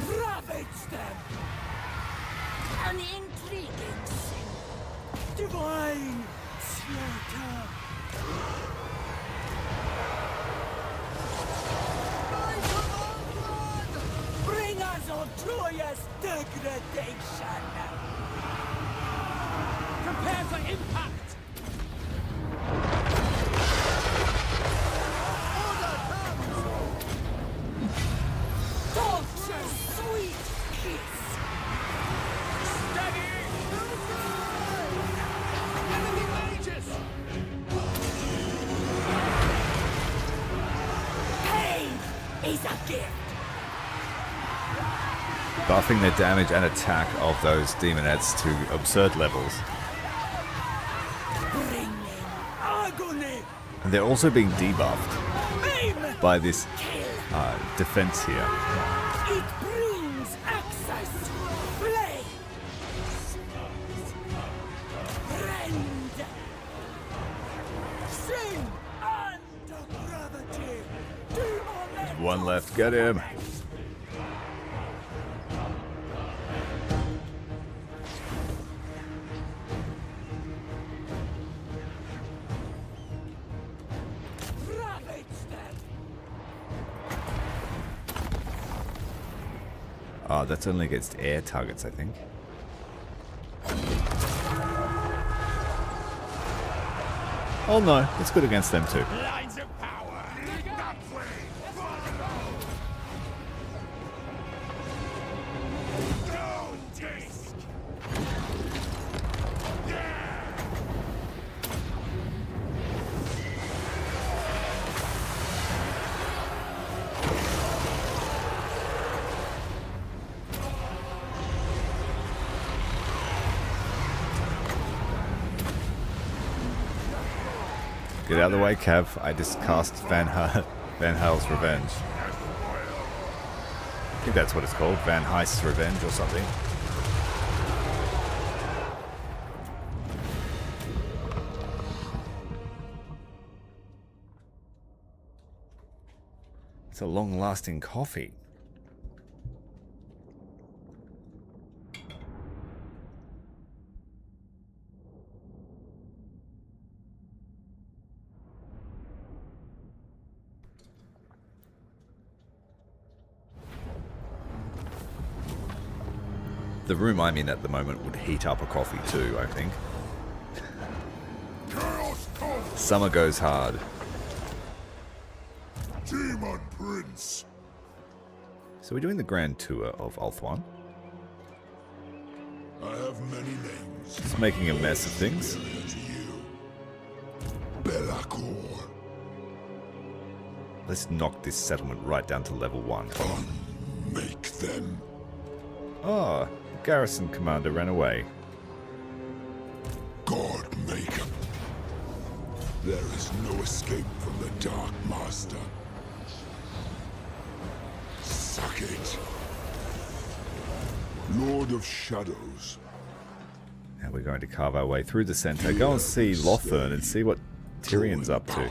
Ravage them! An intriguing sin. Divine slaughter! Bring us on joyous degradation! Prepare for impact! Torture, sweet kiss! Steady! Enemy mages! Pain is a gift! Buffing the damage and attack of those demonettes to absurd levels. Bringing agony! And they're also being debuffed Aim! by this Kill! defense here. It brings access! Play! Rend! Sing! Under gravity! Demon! One left, get him. Ravage them! Ah, that's only against air targets, I think. Oh no, it's good against them too. Lines of power. That way. Go, disc. Get out of the way, Cav. I just cast Van Hal's Revenge. I think that's what it's called. Van Heist's Revenge or something. It's a long-lasting coffee. The room I'm in at the moment would heat up a coffee too, I think. Chaos comes! Summer goes hard. Demon Prince! So we're doing the grand tour of Ulthuan. I have many names. Just making a mess of things. To you. LAKOR. Let's knock this settlement right down to level 1. Make them. Oh, garrison commander ran away. God Maker. There is no escape from the Dark Master. Suck it. Lord of Shadows. Now we're going to carve our way through the center. Go and see Lothern and see what Tyrion's up to.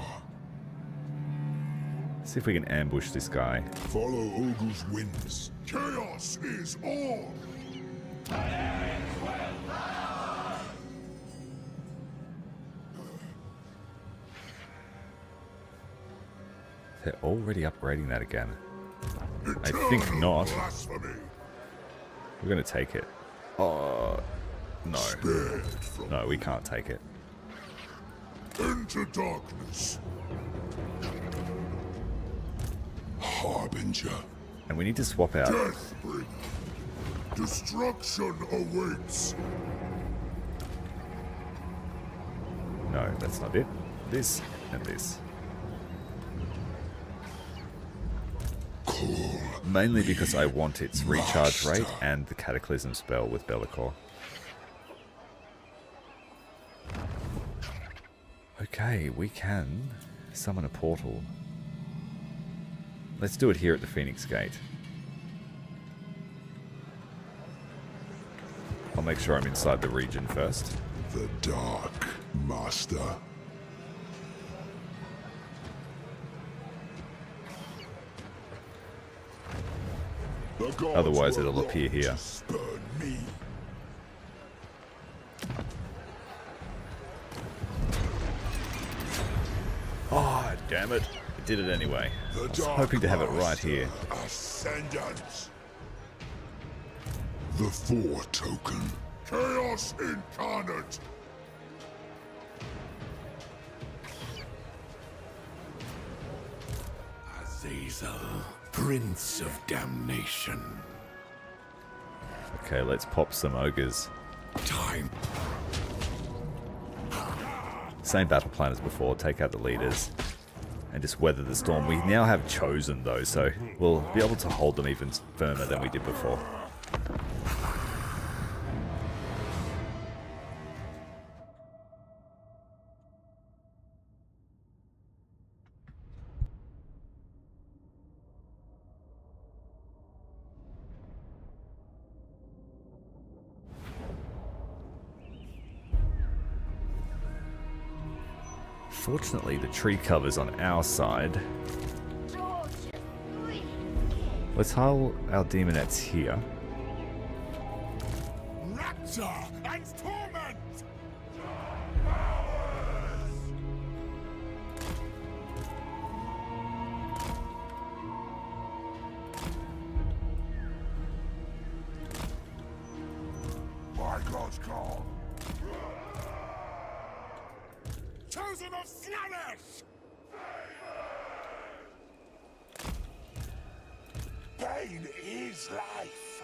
See if we can ambush this guy. Follow Ogre's winds. Chaos is on. They're already upgrading that again. I think not. Blasphemy. We're going to take it. Oh, no. Spared from No, we can't take it. into darkness. Harbinger. And we need to swap out. Death bringer. Destruction awaits. No, that's not it. This and this. Call. Mainly because I want its recharge rate and the Cataclysm spell with LAKOR. Okay, we can summon a portal. Let's do it here at the Phoenix Gate. I'll make sure I'm inside the region first. The Dark Master. The gods Otherwise were it'll wrong appear here. to spurn me. Oh, damn it. I did it anyway. I The was Dark hoping to have it right Master here. Ascendant. The Four Token. Chaos Incarnate. Azazel, Prince of Damnation. Okay, let's pop some ogres. Time. Same battle plan as before, take out the leaders and just weather the storm. We now have Chosen though, so we'll be able to hold them even firmer than we did before. Fortunately, the tree cover's on our side. Let's hull our demonettes here. Rapture and torment! By God's call. Chosen of Slanish! Pain is life.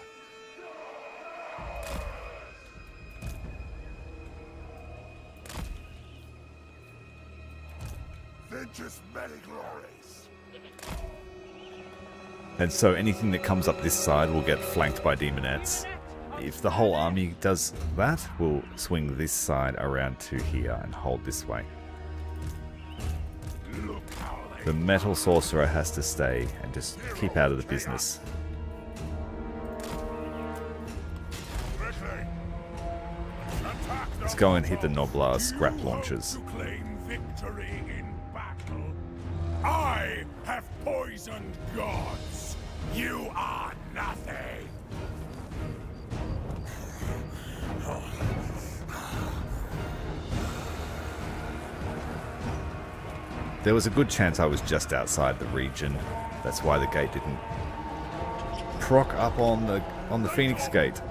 Vengeance many glories. And so anything that comes up this side will get flanked by demonettes. If the whole army does that, we'll swing this side around to here and hold this way. The metal sorcerer has to stay and just keep out of the business. Let's go and hit the Noblar scrap launchers. To claim victory in battle. I have poisoned gods. You are nothing. There was a good chance I was just outside the region. That's why the gate didn't proc up on the Phoenix Gate.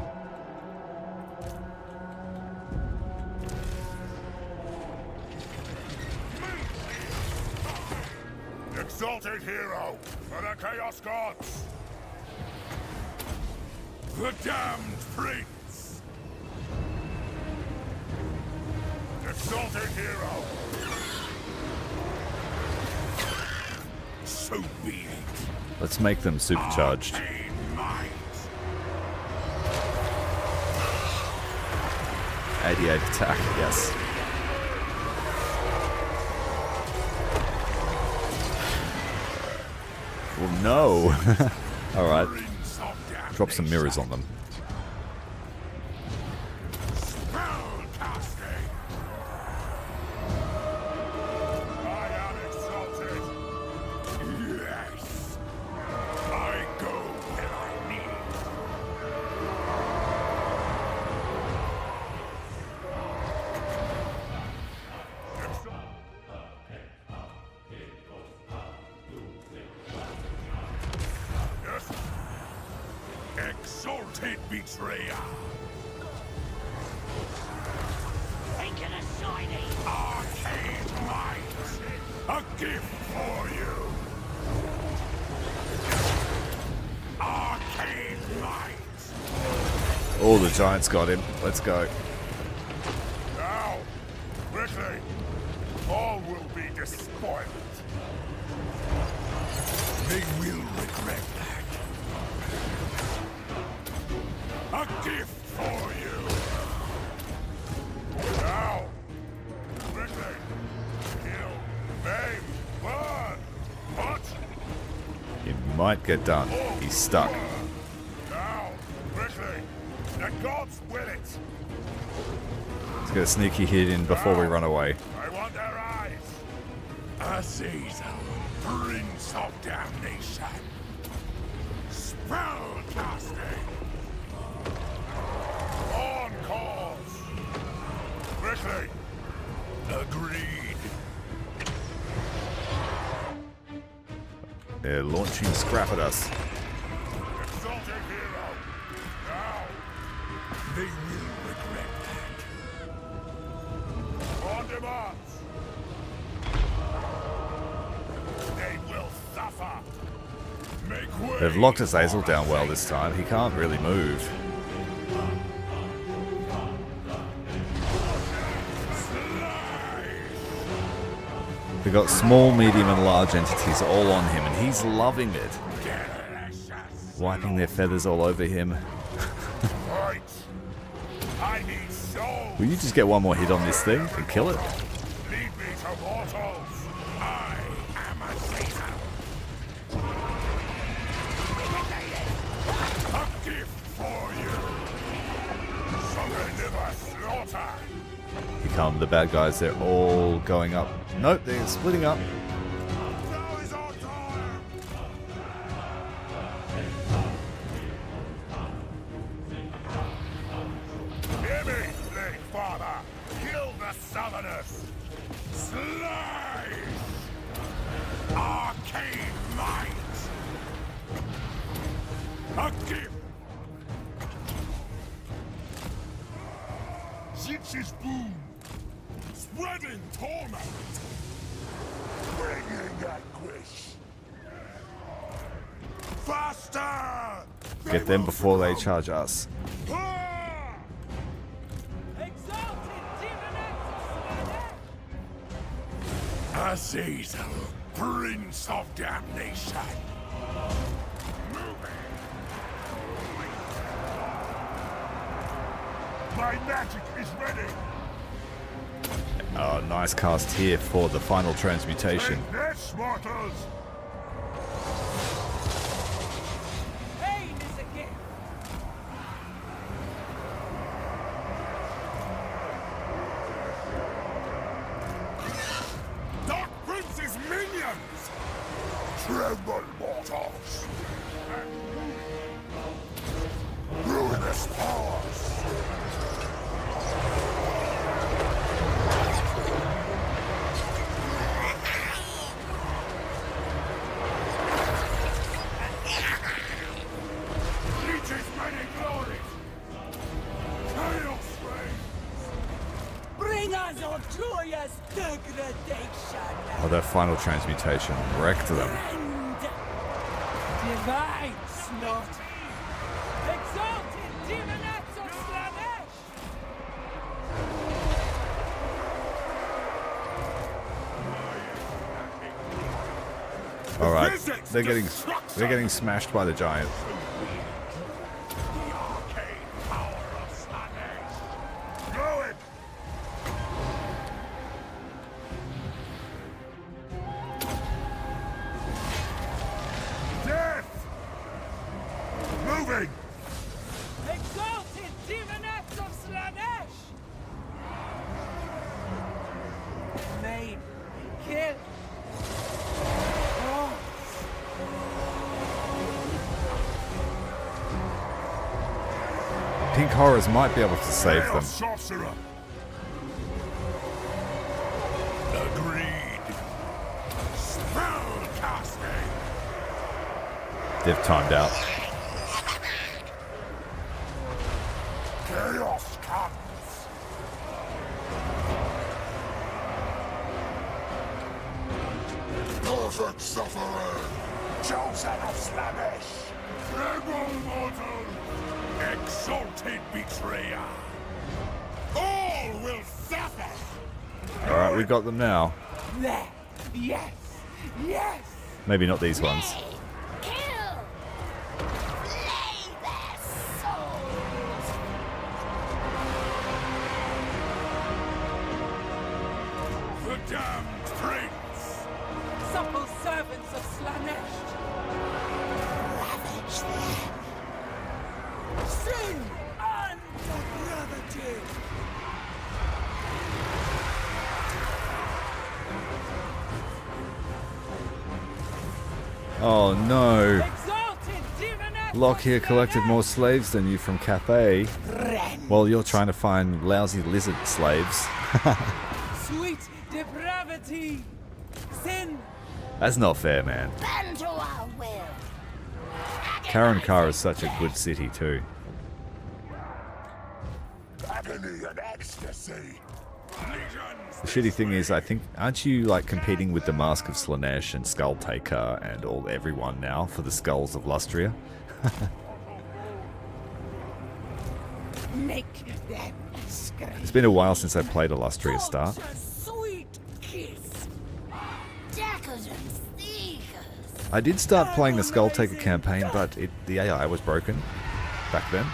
Exalted hero for the Chaos Gods. The damned prince. Exalted hero. So be it. Let's make them supercharged. Arcane might. 88 attack, yes. Well, no. Alright. Prince of Drop some mirrors on them. spell casting. I am exalted. Yes. I go where I need. Yes. Exalted betrayer. Taking a shiny. Arcane might. A gift for you. Arcane might. Oh, the giants got him. Let's go. Now, quickly. All will be despoiled. They will regret that. A gift for you. Now, quickly. Kill, maim, burn. What? He might get done. He's stuck. Now, quickly. The gods will it. Let's get a sneaky hit in before we run away. I want their eyes. Azazel, Prince of Damnation. Spellcasting. On course. Quickly. Agreed. They're launching scrap at us. Exalted hero. Now. They will regret that. On demands. They will suffer. Make way. They've locked Azazel down well this time. He can't really move. We've got small, medium, and large entities all on him, and he's loving it. Wiping their feathers all over him. Right. I need souls. Will you just get one more hit on this thing and kill it? Lead me to mortals. I am a Caesar. A gift for you. So they never slaughter. Here come the bad guys. They're all going up. Nope, they're splitting up. Now is our time. Hear me, Lake Father. Kill the Southerners. Slice. Arcane might. A gift. Zix's boom. Spreading torment. Bringing anguish. Faster! Get them before they charge us. Ah! Exalted Demoness! Azazel, Prince of Damnation. Moving. My magic is ready. Oh, nice cast here for the final transmutation. Take this, mortals. Pain is a gift! Dark Prince's minions! Tremble, mortals! Ruinous powers! Reaches many glories! Chaos reigns! Bring us our glorious degradation! Oh, that final transmutation wrecked them. Rend! Divine slaughter! Exalted Demoness of Slanesh! All right, they're getting smashed by the giant. The arcane power of Slanesh! Go it! Death! Moving! Exalted Demoness of Slanesh! Maim, kill! Oh. Pink horrors might be able to save them. Sorcerer! Agreed! Spell casting! They've timed out. Chaos comes! Perfect sufferer! Chosen of Slanesh! Tremble, mortal! Exalted betrayer! All will suffer! All right, we've got them now. There! Yes! Yes! Maybe not these ones. Kill! Lay their souls! The damned prince! Supple servants of Slanesh! Ravage them! Sin and Oh no. Exalted Demoness Locke here collected more slaves than you from Cathay. While you're trying to find lousy lizard slaves. Sweet depravity. Sin. That's not fair, man. Bend to our will. Karankar is such a good city too. Agony and ecstasy. The shitty thing is, I think, aren't you like competing with the Mask of Slanesh and Skull Taker and everyone now for the Skulls of Lustria? Make them scream. It's been a while since I played a Lustria start. Such a sweet kiss. Jackals and seekers. I did start playing the Skull Taker campaign, but the AI was broken back then.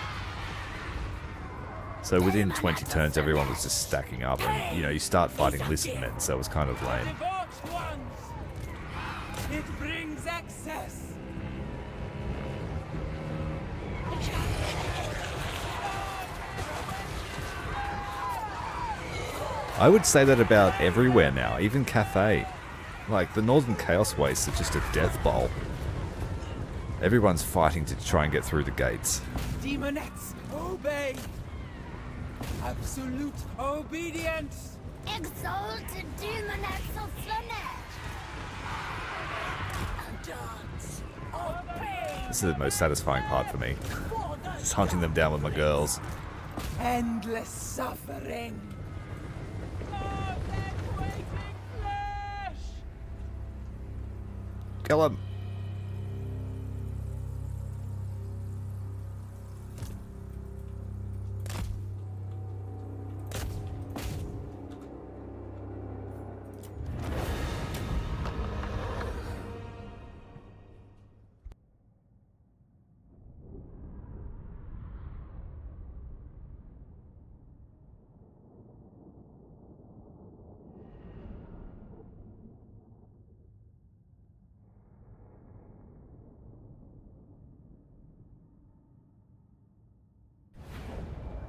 So within 20 turns, everyone was just stacking up, and you start fighting lizard men, so it was kind of lame. Debauched ones. It brings excess. I would say that about everywhere now, even Cathay. Like, the Northern Chaos Wastes are just a death bowl. Everyone's fighting to try and get through the gates. Demonettes, obey. Absolute obedience. Exalted Demoness of Slanesh. A dance of pain. This is the most satisfying part for me. Just hunting them down with my girls. Endless suffering. Of that waiting flesh. Kill him.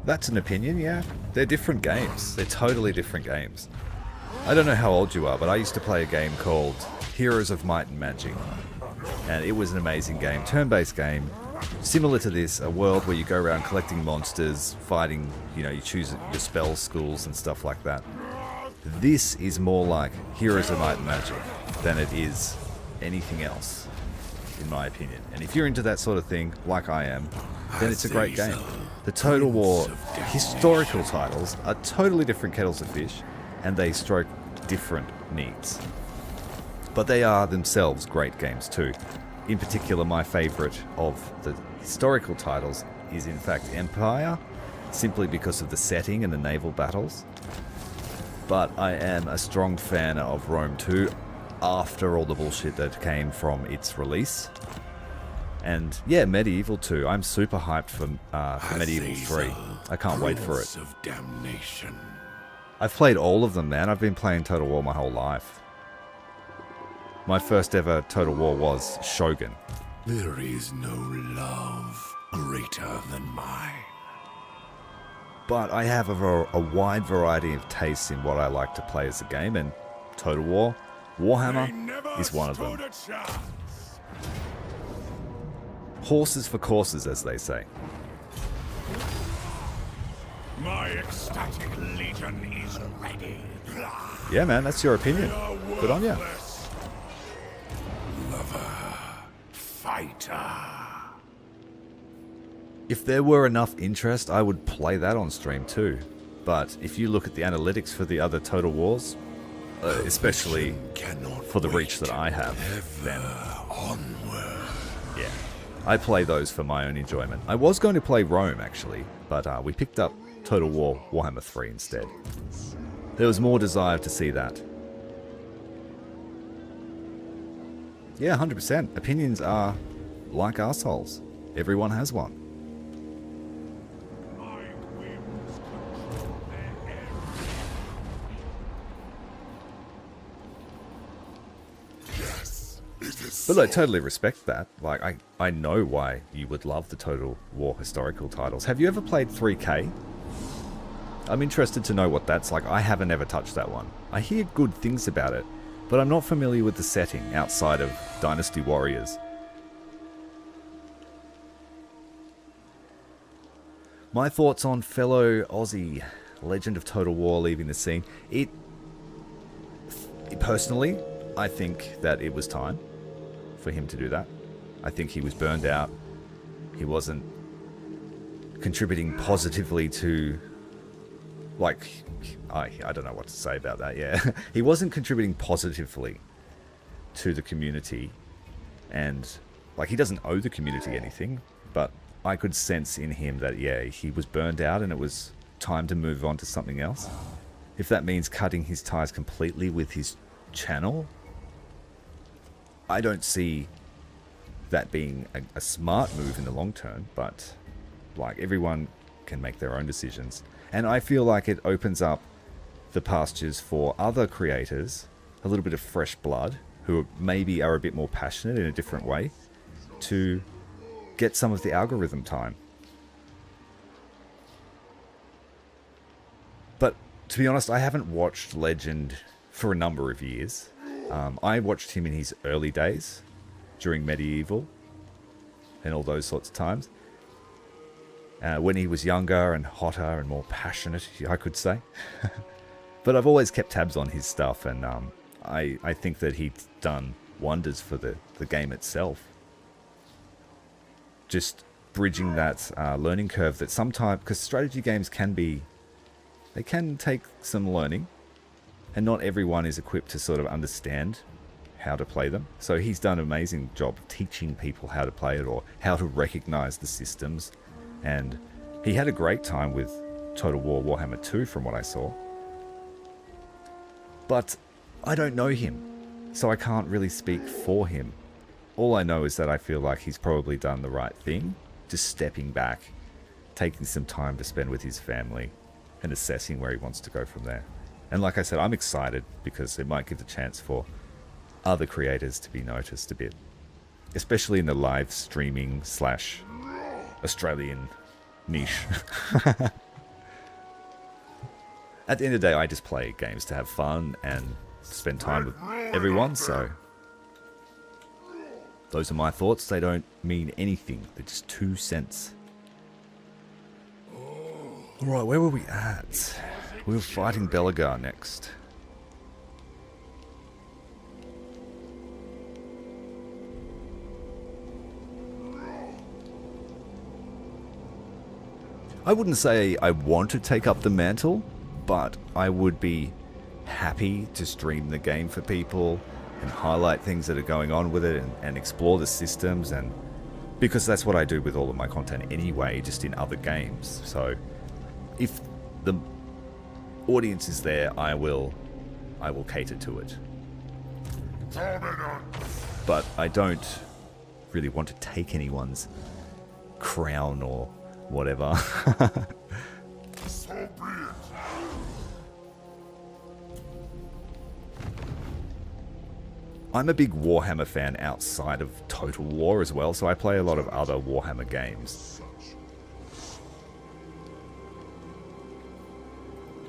That's an opinion, yeah. They're different games. They're totally different games. I don't know how old you are, but I used to play a game called Heroes of Might and Magic. And it was an amazing game. Turn-based game. Similar to this, a world where you go around collecting monsters, fighting, you choose your spell schools and stuff like that. This is more like Heroes of Might and Magic than it is anything else, in my opinion. And if you're into that sort of thing, like I am, then it's a great game. The Total War historical titles are totally different kettles of fish, and they stroke different needs. But they are themselves great games too. In particular, my favourite of the historical titles is in fact Empire, simply because of the setting and the naval battles. But I am a strong fan of Rome 2 after all the bullshit that came from its release. And yeah, Medieval 2. I'm super hyped for Medieval 3. I can't wait for it. Of damnation. I've played all of them, man. I've been playing Total War my whole life. My first ever Total War was Shogun. There is no love greater than mine. But I have a wide variety of tastes in what I like to play as a game, and Total War, Warhammer is one of them. Horses for courses, as they say. My ecstatic legion is ready. Yeah, man, that's your opinion. Good on ya. Lover, fighter. If there were enough interest, I would play that on stream too. But if you look at the analytics for the other Total Wars, especially for the reach that I have, then yeah, I play those for my own enjoyment. I was going to play Rome actually, but we picked up Total War Warhammer 3 instead. There was more desire to see that. Yeah, 100%. Opinions are like assholes. Everyone has one. But I totally respect that. Like, I know why you would love the Total War historical titles. Have you ever played 3K? I'm interested to know what that's like. I haven't ever touched that one. I hear good things about it, but I'm not familiar with the setting outside of Dynasty Warriors. My thoughts on fellow Aussie Legend of Total War leaving the scene. Personally, I think that it was time for him to do that. I think he was burned out. He wasn't contributing positively to, like, I don't know what to say about that, yeah. He wasn't contributing positively to the community, and, like, he doesn't owe the community anything, but I could sense in him that, yeah, he was burned out and it was time to move on to something else. If that means cutting his ties completely with his channel, I don't see that being a smart move in the long term, but like, everyone can make their own decisions. And I feel like it opens up the pastures for other creators, a little bit of fresh blood, who maybe are a bit more passionate in a different way, to get some of the algorithm time. But to be honest, I haven't watched Legend for a number of years. I watched him in his early days, during Medieval, and all those sorts of times. When he was younger and hotter and more passionate, I could say. But I've always kept tabs on his stuff, and I think that he's done wonders for the game itself. Just bridging that learning curve that sometimes, because strategy games they can take some learning, and not everyone is equipped to sort of understand how to play them. So he's done an amazing job of teaching people how to play it, or how to recognize the systems. And he had a great time with Total War Warhammer 2 from what I saw. But I don't know him, so I can't really speak for him. All I know is that I feel like he's probably done the right thing, just stepping back, taking some time to spend with his family, and assessing where he wants to go from there. And like I said, I'm excited because it might give the chance for other creators to be noticed a bit, especially in the live streaming / Australian niche. At the end of the day, I just play games to have fun and spend time with everyone, so those are my thoughts. They don't mean anything, they're just 2 cents. Alright, where were we at? We were fighting Belagar next. I wouldn't say I want to take up the mantle, but I would be happy to stream the game for people and highlight things that are going on with it, and explore the systems, and because that's what I do with all of my content anyway, just in other games. So if the audience is there, I will cater to it. But I don't really want to take anyone's crown or whatever. So be it. I'm a big Warhammer fan outside of Total War as well, so I play a lot of other Warhammer games.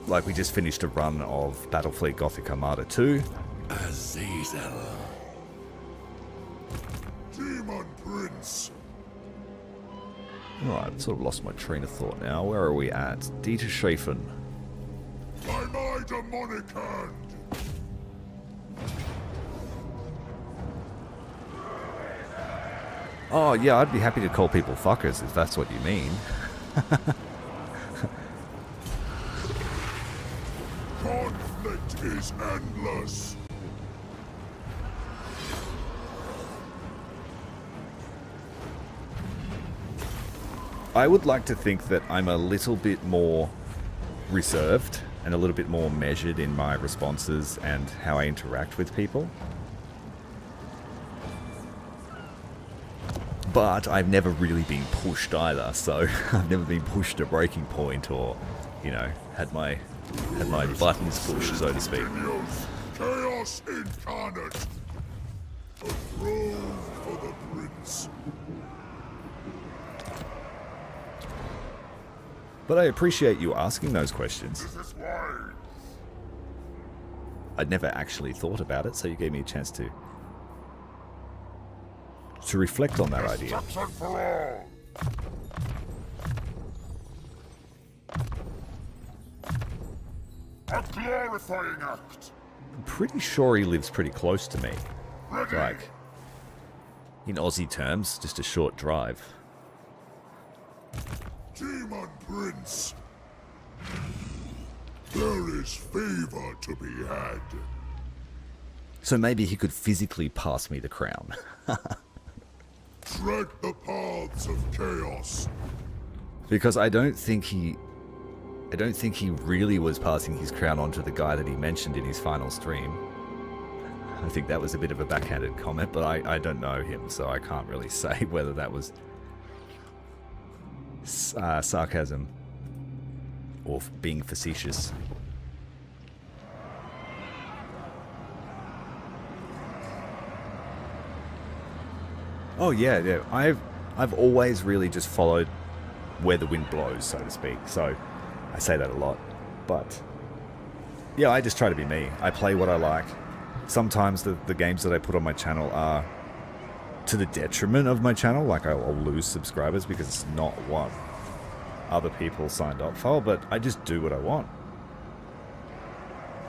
Like, we just finished a run of Battlefleet Gothic Armada 2. Azazel. Demon Prince. Right, sort of lost my train of thought now. Where are we at? Dieter Schaefen. By my demonic hand. Oh yeah, I'd be happy to call people fuckers if that's what you mean. Conflict is endless. I would like to think that I'm a little bit more reserved and a little bit more measured in my responses and how I interact with people. But I've never really been pushed either, so I've never been pushed to breaking point, or, you know, had my buttons pushed, so to speak. Chaos incarnate. A throne for the prince. But I appreciate you asking those questions. This is why. I'd never actually thought about it, so you gave me a chance to reflect on that idea. Destruction for all! A glorifying act! I'm pretty sure he lives pretty close to me. Ready! Like, in Aussie terms, just a short drive. Daemon Prince! There is favor to be had. So maybe he could physically pass me the crown. Tread the paths of chaos. Because I don't think he really was passing his crown on to the guy that he mentioned in his final stream. I think that was a bit of a backhanded comment, but I don't know him, so I can't really say whether that was sarcasm or being facetious. Oh yeah. I've always really just followed where the wind blows, so to speak. So I say that a lot, but yeah, I just try to be me. I play what I like. Sometimes the games that I put on my channel are to the detriment of my channel, like I'll lose subscribers because it's not what other people signed up for, but I just do what I want.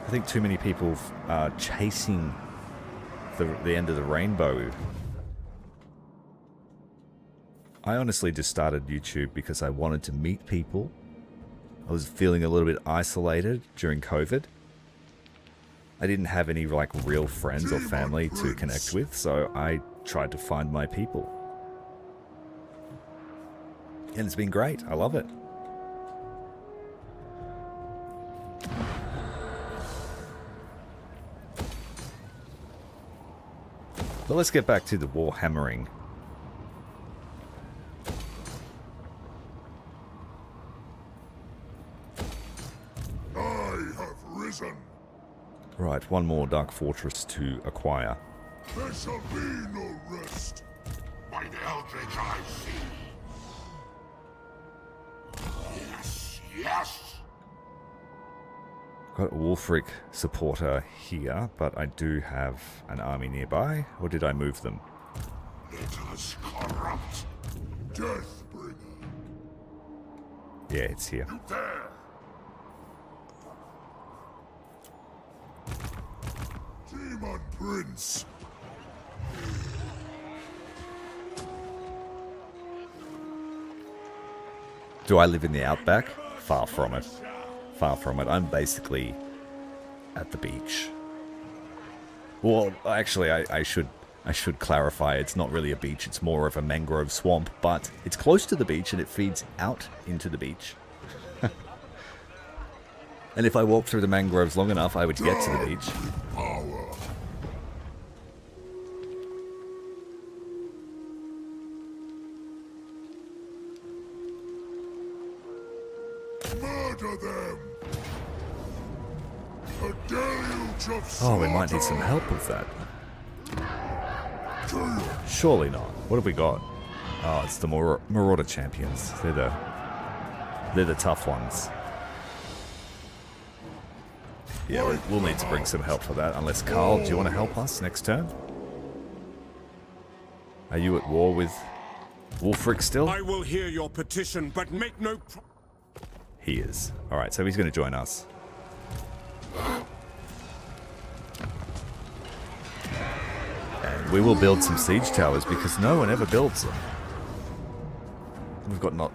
I think too many people are chasing the end of the rainbow. I honestly just started YouTube because I wanted to meet people. I was feeling a little bit isolated during COVID. I didn't have any like real friends or family to connect with, so I tried to find my people. And it's been great. I love it. But let's get back to the warhammering. I have risen. Right, one more Dark Fortress to acquire. There shall be no rest. By the Eldritch I see. Yes, yes. Got a Wolfric supporter here, but I do have an army nearby. Or did I move them? Let us corrupt. Deathbringer. Yeah, it's here. You there. Daemon Prince. Do I live in the outback? Far from it. Far from it. I'm basically at the beach. Well, actually, I should clarify. It's not really a beach. It's more of a mangrove swamp, but it's close to the beach and it feeds out into the beach. And if I walked through the mangroves long enough, I would get to the beach. Power. Murder them. A deluge of slaughter. Oh, we might need some help with that. Surely not. What have we got? Oh, it's the Marauder champions. They're the tough ones. Yeah, we'll need to bring some help for that. Unless, Carl, do you want to help us next turn? Are you at war with Wolfric still? I will hear your petition, but make no... He is. Alright, so he's going to join us. And we will build some siege towers because no one ever builds them.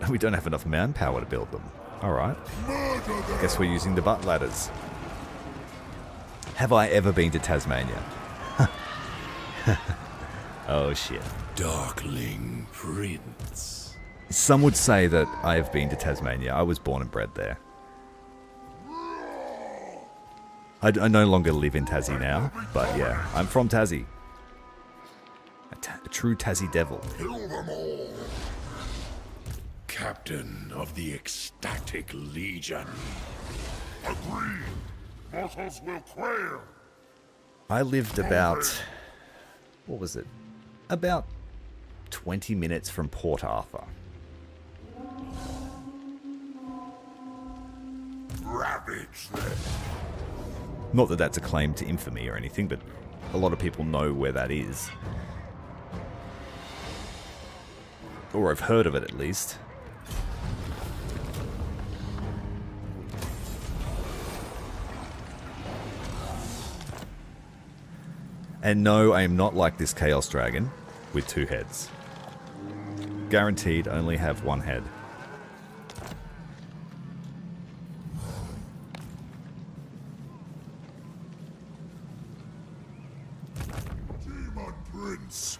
We don't have enough manpower to build them. Alright. Guess we're using the butt ladders. Have I ever been to Tasmania? Oh shit. Darkling Prince. Some would say that I have been to Tasmania. I was born and bred there. I no longer live in Tassie now, but yeah, I'm from Tassie. A true Tassie devil. Kill them all. Captain of the Ecstatic Legion. Agreed. Mortals will quail. I lived about... what was it? About 20 minutes from Port Arthur. Ravage them. Not that that's a claim to infamy or anything, but a lot of people know where that is. Or I've heard of it at least. And no, I am not like this Chaos Dragon with 2 heads. Guaranteed only have 1 head. Daemon Prince.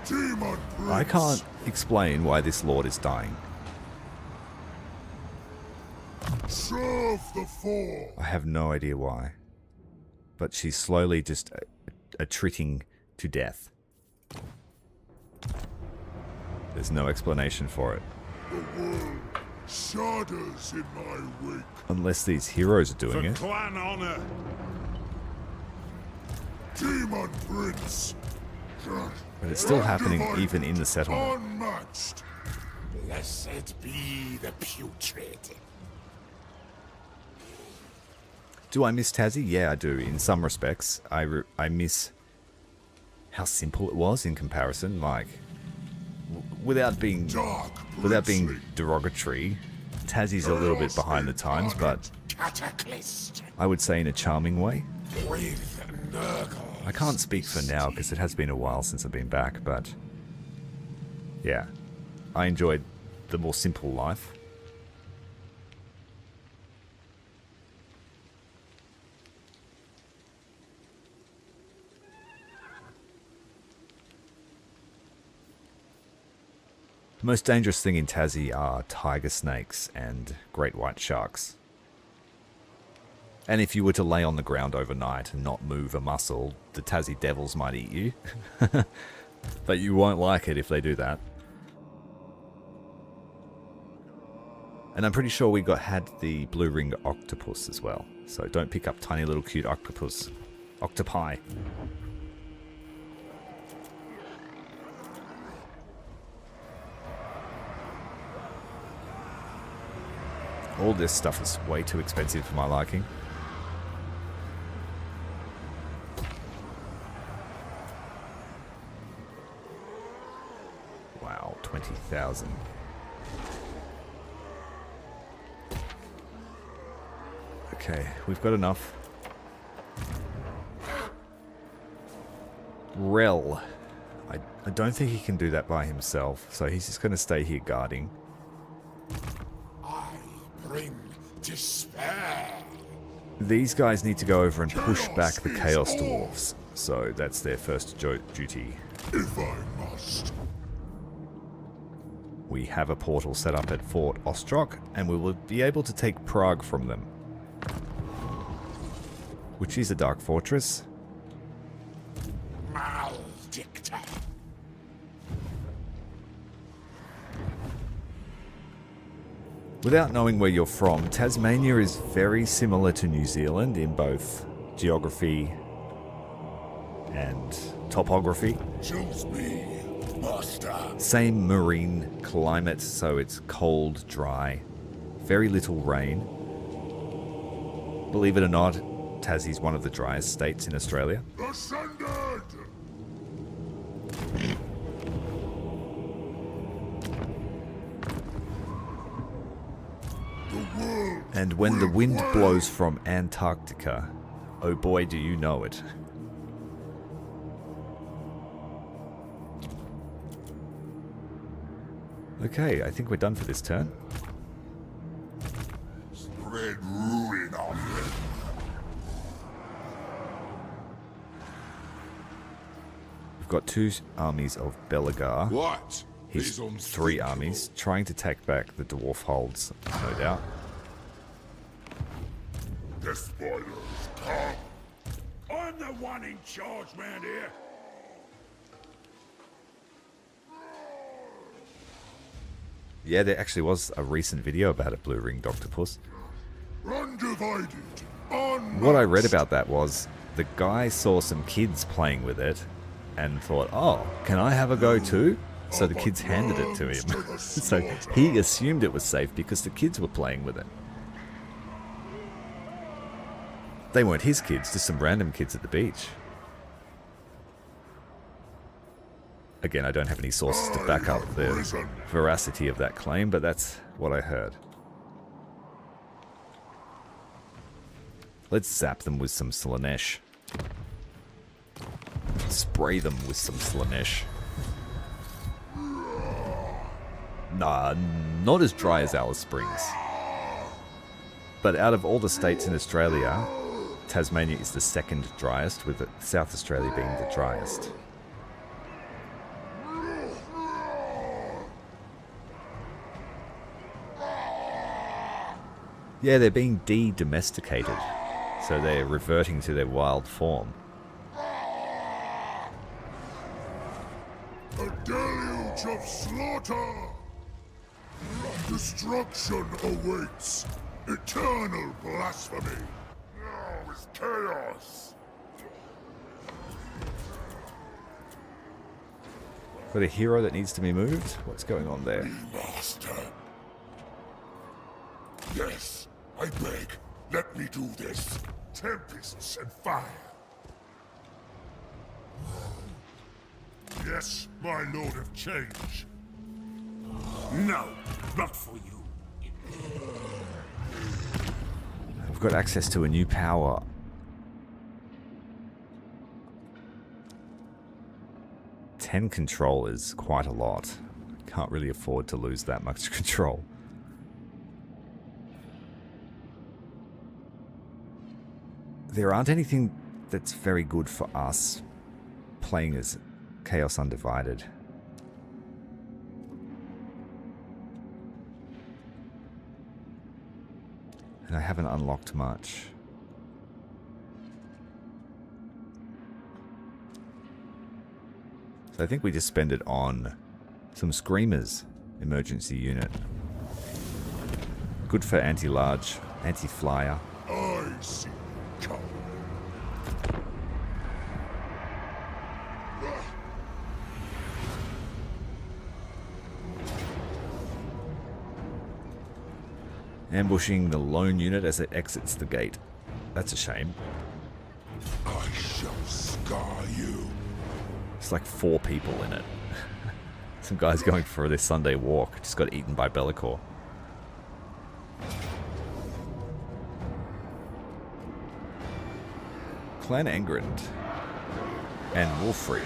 Daemon Prince. I can't explain why this lord is dying. Serve the Four. I have no idea why. But she's slowly just attriting to death. There's no explanation for it. The world shudders in my wake. Unless these heroes are doing For it. clan honor. Daemon Prince. But it's still happening even in the settlement. Unmatched. Blessed be the putrid. Do I miss Tassie? Yeah, I do. In some respects, I miss how simple it was in comparison. Like, without being derogatory, Tassie's a little bit behind the times, but Cataclysm. I would say in a charming way. With Nurgle. I can't speak for now because it has been a while since I've been back, but yeah, I enjoyed the more simple life. The most dangerous thing in Tassie are tiger snakes and great white sharks. And if you were to lay on the ground overnight and not move a muscle, the Tassie devils might eat you. But you won't like it if they do that. And I'm pretty sure we had the blue ring octopus as well. So don't pick up tiny little cute octopi. All this stuff is way too expensive for my liking. Wow, 20,000. Okay, we've got enough. Rel. I don't think he can do that by himself, so he's just going to stay here guarding. Bring despair. These guys need to go over and push back the Chaos Dwarves, so that's their first duty. If I must. We have a portal set up at Fort Ostrog, and we will be able to take Prague from them. Which is a dark fortress. Maledicta. Without knowing where you're from, Tasmania is very similar to New Zealand in both geography and topography. Choose me, master. Same marine climate, so it's cold, dry, very little rain. Believe it or not, Tassie's one of the driest states in Australia. Ascended! And when the wind blows from Antarctica, oh boy do you know it. Okay, I think we're done for this turn. Spread ruin on them. We've got 2 armies of Belagar. What? His 3 armies, trying to take back the dwarf holds, no doubt. The spoilers come. I'm the one in charge, man, here. Yeah, there actually was a recent video about a blue-ringed octopus. Undivided. What I read about that was the guy saw some kids playing with it and thought, oh, can I have a go too? So the kids handed it to him. So he assumed it was safe because the kids were playing with it. They weren't his kids, just some random kids at the beach. Again, I don't have any sources to back up the veracity of that claim, but that's what I heard. Let's zap them with some Slanesh. Spray them with some Slanesh. Nah, not as dry as Alice Springs. But out of all the states in Australia, Tasmania is the second driest, with South Australia being the driest. Yeah, they're being de-domesticated, so they're reverting to their wild form. A deluge of slaughter! Destruction awaits! Eternal blasphemy! Now is chaos! Got a hero that needs to be moved? What's going on there? Master! Yes, I beg, let me do this. Tempests and fire. Yes, my lord of change. No, not for you. I've got access to a new power. Ten control is quite a lot. Can't really afford to lose that much control. There aren't anything that's very good for us playing as Chaos Undivided. And I haven't unlocked much. So I think we just spend it on some Screamers emergency unit. Good for anti-large, anti-flyer. I see. Come. Ambushing the lone unit as it exits the gate. That's a shame. I shall scar you. It's like 4 people in it. Some guys going for their Sunday walk just got eaten by LAKOR. Clan Engrand and Wolfric.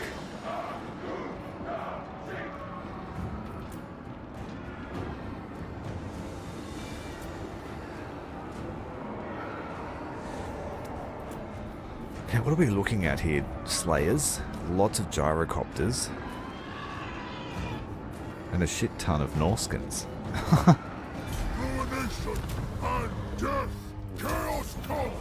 Okay, what are we looking at here? Slayers, lots of gyrocopters, and a shit ton of Norskins. Ruination and death. Chaos comes.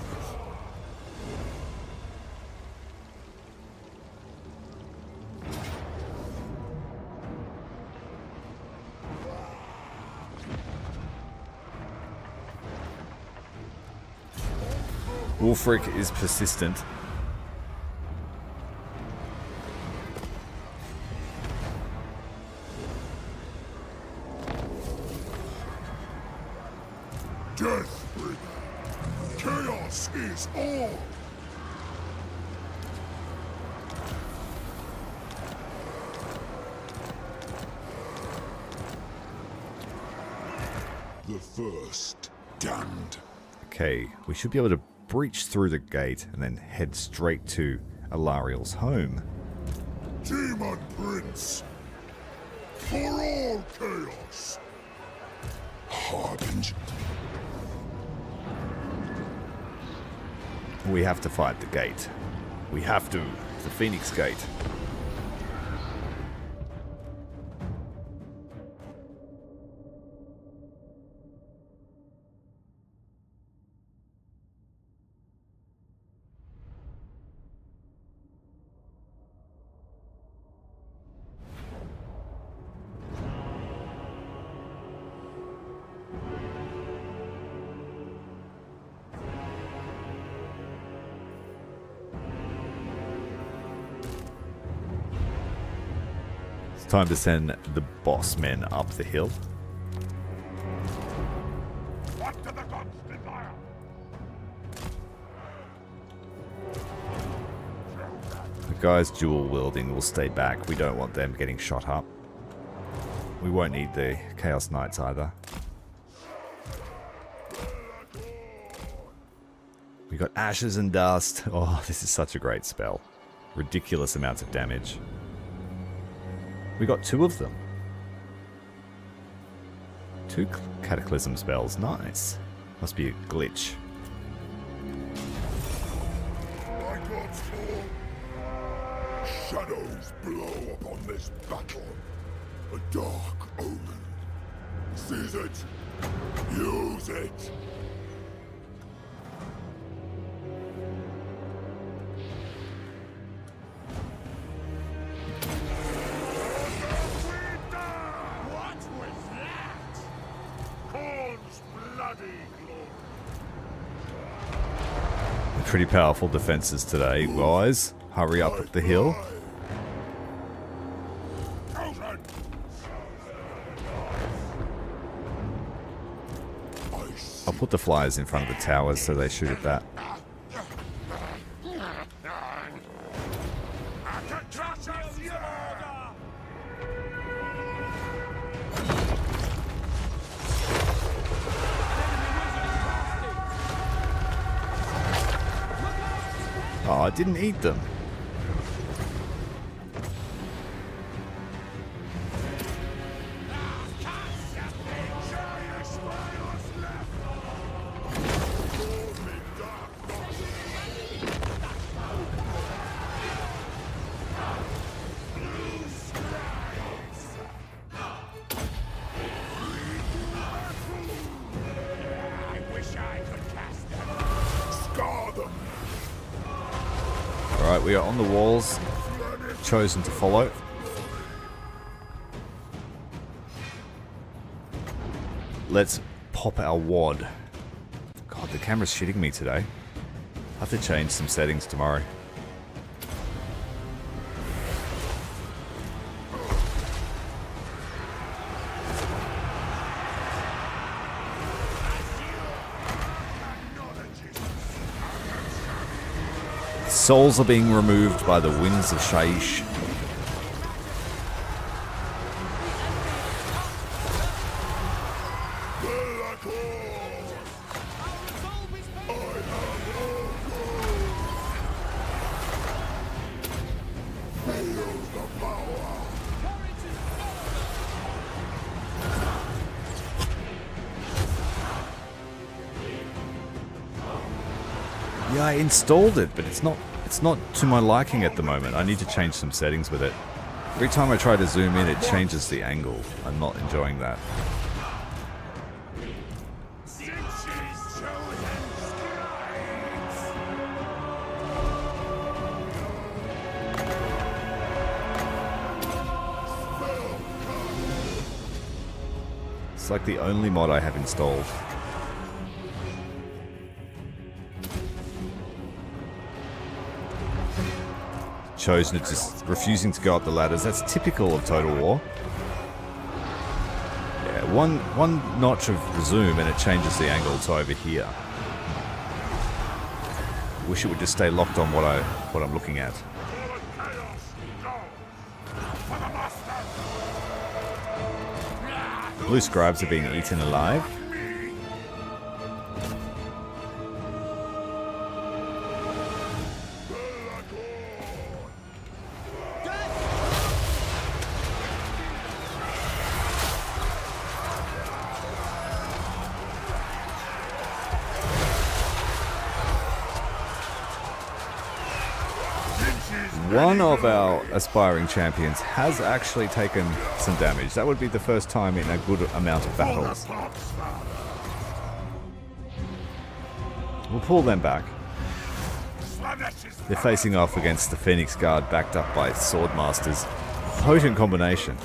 Wolfric is persistent. Death bringer. Chaos is all. The first damned. Okay, we should be able to breach through the gate and then head straight to Alariel's home. Daemon Prince. For all chaos. Harbinger. We have to fight the gate. We have to. The Phoenix Gate. Time to send the boss men up the hill. What do the gods desire? Guys dual wielding will stay back. We don't want them getting shot up. We won't need the Chaos Knights either. We got Ashes and Dust. Oh, this is such a great spell. Ridiculous amounts of damage. We got 2 of them. 2 Cataclysm spells. Nice. Must be a glitch. My gods fall. Shadows blow upon this battle. A dark omen. Seize it. Use it. What was that? Khorne's bloody glory. Pretty powerful defenses today, guys. Hurry up the hill. I'll put the flyers in front of the towers so they shoot at that. Oh, I didn't eat them. Alright, we are on the walls. Chosen to follow. Let's pop our wad. God, the camera's shitting me today. I have to change some settings tomorrow. Souls are being removed by the winds of Shaiish. Yeah, I installed it, but it's not to my liking at the moment. I need to change some settings with it. Every time I try to zoom in, it changes the angle. I'm not enjoying that. It's like the only mod I have installed. Chosen to just refusing to go up the ladders. That's typical of Total War. Yeah, one notch of zoom and it changes the angle to over here. Wish it would just stay locked on what I'm looking at. Blue scribes are being eaten alive. One of our aspiring champions has actually taken some damage. That would be the first time in a good amount of battles. We'll pull them back. They're facing off against the Phoenix Guard backed up by Swordmasters. Potent combination.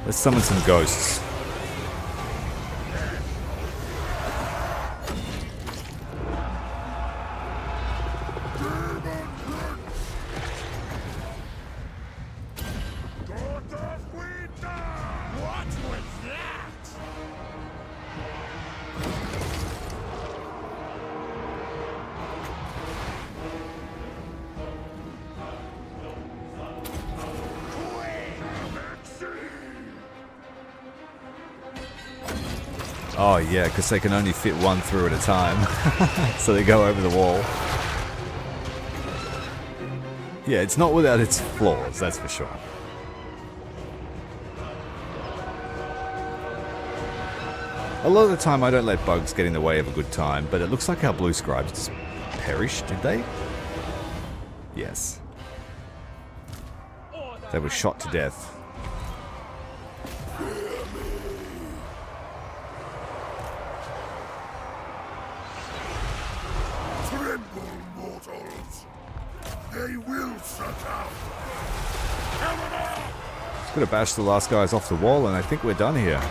Let's summon some ghosts. Oh yeah, because they can only fit one through at a time. So they go over the wall. Yeah, it's not without its flaws, that's for sure. A lot of the time I don't let bugs get in the way of a good time, but it looks like our blue scribes just perished, did they? Yes. They were shot to death. Tremble, mortals! They will succumb! Just gotta bash the last guys off the wall and I think we're done here.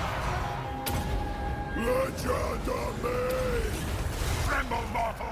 Legend of me! Tremble, mortal!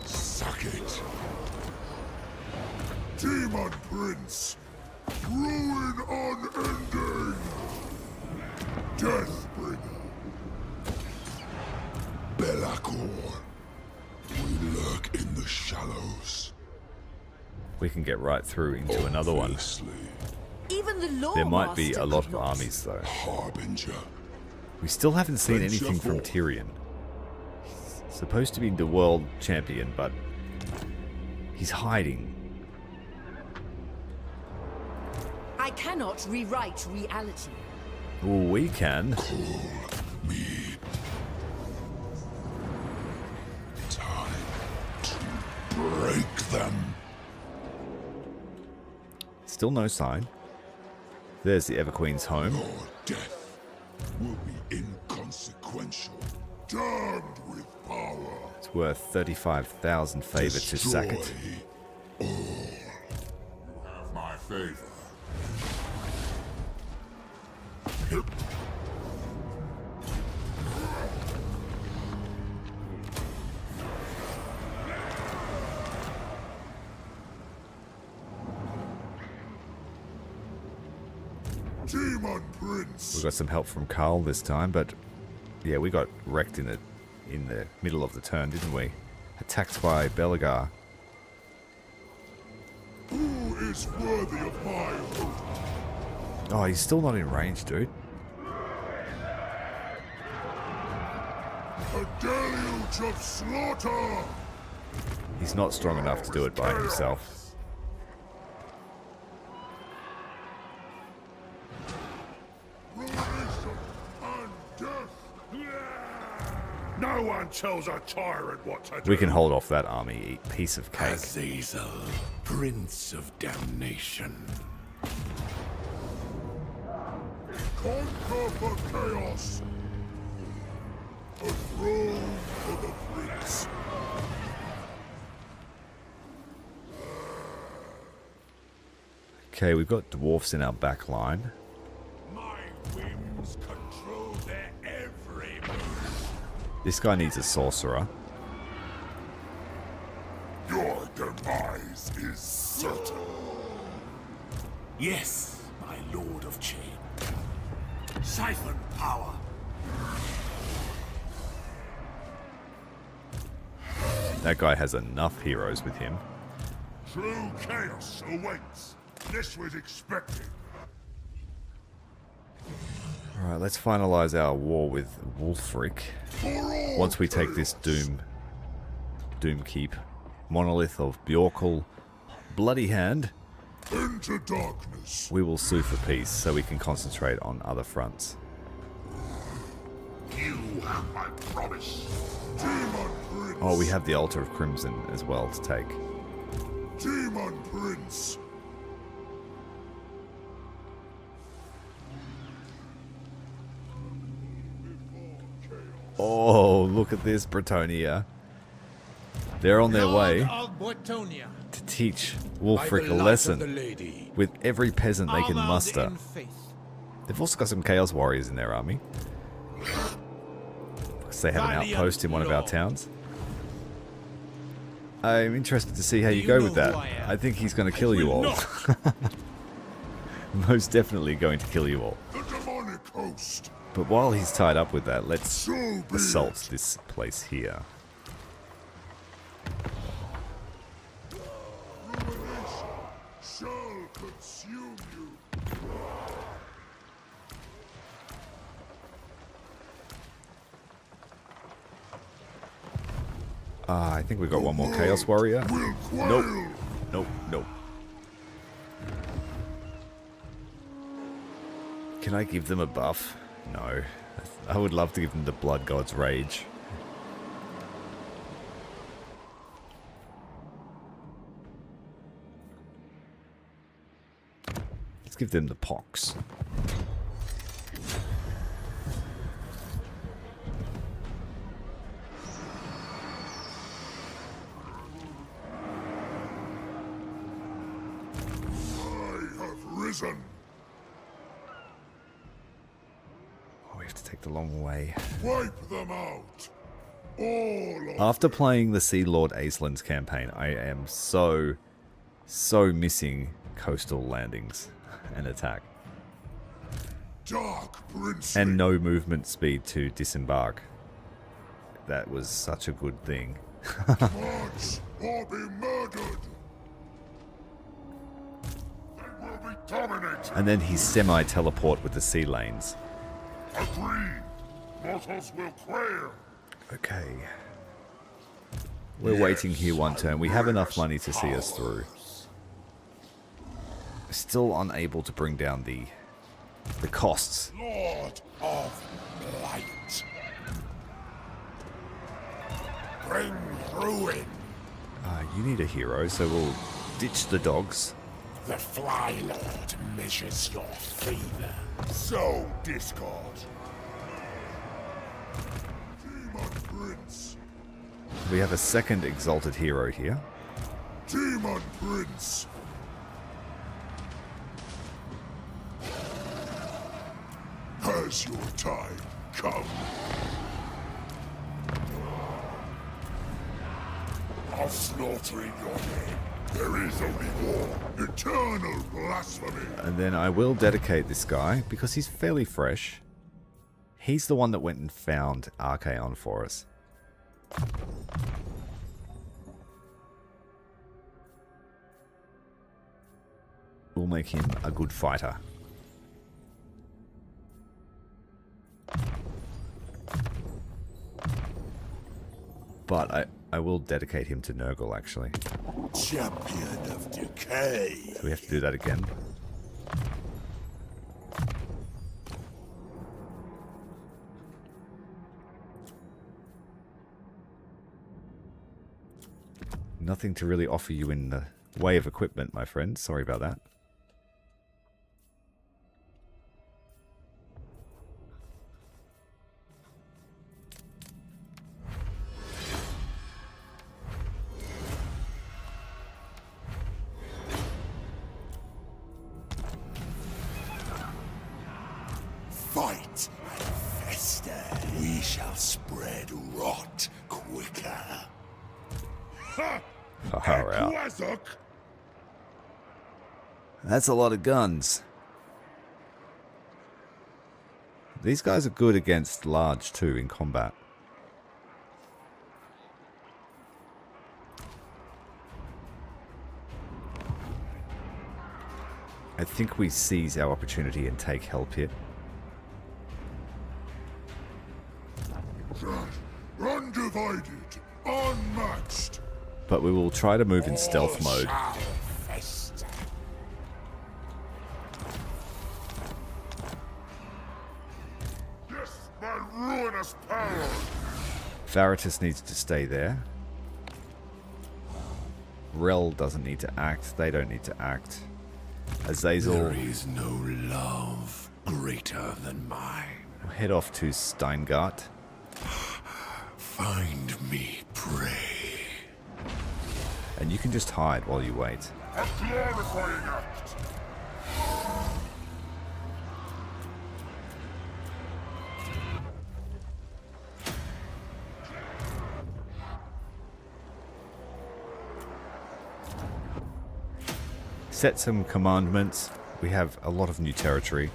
Suck it. Daemon Prince! Ruin unending! Deathbringer! LAKOR. We lurk in the shallows. We can get right through into another one. Obviously, Even the Lord There might be Master a lot could of not. armies though. Harbinger. We still haven't seen Venture anything from forth. Tyrion. He's supposed to be the world champion, but he's hiding. I cannot rewrite reality. Well, we can. Me. Time to break them. Still no sign. There's the Everqueen's home. Your death will be inconsequential. Damned with power! It's worth 35,000 favor to sack it. Destroy all. Have my favor. Daemon Prince! We got some help from Carl this time, but yeah, we got wrecked in the middle of the turn, didn't we? Attacked by Belagar. Who is worthy of my hope? Oh, he's still not in range, dude. A deluge of slaughter! He's not strong enough to do it by himself. Ruination and death! No one tells a tyrant what to do. We can hold off that army, eat piece of cake. Azazel, Prince of Damnation. Conquer for chaos! A throne for the prince! Okay, we've got dwarfs in our back line. My whims control their every move. This guy needs a sorcerer. Your demise is certain. Yes, my Lord of Chain. Siphon power. That guy has enough heroes with him. True chaos awaits. This was expected. Alright, let's finalize our war with Wulfric. Once we take this Doom Keep. Monolith of Bjorkul, Bloody Hand, Into darkness. we will sue for peace so we can concentrate on other fronts. You have my promise. Daemon Prince. Oh, we have the Altar of Crimson as well to take. Daemon Prince. Before chaos. Oh, look at this, Bretonia. They're on their way to teach Wulfric a lesson with every peasant they can muster. They've also got some Chaos Warriors in their army, because they have an outpost in one of our towns. I'm interested to see how you go with that. I think he's going to kill you all. Most definitely going to kill you all. The demonic host. But while he's tied up with that, let's assault this place here. Ruination shall consume you. I think we've got one more Chaos Warrior. Nope. Nope, nope. Can I give them a buff? No. I would love to give them the Blood God's Rage. Let's give them the Pox. I have risen. We have to take the long way. Wipe them out. All of After playing the Sea Lord Aislin's campaign, I am so missing coastal landings and attack. Dark Prince. And no movement speed to disembark. That was such a good thing. March or be murdered. They will be dominated. And then he's semi-teleport with the sea lanes. Agree. Mortals will quail. Okay. We're waiting here one turn. We have enough money to see us through. Still unable to bring down the costs. Lord of Light. Bring ruin. You need a hero, so we'll ditch the dogs. The Fly Lord measures your fever. So, discord. Demon Prince. We have a second exalted hero here. Demon Prince. Has your time come? I'll slaughter in your name. There is only war. Eternal blasphemy. And then I will dedicate this guy, because he's fairly fresh. He's the one that went and found Archaon for us. We'll make him a good fighter. But I will dedicate him to Nurgle, actually. Champion of Decay. So we have to do that again. Nothing to really offer you in the way of equipment, my friend. Sorry about that. Fight and fester. We shall spread rot quicker. Ha! Far out. Kwazok. That's a lot of guns. These guys are good against large too in combat. I think we seize our opportunity and take Hell Pit. Undivided, unmatched. But we will try to move in stealth mode. Shall fester. Yes, my ruinous power. Veritas needs to stay there. Rel doesn't need to act. They don't need to act. Azazel There is no love greater than mine. will head off to Steingart. find me prey. And you can just hide while you wait. A glorifying act. Set some commandments. We have a lot of new territory.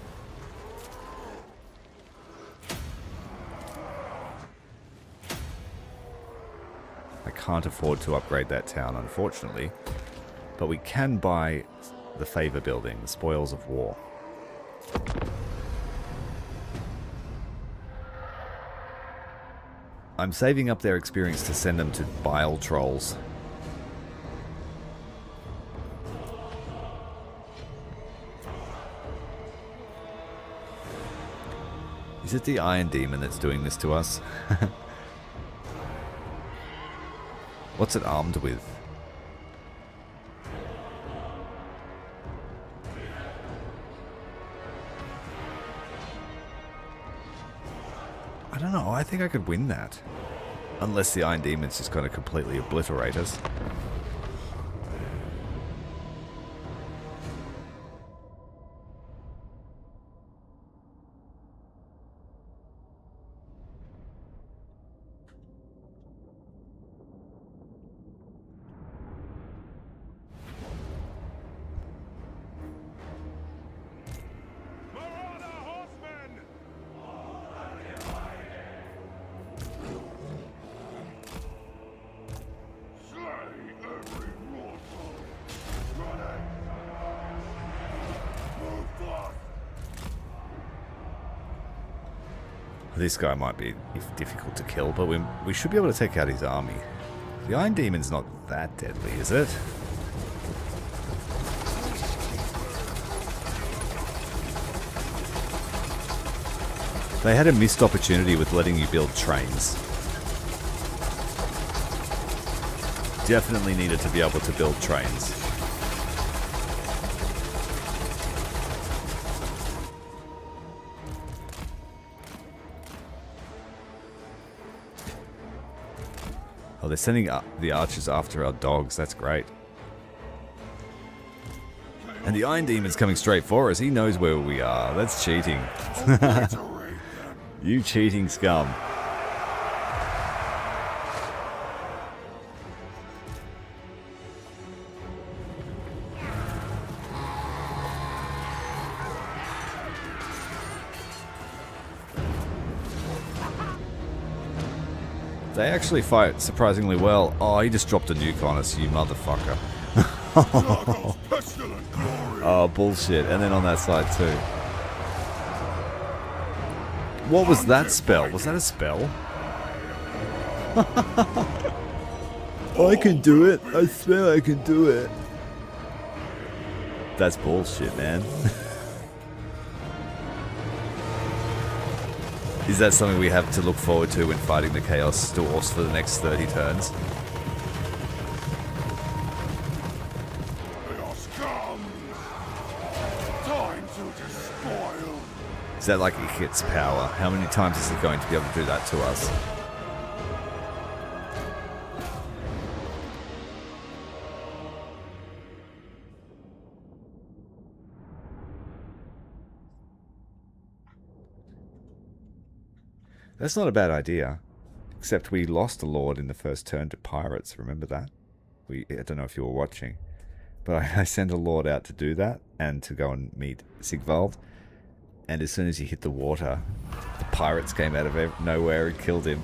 I can't afford to upgrade that town, unfortunately. But we can buy the favor building, the spoils of war. I'm saving up their experience to send them to Bile Trolls. Is it the Iron Demon that's doing this to us? What's it armed with? I don't know, I think I could win that. Unless the Iron Demon's just going to completely obliterate us. This guy might be difficult to kill, but we should be able to take out his army. The Iron Demon's not that deadly, is it? They had a missed opportunity with letting you build trains. Definitely needed to be able to build trains. Oh, they're sending the archers after our dogs. That's great. And the Iron Demon's coming straight for us. He knows where we are. That's cheating. You cheating scum. They actually fight surprisingly well. Oh, he just dropped a nuke on us, you motherfucker. Oh, bullshit. And then on that side too. What was that spell? Was that a spell? I can do it. I swear I can do it. That's bullshit, man. Is that something we have to look forward to when fighting the Chaos Dwarfs for the next 30 turns? Is that like it gets power? How many times is it going to be able to do that to us? That's not a bad idea. Except we lost a lord in the first turn to pirates, remember that? I don't know if you were watching. But I sent a lord out to do that, and to go and meet Sigvald. And as soon as he hit the water, the pirates came out of nowhere and killed him.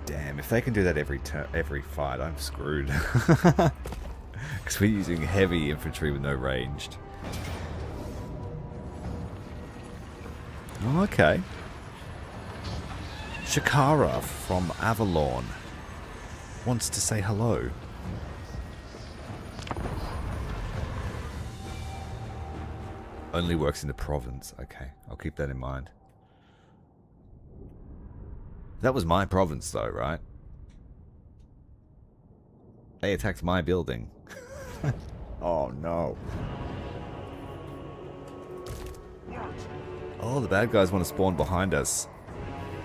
Damn, if they can do that every fight, I'm screwed. Because we're using heavy infantry with no ranged. Okay. Shakara from Avalon wants to say hello. Only works in the province. Okay, I'll keep that in mind. That was my province though, right? They attacked my building. Oh no. Oh, the bad guys want to spawn behind us.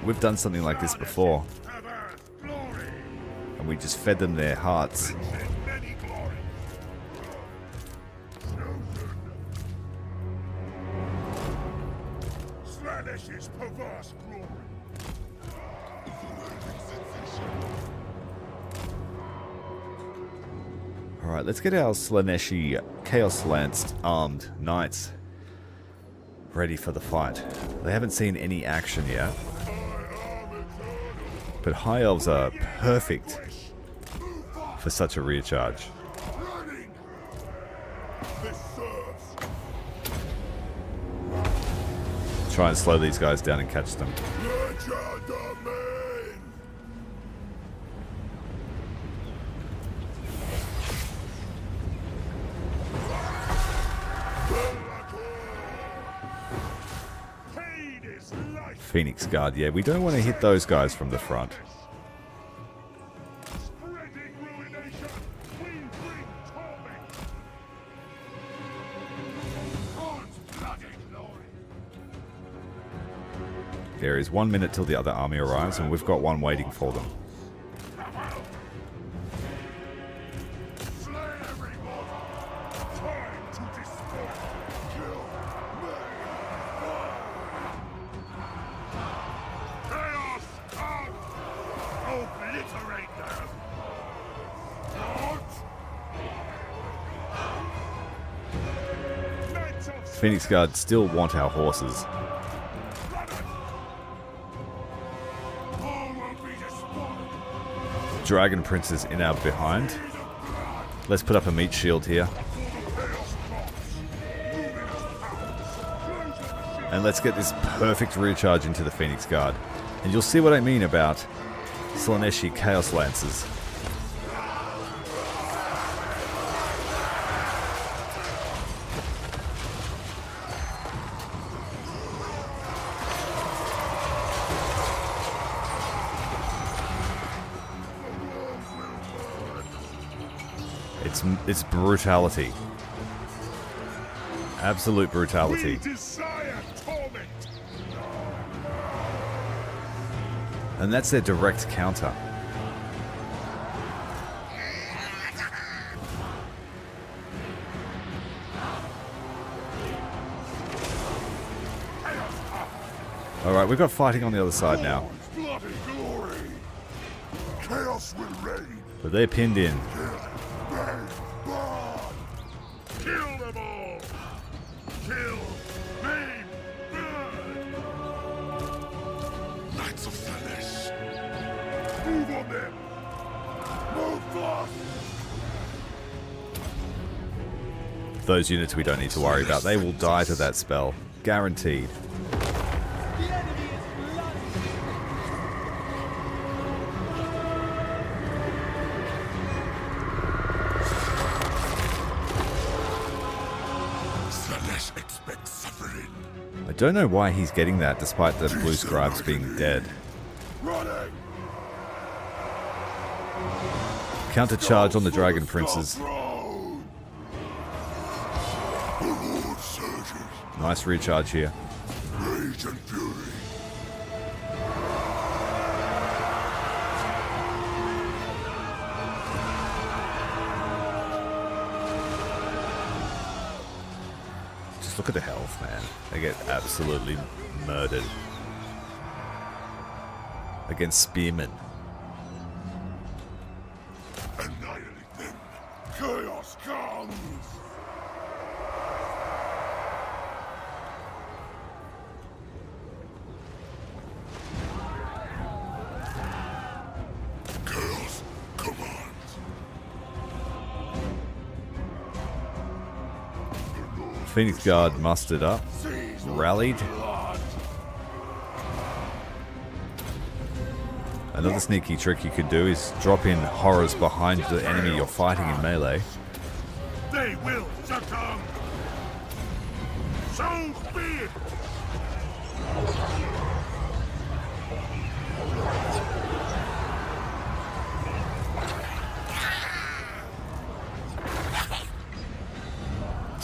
We've done something like this before. And we just fed them their hearts. Slanesh's perverse glory. Alright, let's get our Slaneshi Chaos Lanced armed knights ready for the fight. They haven't seen any action yet. But High Elves are perfect for such a rear charge. Try and slow these guys down and catch them. Phoenix Guard, yeah, we don't want to hit those guys from the front. There is 1 minute till the other army arrives, and we've got one waiting for them. Phoenix Guard still want our horses. Dragon Prince is in our behind. Let's put up a meat shield here. And let's get this perfect rear charge into the Phoenix Guard. And you'll see what I mean about Slaneshi Chaos Lancers. It's brutality. Absolute brutality. And that's their direct counter. Alright, we've got fighting on the other side now. But they're pinned in. Kill them all! Kill, maim, burn! Knights of Slanesh! Move on them! Move fast! Those units we don't need to worry about. They will die to that spell. Guaranteed. I don't know why he's getting that despite the blue scribes being dead. Counter charge on the Dragon Princes. Nice recharge here. Rage and fury. Just look at the health, man. They get absolutely murdered. Against spearmen. Annihilate them. Chaos comes. Chaos commands. Phoenix Guard mustered up. Rallied. Another sneaky trick you could do is drop in horrors behind the enemy you're fighting in melee. They will succumb. So be it.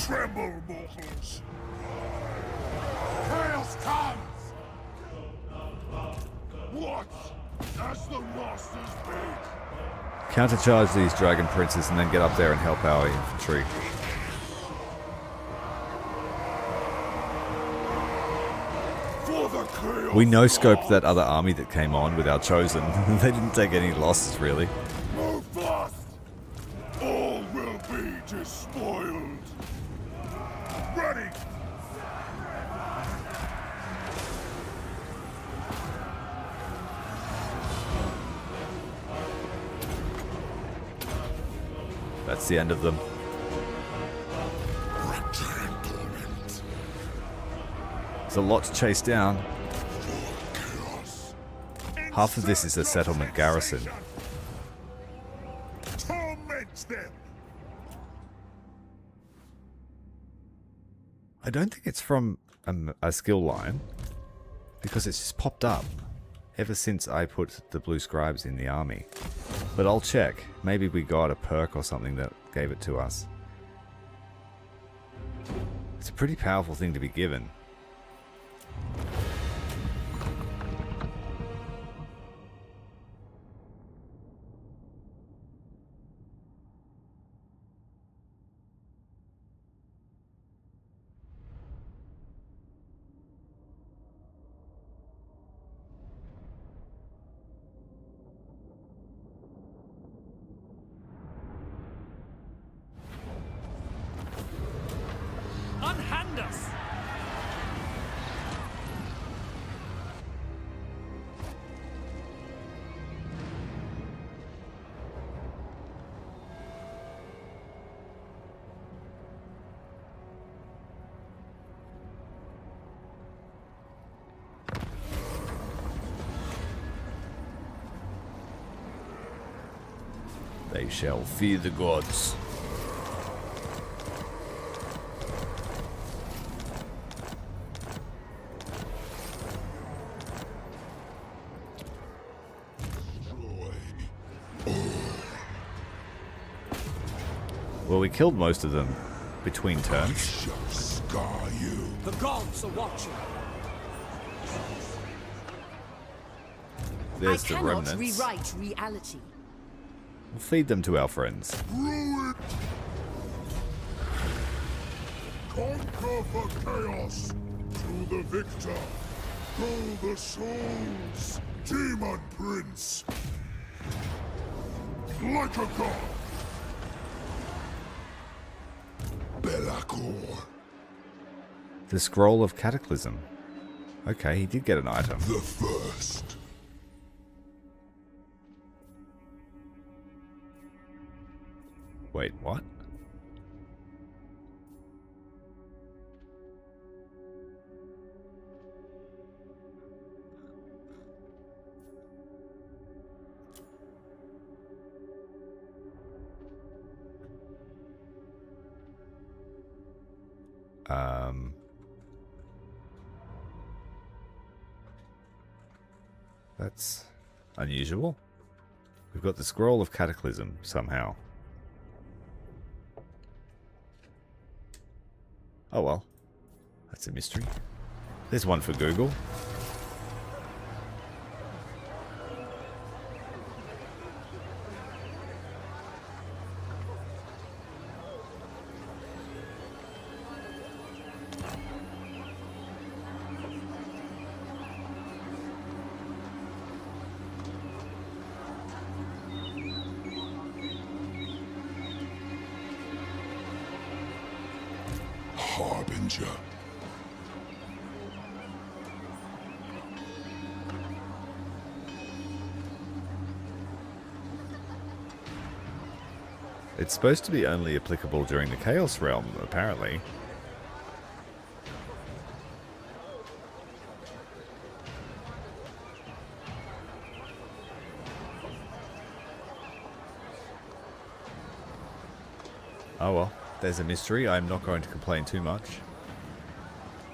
Tremble, mortals. Chaos comes. Countercharge these dragon princes and then get up there and help our infantry. We no-scoped that other army that came on with our chosen. They didn't take any losses, really. Move fast! All will be despoiled! Ready! That's the end of them. There's a lot to chase down. Half of this is a settlement garrison. Torment them! I don't think it's from a skill line, because it's just popped up ever since I put the blue scribes in the army. But I'll check. Maybe we got a perk or something that gave it to us. It's a pretty powerful thing to be given. Unhand us! They shall fear the gods. Well, we killed most of them between turns. Shall scar you. The gods are watching. There's I the cannot remnants. rewrite reality. We'll feed them to our friends. Ruin! Conquer for chaos! To the victor! Go the souls! Demon Prince! Like a god! LAKOR! The Scroll of Cataclysm. Okay, he did get an item. The first! Wait, what? That's unusual. We've got the Scroll of Cataclysm somehow. Oh well. That's a mystery. There's one for Google. Harbinger. It's supposed to be only applicable during the Chaos Realm, apparently. Oh well, there's a mystery. I'm not going to complain too much.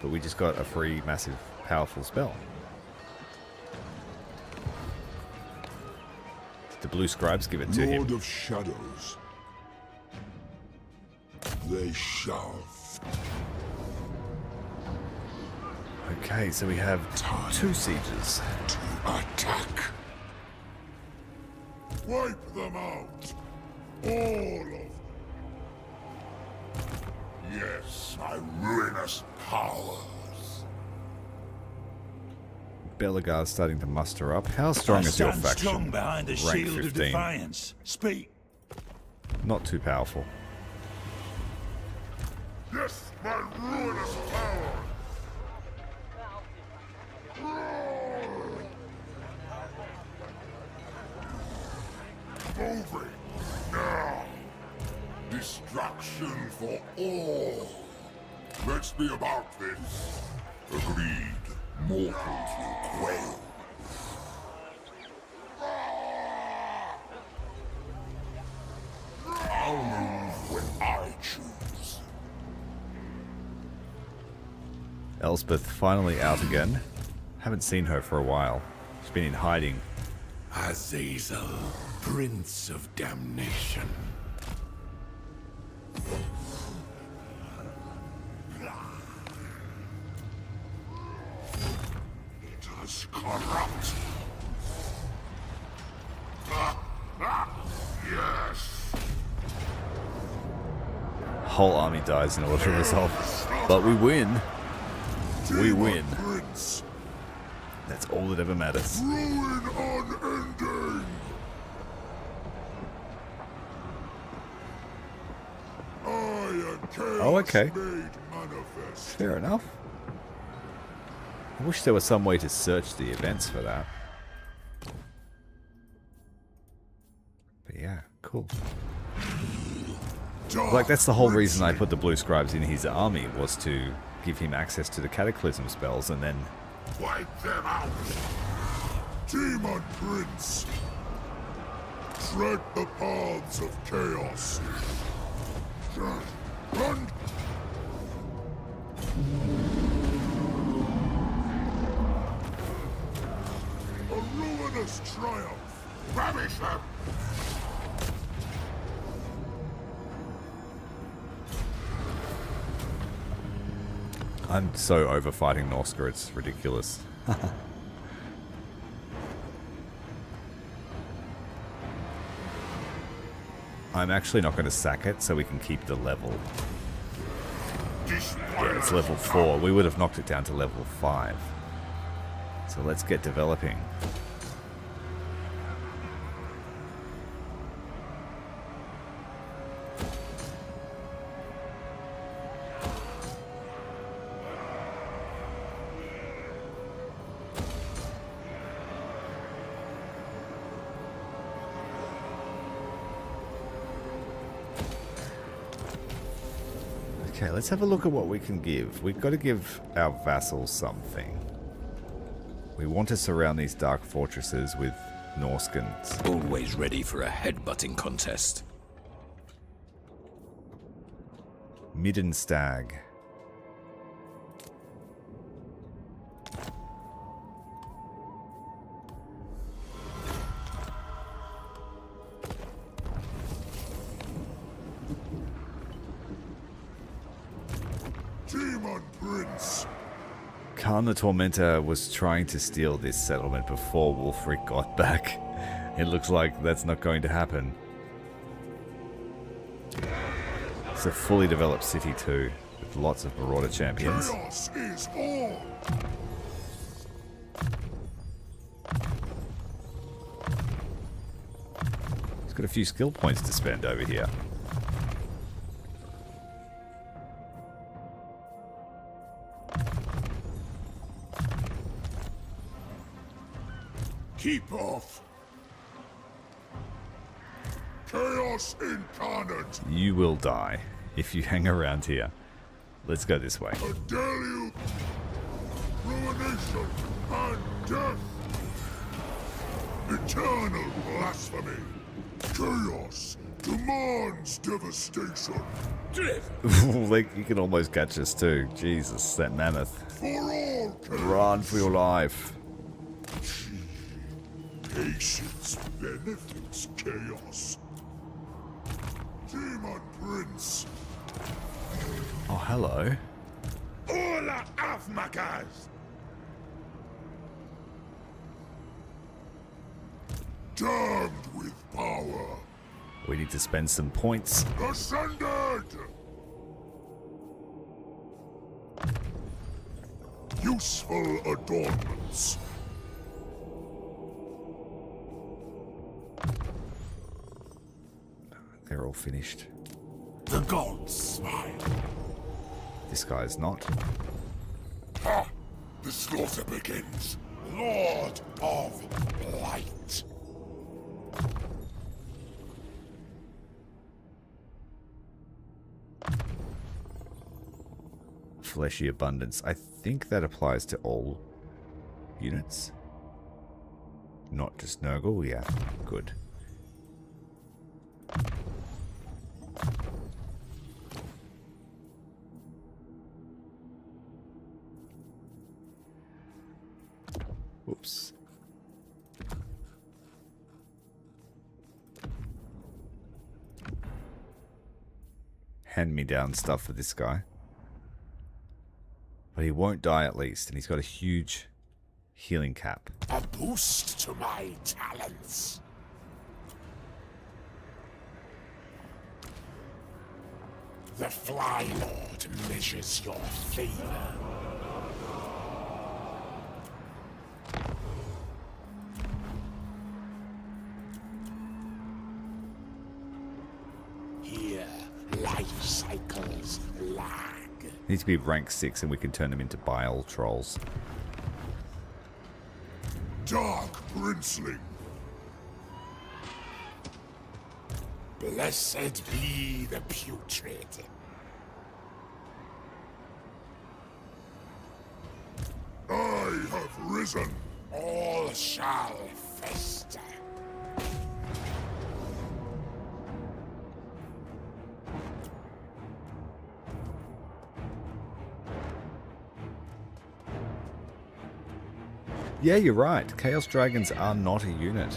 But we just got a free, massive, powerful spell. Did the blue scribes give it to him? Lord of Shadows. They shall. Okay, so we have Time 2 sieges. to attack. Wipe them out. All of them. Yes, my ruinous powers. Belagar's starting to muster up. How strong is your faction? Strong behind the Rank shield 15. of defiance. Speak. Not too powerful. Yes, my ruinous power. Moving now. Destruction for all. Let's be about this. Agreed. Mortals will quail. I'll move when I choose. Elspeth finally out again. Haven't seen her for a while. She's been in hiding. Azazel, Prince of Damnation. It is corrupt. Yes. Whole army dies in order to resolve. But we win. We win. Prince. That's all that ever matters. Ruin unending. I am chaos Oh, okay. made manifest. Fair enough. I wish there was some way to search the events for that. But yeah, cool. Like, that's the whole reason I put the Blue Scribes in his army, was to give him access to the Cataclysm spells, and then... Wipe them out. Demon Prince. Tread the paths of chaos. Run. A ruinous triumph. Ravish them. I'm so over fighting Norska, it's ridiculous. I'm actually not going to sack it so we can keep the level. Yeah, it's level 4. We would have knocked it down to level 5. So let's get developing. Okay, let's have a look at what we can give. We've got to give our vassals something. We want to surround these dark fortresses with Norskans. Always ready for a headbutting contest. Midden Stag. Demon Prince. Khan the Tormentor was trying to steal this settlement before Wulfric got back. It looks like that's not going to happen. It's a fully developed city too, with lots of Marauder champions. Chaos is all. He's got a few skill points to spend over here. Keep off. Chaos incarnate. You will die if you hang around here. Let's go this way. A deluge. Ruination and death. Eternal blasphemy. Chaos demands devastation. Like, you can almost catch us too. Jesus, that mammoth. For all chaos. Run for your life. Patience benefits chaos. Demon Prince. Oh, hello. Ola Avmakas. Damned with power. We need to spend some points. Ascended! Useful adornments. They're all finished. The gods smile. This guy's not. Ha! The slaughter begins. Lord of Light. Fleshy abundance. I think that applies to all units. Not just Nurgle. Yeah, good. Oops. Hand me down stuff for this guy. But he won't die at least, and he's got a huge healing cap. A boost to my talents. The Fly Lord measures your favor. Here, life cycles lag. Needs to be rank 6 and we can turn them into bile trolls. Dark Princeling. Blessed be the putrid. I have risen. All shall fester. Yeah, you're right. Chaos Dragons are not a unit.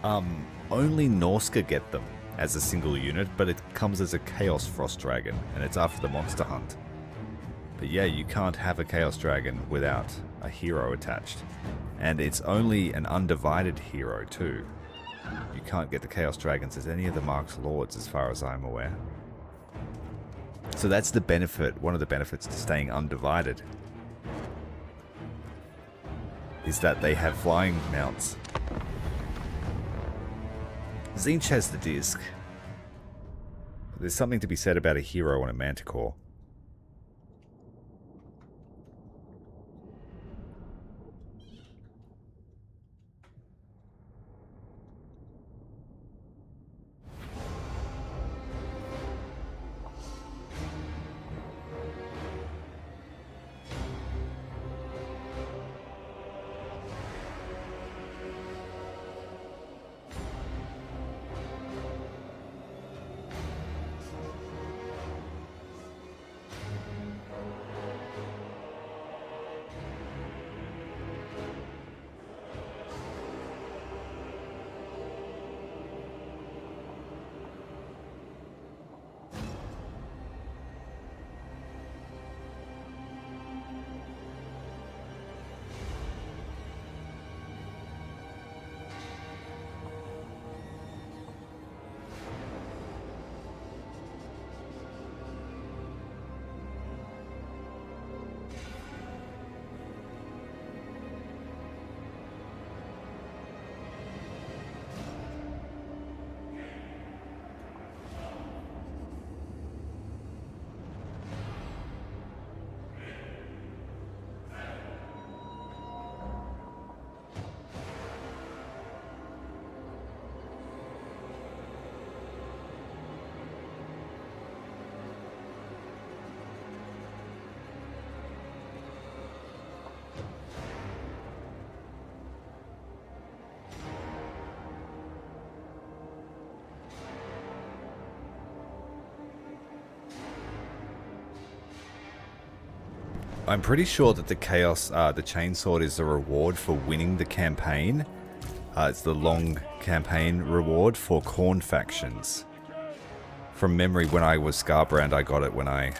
Only Norska get them as a single unit, but it comes as a Chaos Frost Dragon, and it's after the Monster Hunt. But yeah, you can't have a Chaos Dragon without a hero attached. And it's only an Undivided hero too. You can't get the Chaos Dragons as any of the Marked Lords as far as I'm aware. So that's the benefit, one of the benefits to staying Undivided, is that they have flying mounts. Zinch has the disc. There's something to be said about a hero on a Manticore. I'm pretty sure that the Chaos, the Chainsword is a reward for winning the campaign. It's the long campaign reward for Khorne factions. From memory, when I was Scarbrand, I got it when I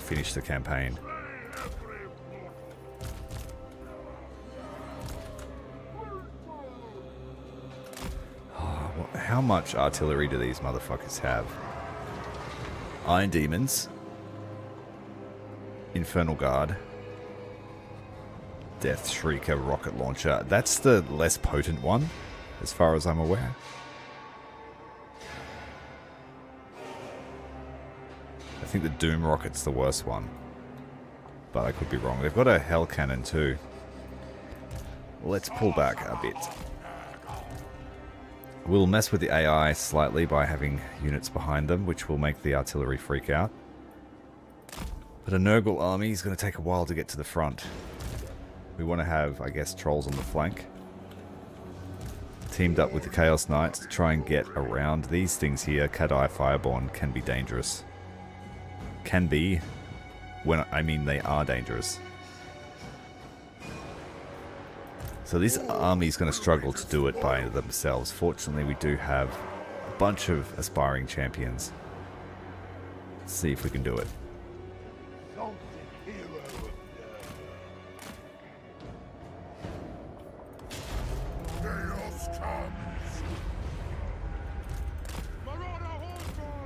finished the campaign. how much artillery do these motherfuckers have? Iron Demons. Infernal Guard. Death Shrieker rocket launcher. That's the less potent one, as far as I'm aware. I think the Doom rocket's the worst one, but I could be wrong. They've got a Hell Cannon too. Let's pull back a bit. We'll mess with the AI slightly by having units behind them, which will make the artillery freak out. But a Nurgle army is going to take a while to get to the front. We want to have, I guess, trolls on the flank. Teamed up with the Chaos Knights to try and get around these things here. Cat-Eye Fireborn can be dangerous. Can be, when I mean they are dangerous. So this army is going to struggle to do it by themselves. Fortunately, we do have a bunch of aspiring champions. Let's see if we can do it.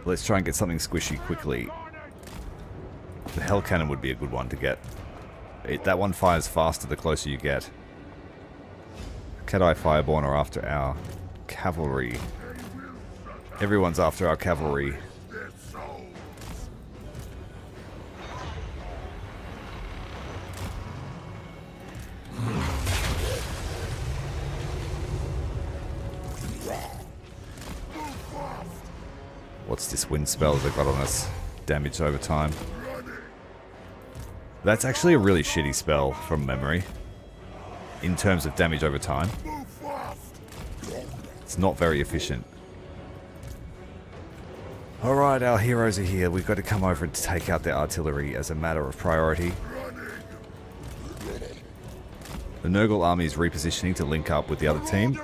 Let's try and get something squishy quickly. The Hell Cannon would be a good one to get. That one fires faster the closer you get. Cat-Eye Fireborn are after our cavalry. Everyone's after our cavalry. What's this wind spell they got on us? Damage over time. That's actually a really shitty spell from memory. In terms of damage over time. It's not very efficient. Alright, our heroes are here. We've got to come over and take out their artillery as a matter of priority. The Nurgle army is repositioning to link up with the other team.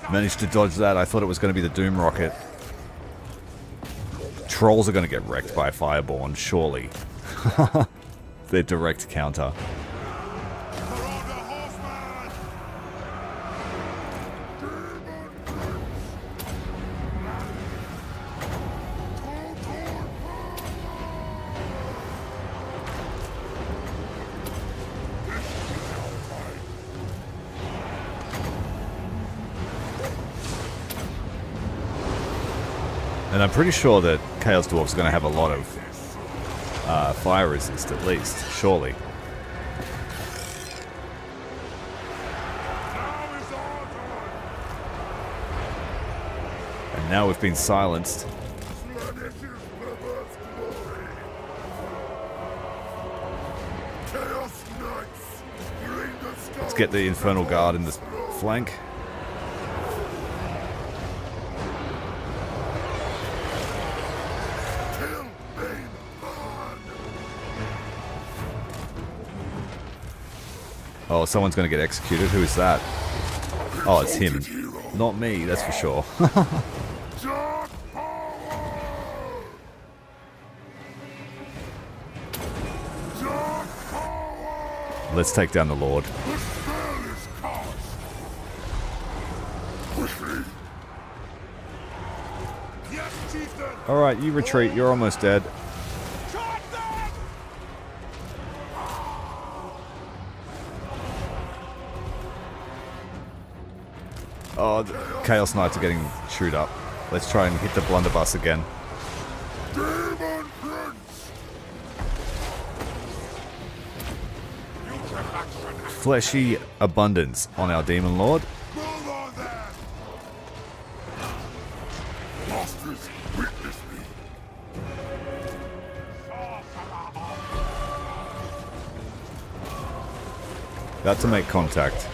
Managed to dodge that. I thought it was going to be the Doom rocket. Trolls are going to get wrecked by Fireborn, surely. Their direct counter. And I'm pretty sure that Chaos Dwarf's going to have a lot of fire resist, at least, surely. And now we've been silenced. Let's get the Infernal Guard in the flank. Oh, someone's going to get executed. Who is that? Oh, it's him. Not me, that's for sure. Let's take down the Lord. Alright, you retreat. You're almost dead. Oh, the Chaos Knights are getting chewed up. Let's try and hit the blunderbuss again. Daemon Prince! Fleshy abundance on our Demon Lord. Move on there! Masters, witness me! About to make contact.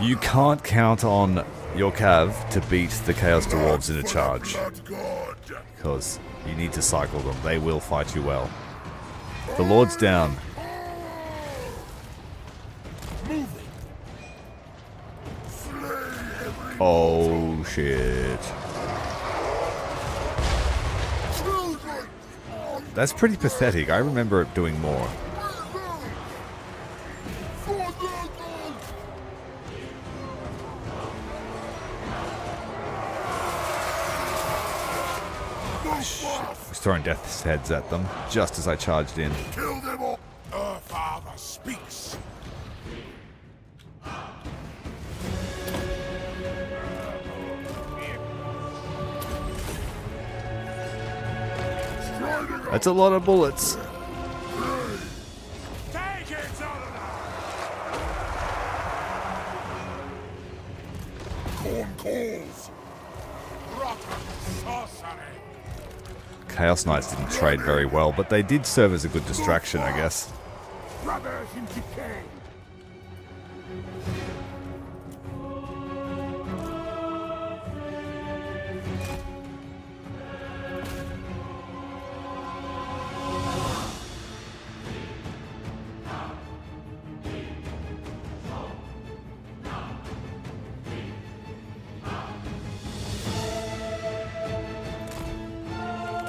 You can't count on your cav to beat the Chaos Dwarves in a charge, because you need to cycle them. They will fight you well. The Lord's down. Oh, shit. That's pretty pathetic. I remember it doing more. Was throwing death's heads at them just as I charged in. Kill them all! Our father speaks. That's a lot of bullets. Take it, Solomon! Corn calls! Rotten sorcery! Chaos Knights didn't trade very well, but they did serve as a good distraction, I guess. Brothers in decay!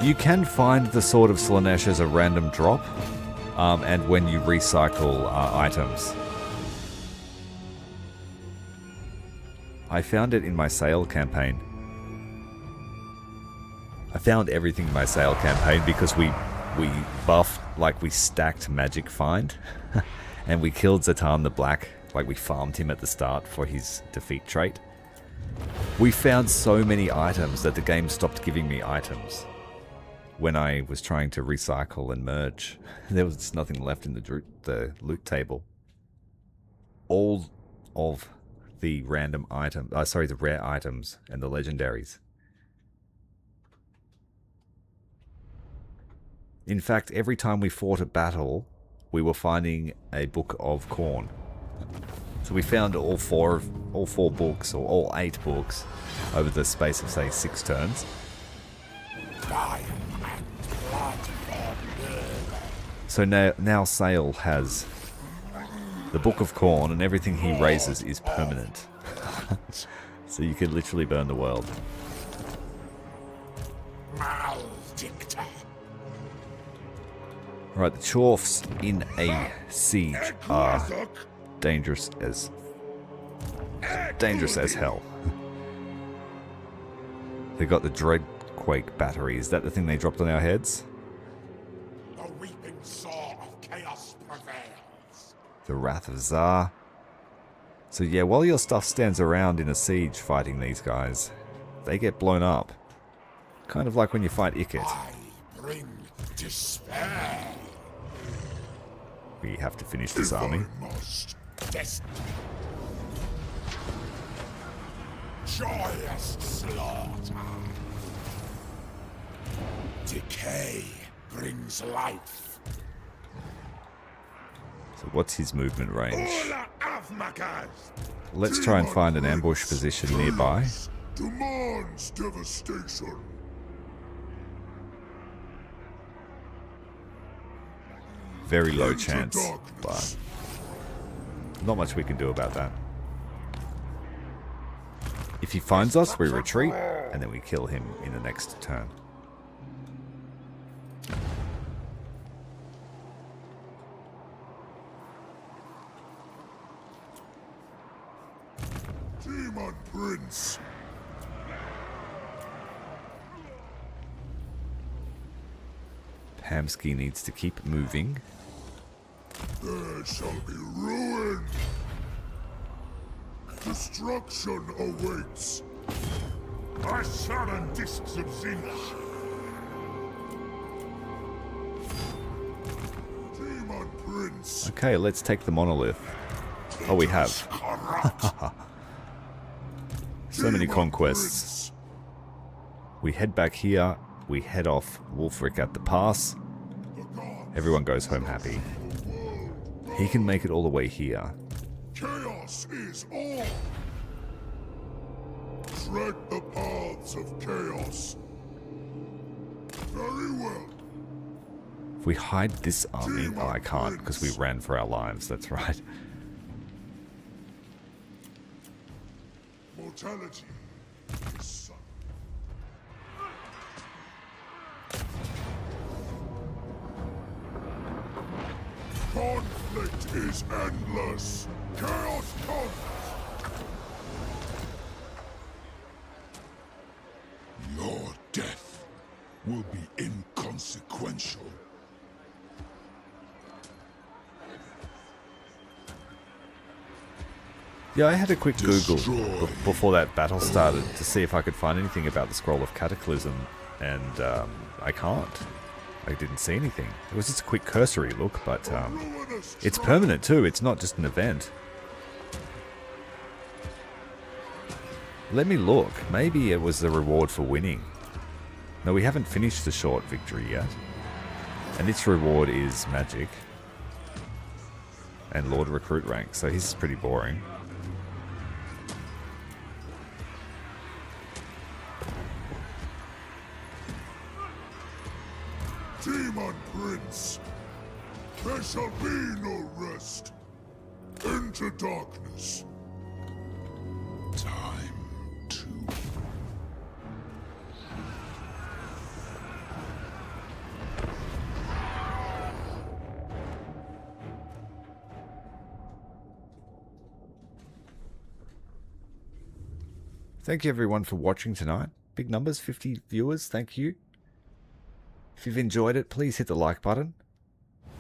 You can find the Sword of Slaanesh as a random drop, and when you recycle items. I found it in my sale campaign. I found everything in my sale campaign because we buffed, like we stacked Magic Find, and we killed Zatan the Black, like we farmed him at the start for his defeat trait. We found so many items that the game stopped giving me items. When I was trying to recycle and merge, there was nothing left in the loot table. All of the random items, the rare items and the legendaries. In fact, every time we fought a battle, we were finding a book of corn. So we found all four books, or all 8 books, over the space of, say, 6 turns. So now Sale has the Book of Corn, and everything he raises is permanent. So you can literally burn the world. Maledicta. Right, the Chorfs in a siege are dangerous as hell. They got the Dreadquake battery. Is that the thing they dropped on our heads? The weeping saw of chaos prevails. The Wrath of Zar. So yeah, while your stuff stands around in a siege fighting these guys, they get blown up. Kind of like when you fight Ikit. I bring despair. We have to finish this army. Joyous slaughter. Decay brings life. So what's his movement range? Ula Avmakas. Let's try and find an ambush position nearby. Demands devastation. Very low chance, but not much we can do about that. If he finds us, we retreat, and then we kill him in the next turn. Daemon Prince. Hamsky needs to keep moving. There shall be ruin. Destruction awaits. I summon discs of Zinch. Daemon Prince. Okay, let's take the monolith. Oh, we have. So many conquests. We head back here. We head off Wulfric at the pass. Everyone goes home happy. He can make it all the way here. Chaos is all. Tread the paths of chaos. Very well. If we hide this army... Oh, I can't, because we ran for our lives. That's right. Immortality is son. Conflict is endless. Chaos comes. Your death will be inconsequential. Yeah, I had a quick Google Destroy. before that battle started to see if I could find anything about the Scroll of Cataclysm, and I can't. I didn't see anything. It was just a quick cursory look, but it's permanent too. It's not just an event. Let me look. Maybe it was the reward for winning. No, we haven't finished the short victory yet. And its reward is magic. And Lord Recruit rank, so he's pretty boring. Daemon Prince, there shall be no rest. Into darkness. Time to... Thank you everyone for watching tonight. Big numbers, 50 viewers, thank you. If you've enjoyed it, please hit the like button.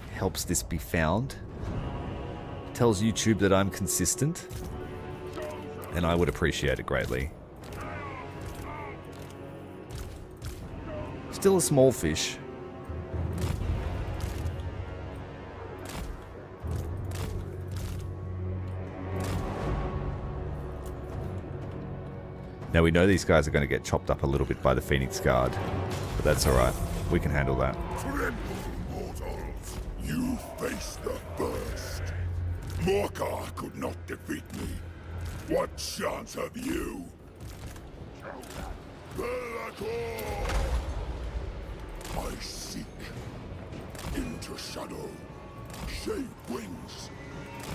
It helps this be found. Tells YouTube that I'm consistent. And I would appreciate it greatly. Still a small fish. Now we know these guys are going to get chopped up a little bit by the Phoenix Guard. But that's alright. We can handle that. Tremble, mortals! You face the first. Morcar could not defeat me. What chance have you? The LAKOR! I seek into shadow. Shape wings.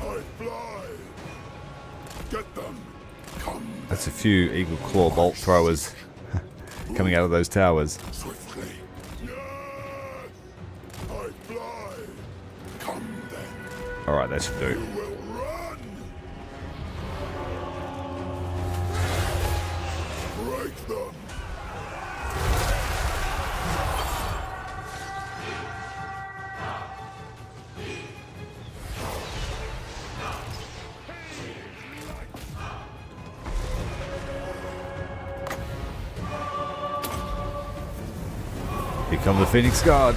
I fly. Get them. Come. That's a few Eagle Claw bolt throwers coming out of those towers. Swiftly. Yes! I fly. Come then. Alright, that should do. You will run. Break them. Here come the Phoenix Guard.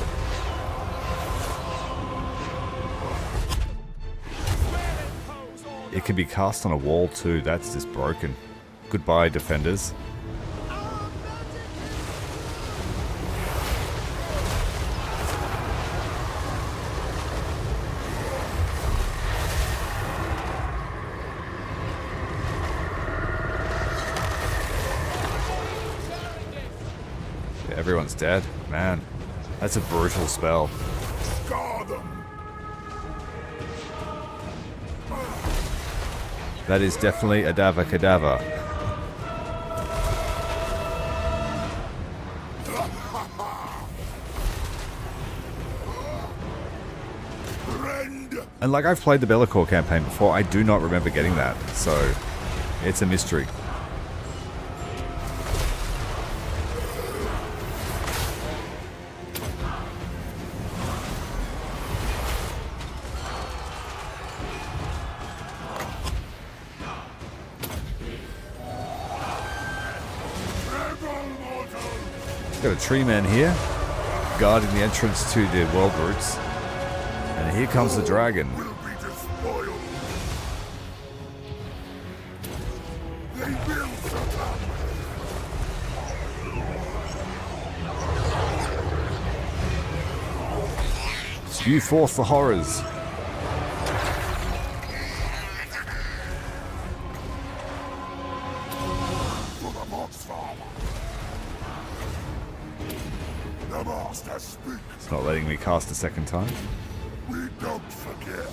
It can be cast on a wall too. That's just broken. Goodbye, defenders. Yeah, everyone's dead. Man, that's a brutal spell. Scar them. That is definitely a Dava Cadaver. And like I've played the LAKOR campaign before, I do not remember getting that, so it's a mystery. Got a tree man here, guarding the entrance to the world roots. And here comes the dragon. Will be despoiled. They will succumb. Spew forth the horrors. For the box farm. The master speaks. It's not letting me cast a second time. We don't forget.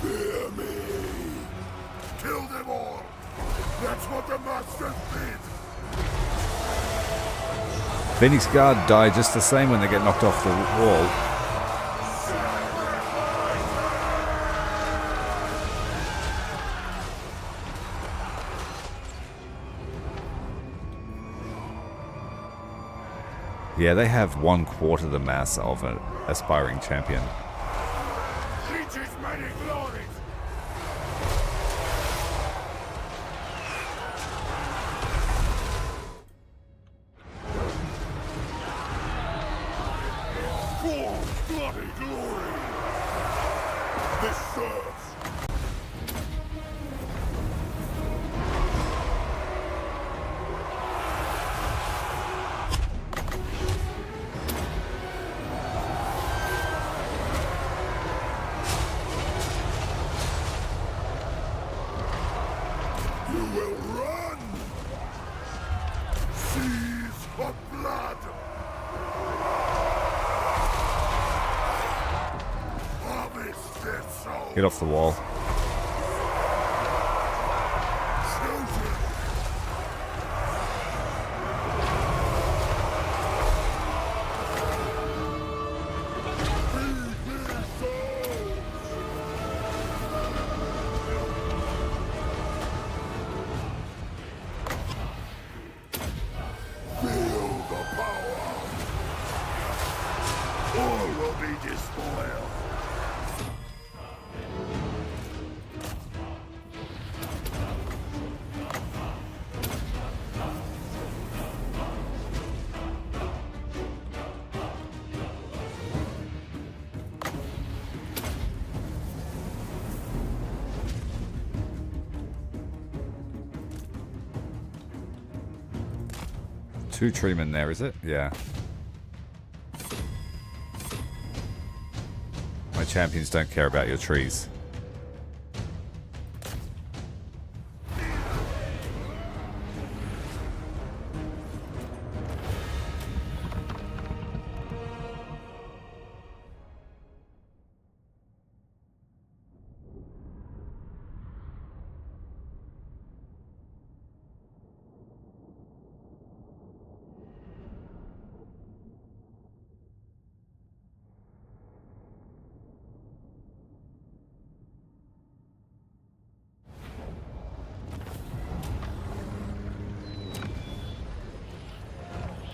Fear me. That's what the masters did! Phoenix Guard die just the same when they get knocked off the wall. Yeah, they have 1/4 the mass of an aspiring champion. Teaches many glories! For bloody glory! This serves! You will run! Seas of blood! Harvest their souls! Get off the wall. Children! Feed their souls! Feel the power! All will be despoiled! Two treemen there, is it? Yeah. My champions don't care about your trees.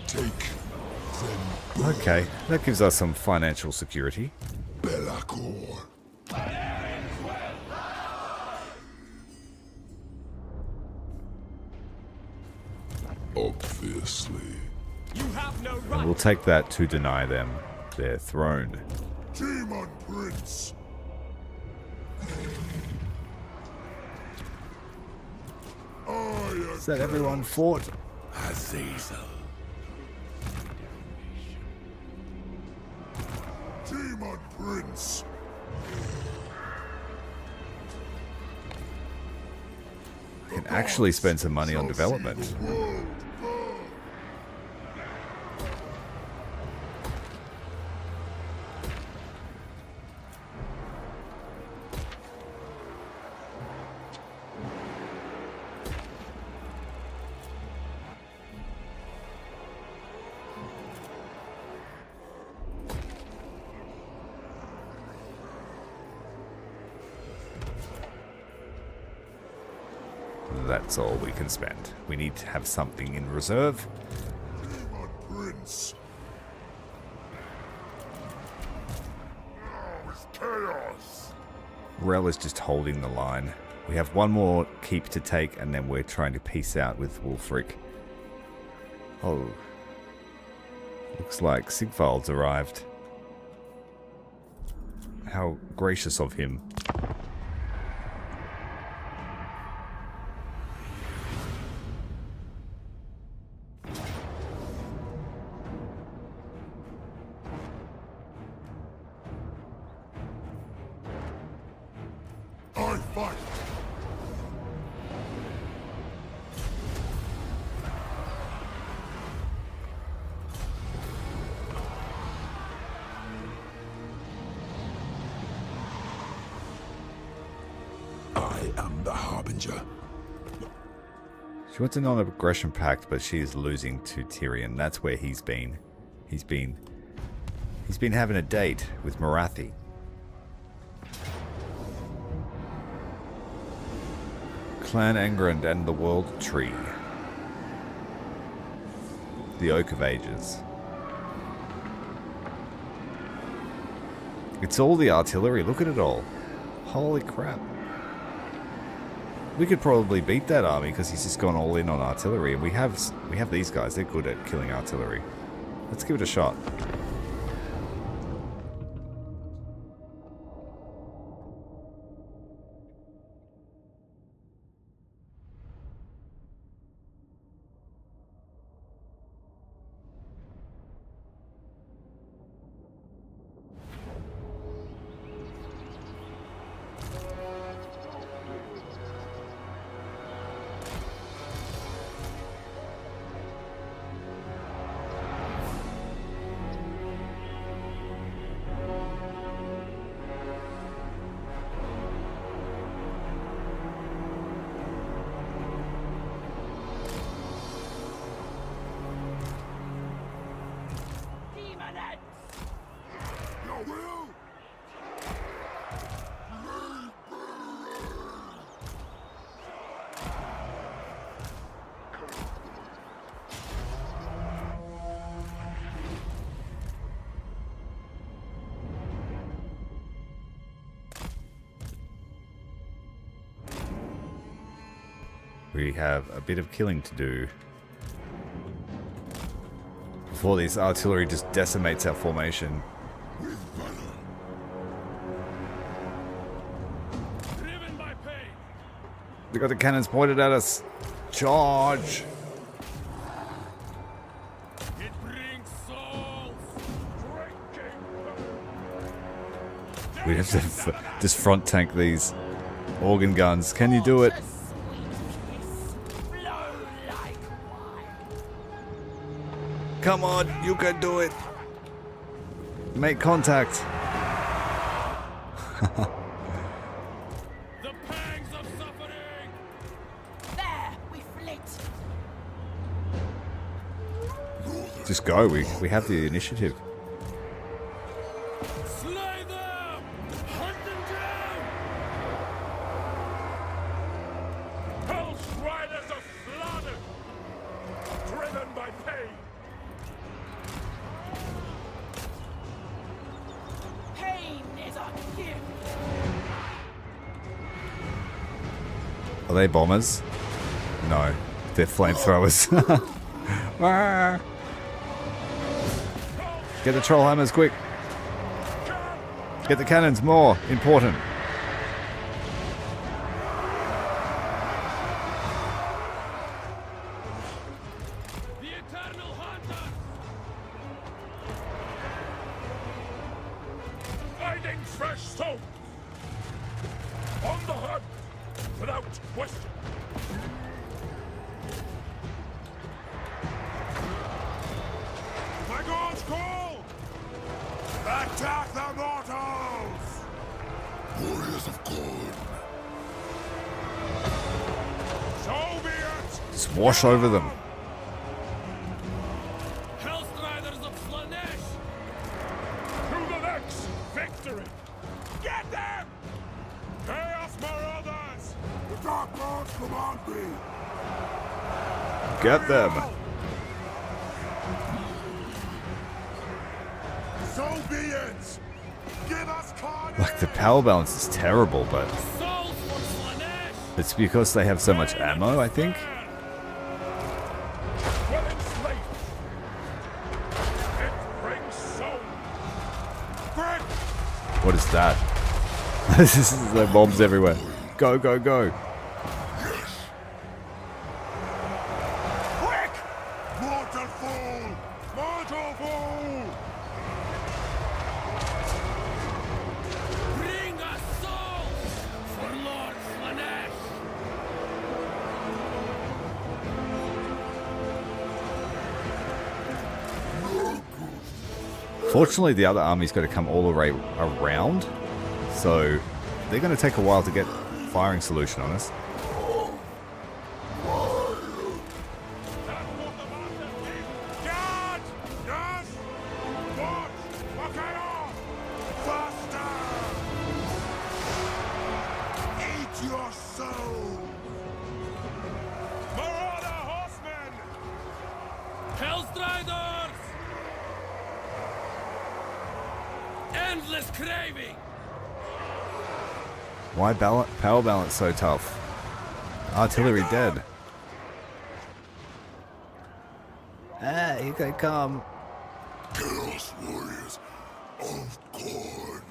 Take them, Okay, that gives us some financial security. LAKOR. Obviously. You have no And right. we'll take that to deny them their throne. Daemon Prince. Is that everyone fought? Azazel. Daemon Prince. I can actually spend some money on development. World burn. That's all we can spend. We need to have something in reserve. Daemon Prince. Oh, it's chaos. Rel is just holding the line. We have one more keep to take, and then we're trying to peace out with Wulfric. Oh. Looks like Sigvald's arrived. How gracious of him. I fight. I am the Harbinger. She wants a non-aggression pact, but she is losing to Tyrion. That's where he's been. He's been having a date with Marathi. Clan Angrand and the World Tree. The Oak of Ages. It's all the artillery. Look at it all. Holy crap. We could probably beat that army because he's just gone all in on artillery. And we have these guys. They're good at killing artillery. Let's give it a shot. We have a bit of killing to do before this artillery just decimates our formation. Driven by pain. They got the cannons pointed at us. Charge! It brings souls. We have to just front tank these organ guns. Can you do it? Come on, you can do it. Make contact. The pangs of suffering. There, we flit. Just go. We have the initiative. Slay them. Hunt them down. Hell's riders are slaughtered. Driven by pain. Are they bombers? No, they're flamethrowers. Get the troll hammers quick. Get the cannons more important. The eternal hunter. Finding fresh soul. On the hunt. Without question. My gods call! Attack the mortals! Warriors of Khorne. So be it! Just wash over them. Hellstriders of Slanesh! To the next victory! Get them! Chaos Marauders! The Dark Lords command me. Get them. So be it. Give us carnage. Like the power balance is terrible, but Souls for Slanesh! it's because they have so much ammo, I think. Well enslaved! It brings soul! Quick! What is that? This is the bombs everywhere. Go, go, go. Quick! Mortal fool! Mortal fool! Bring us souls for Lord Slanesh! Fortunately, the other army's got to come all the way around, so they're going to take a while to get firing solution on us. endless craving. Why power balance so tough? Artillery dead. Ah, you can come. Chaos Warriors of Corn.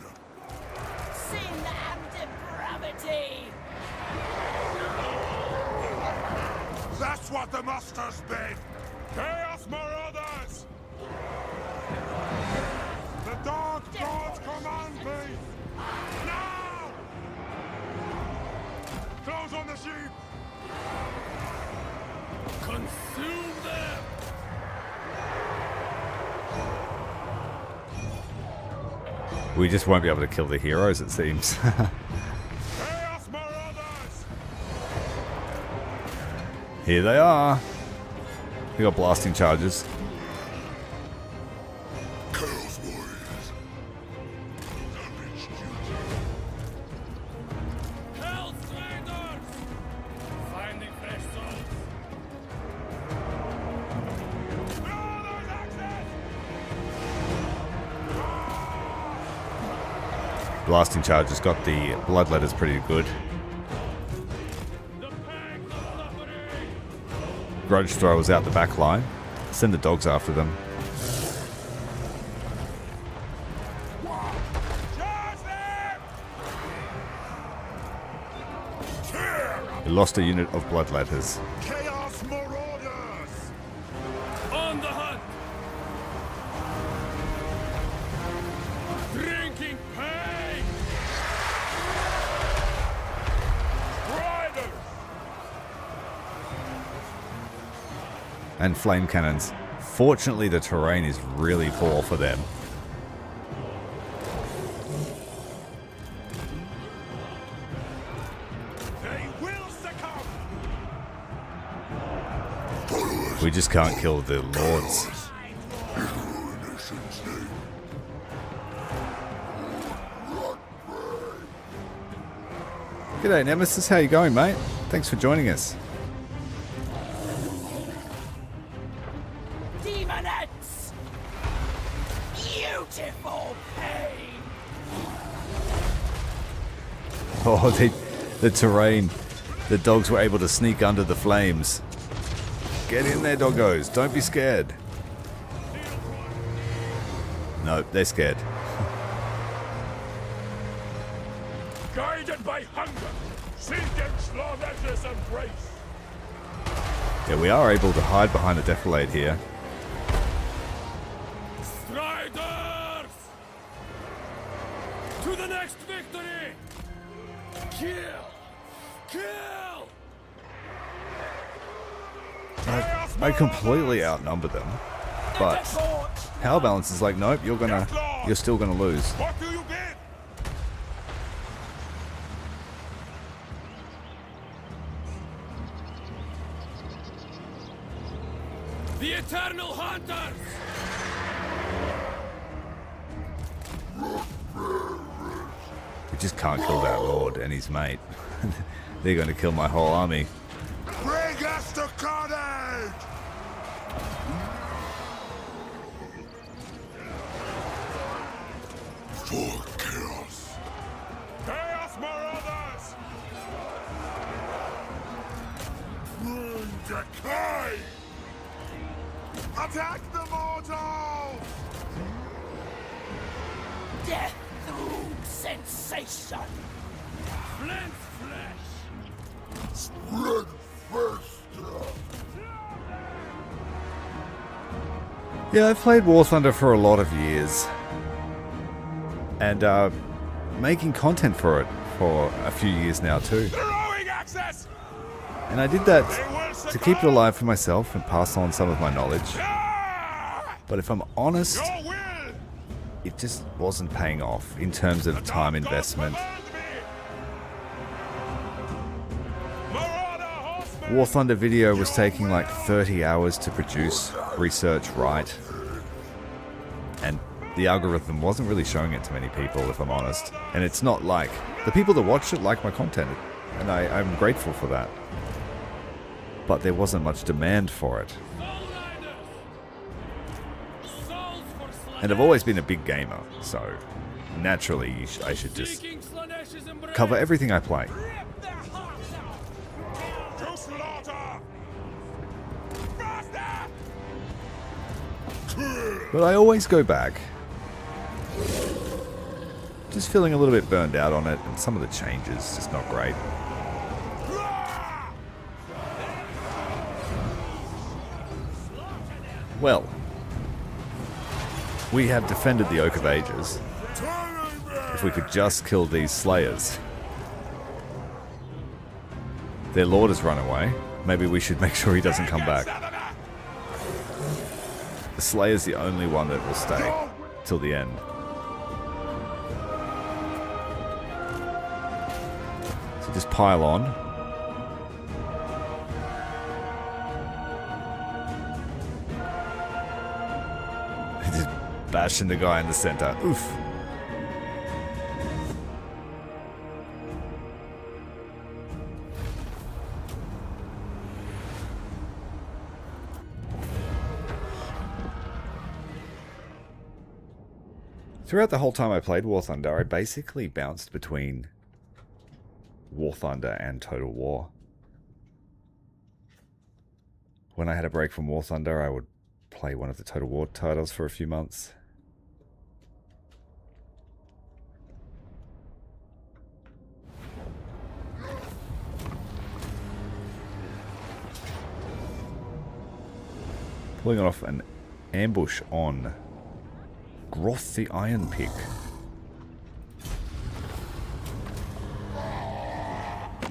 Sin and depravity! That's what the muster's been! Chaos Marauders! The Dark Gods command me! Now! Close on the sheep! Consume them. We just won't be able to kill the heroes, it seems. Chaos Marauders! Here they are. We got blasting charges. Chaos Warriors. Damage duty. Hellstriders. Finding fresh souls. Marauders access! Blasting charges got the bloodletters pretty good. The pangs of suffering. Grudge throwers out the back line. Send the dogs after them. Charge them! Tear up We lost a unit of bloodletters. Chaos Marauders! On the hunt. Drinking pain. Riders! And flame cannons. Fortunately, the terrain is really poor for them. They will succumb! We just can't kill the lords. Nation's name. G'day, Nemesis. How you going, mate? Thanks for joining us. Demonettes! Beautiful pain! Oh, the terrain. The dogs were able to sneak under the flames. Get in there, doggos. Don't be scared. No, they're scared. Guided by hunger, Silken's lawlessness embrace. Yeah, we are able to hide behind a defilade here. Striders. To the next victory. Kill. Kill. I completely outnumber them, but power balance is like, nope, you're still gonna lose. What do you bid? The Eternal Hunters. We just can't kill that lord and his mate. They're gonna kill my whole army. Bring us to carnage! For chaos. Chaos Marauders! Bring decay! Attack the mortals! Death through sensation! Flint flesh. Spread first. Yeah, I've played War Thunder for a lot of years. And making content for it for a few years now too. Throwing access! And I did that to keep it alive for myself and pass on some of my knowledge. Ah! But if I'm honest, Your will! it just wasn't paying off in terms of time investment. War Thunder video was taking like 30 hours to produce, research, write. And the algorithm wasn't really showing it to many people, if I'm honest. And it's not like... The people that watched it like my content, and I'm grateful for that. But there wasn't much demand for it. And I've always been a big gamer, so naturally, I should just cover everything I play. To slaughter! Faster! But I always go back. Just feeling a little bit burned out on it, and some of the changes just not great. Well, we have defended the Oak of Ages. If we could just kill these Slayers. Their lord has run away. Maybe we should make sure he doesn't come back. The Slayer's the only one that will stay till the end. So just pile on. Just bashing the guy in the center. Oof. Throughout the whole time I played War Thunder, I basically bounced between War Thunder and Total War. When I had a break from War Thunder, I would play one of the Total War titles for a few months. Pulling off an ambush on Groth the Iron Pig.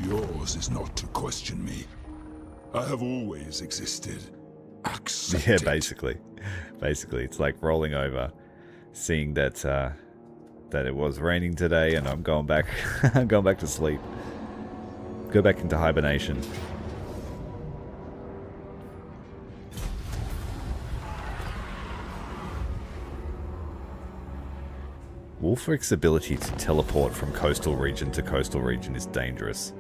Yours is not to question me. I have always existed. Accept Yeah, it. basically. Basically, it's like rolling over, seeing that that it was raining today, and I'm going back. I'm going back to sleep. Go back into hibernation. Wulfric's ability to teleport from coastal region to coastal region is dangerous.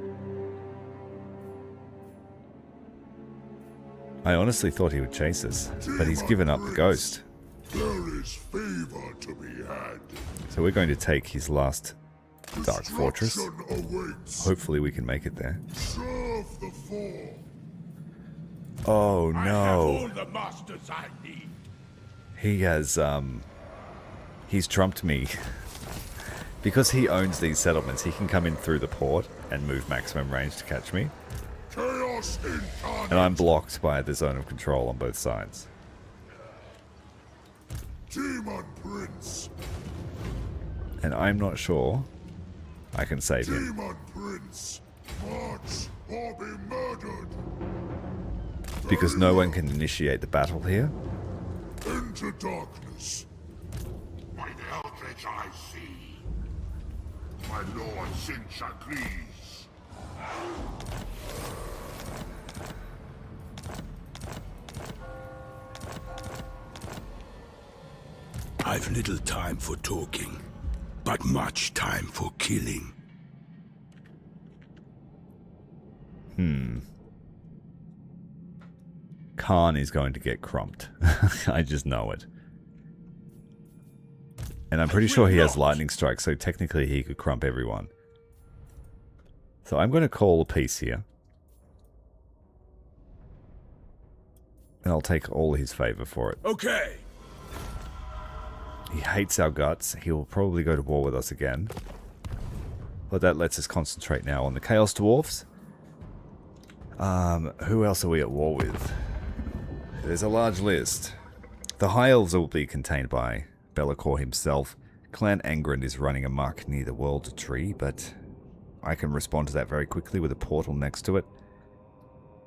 I honestly thought he would chase us, but he's given up the ghost. There is favor to be had. So we're going to take his last Dark Fortress. Destruction awaits. Hopefully we can make it there. Serve the four. Oh I have all no. the masters I need. He has, he's trumped me. Because he owns these settlements, he can come in through the port and move maximum range to catch me. Chaos incarnate. And I'm blocked by the zone of control on both sides. Demon Prince. And I'm not sure I can save him. Demon Prince. March or be murdered. Because no one can initiate the battle here. Into darkness. By the eldritch I see. My lord Sinch agrees. I've little time for talking, but much time for killing. Khan is going to get crumped. I just know it. And I'm pretty sure he has lightning strike, so technically he could crump everyone. So I'm going to call a peace here. And I'll take all his favor for it. Okay. He hates our guts. He will probably go to war with us again. But that lets us concentrate now on the Chaos Dwarves. Who else are we at war with? There's a large list. The High Elves will be contained by LAKOR himself. Clan Angren is running amok near the World Tree, but I can respond to that very quickly with a portal next to it.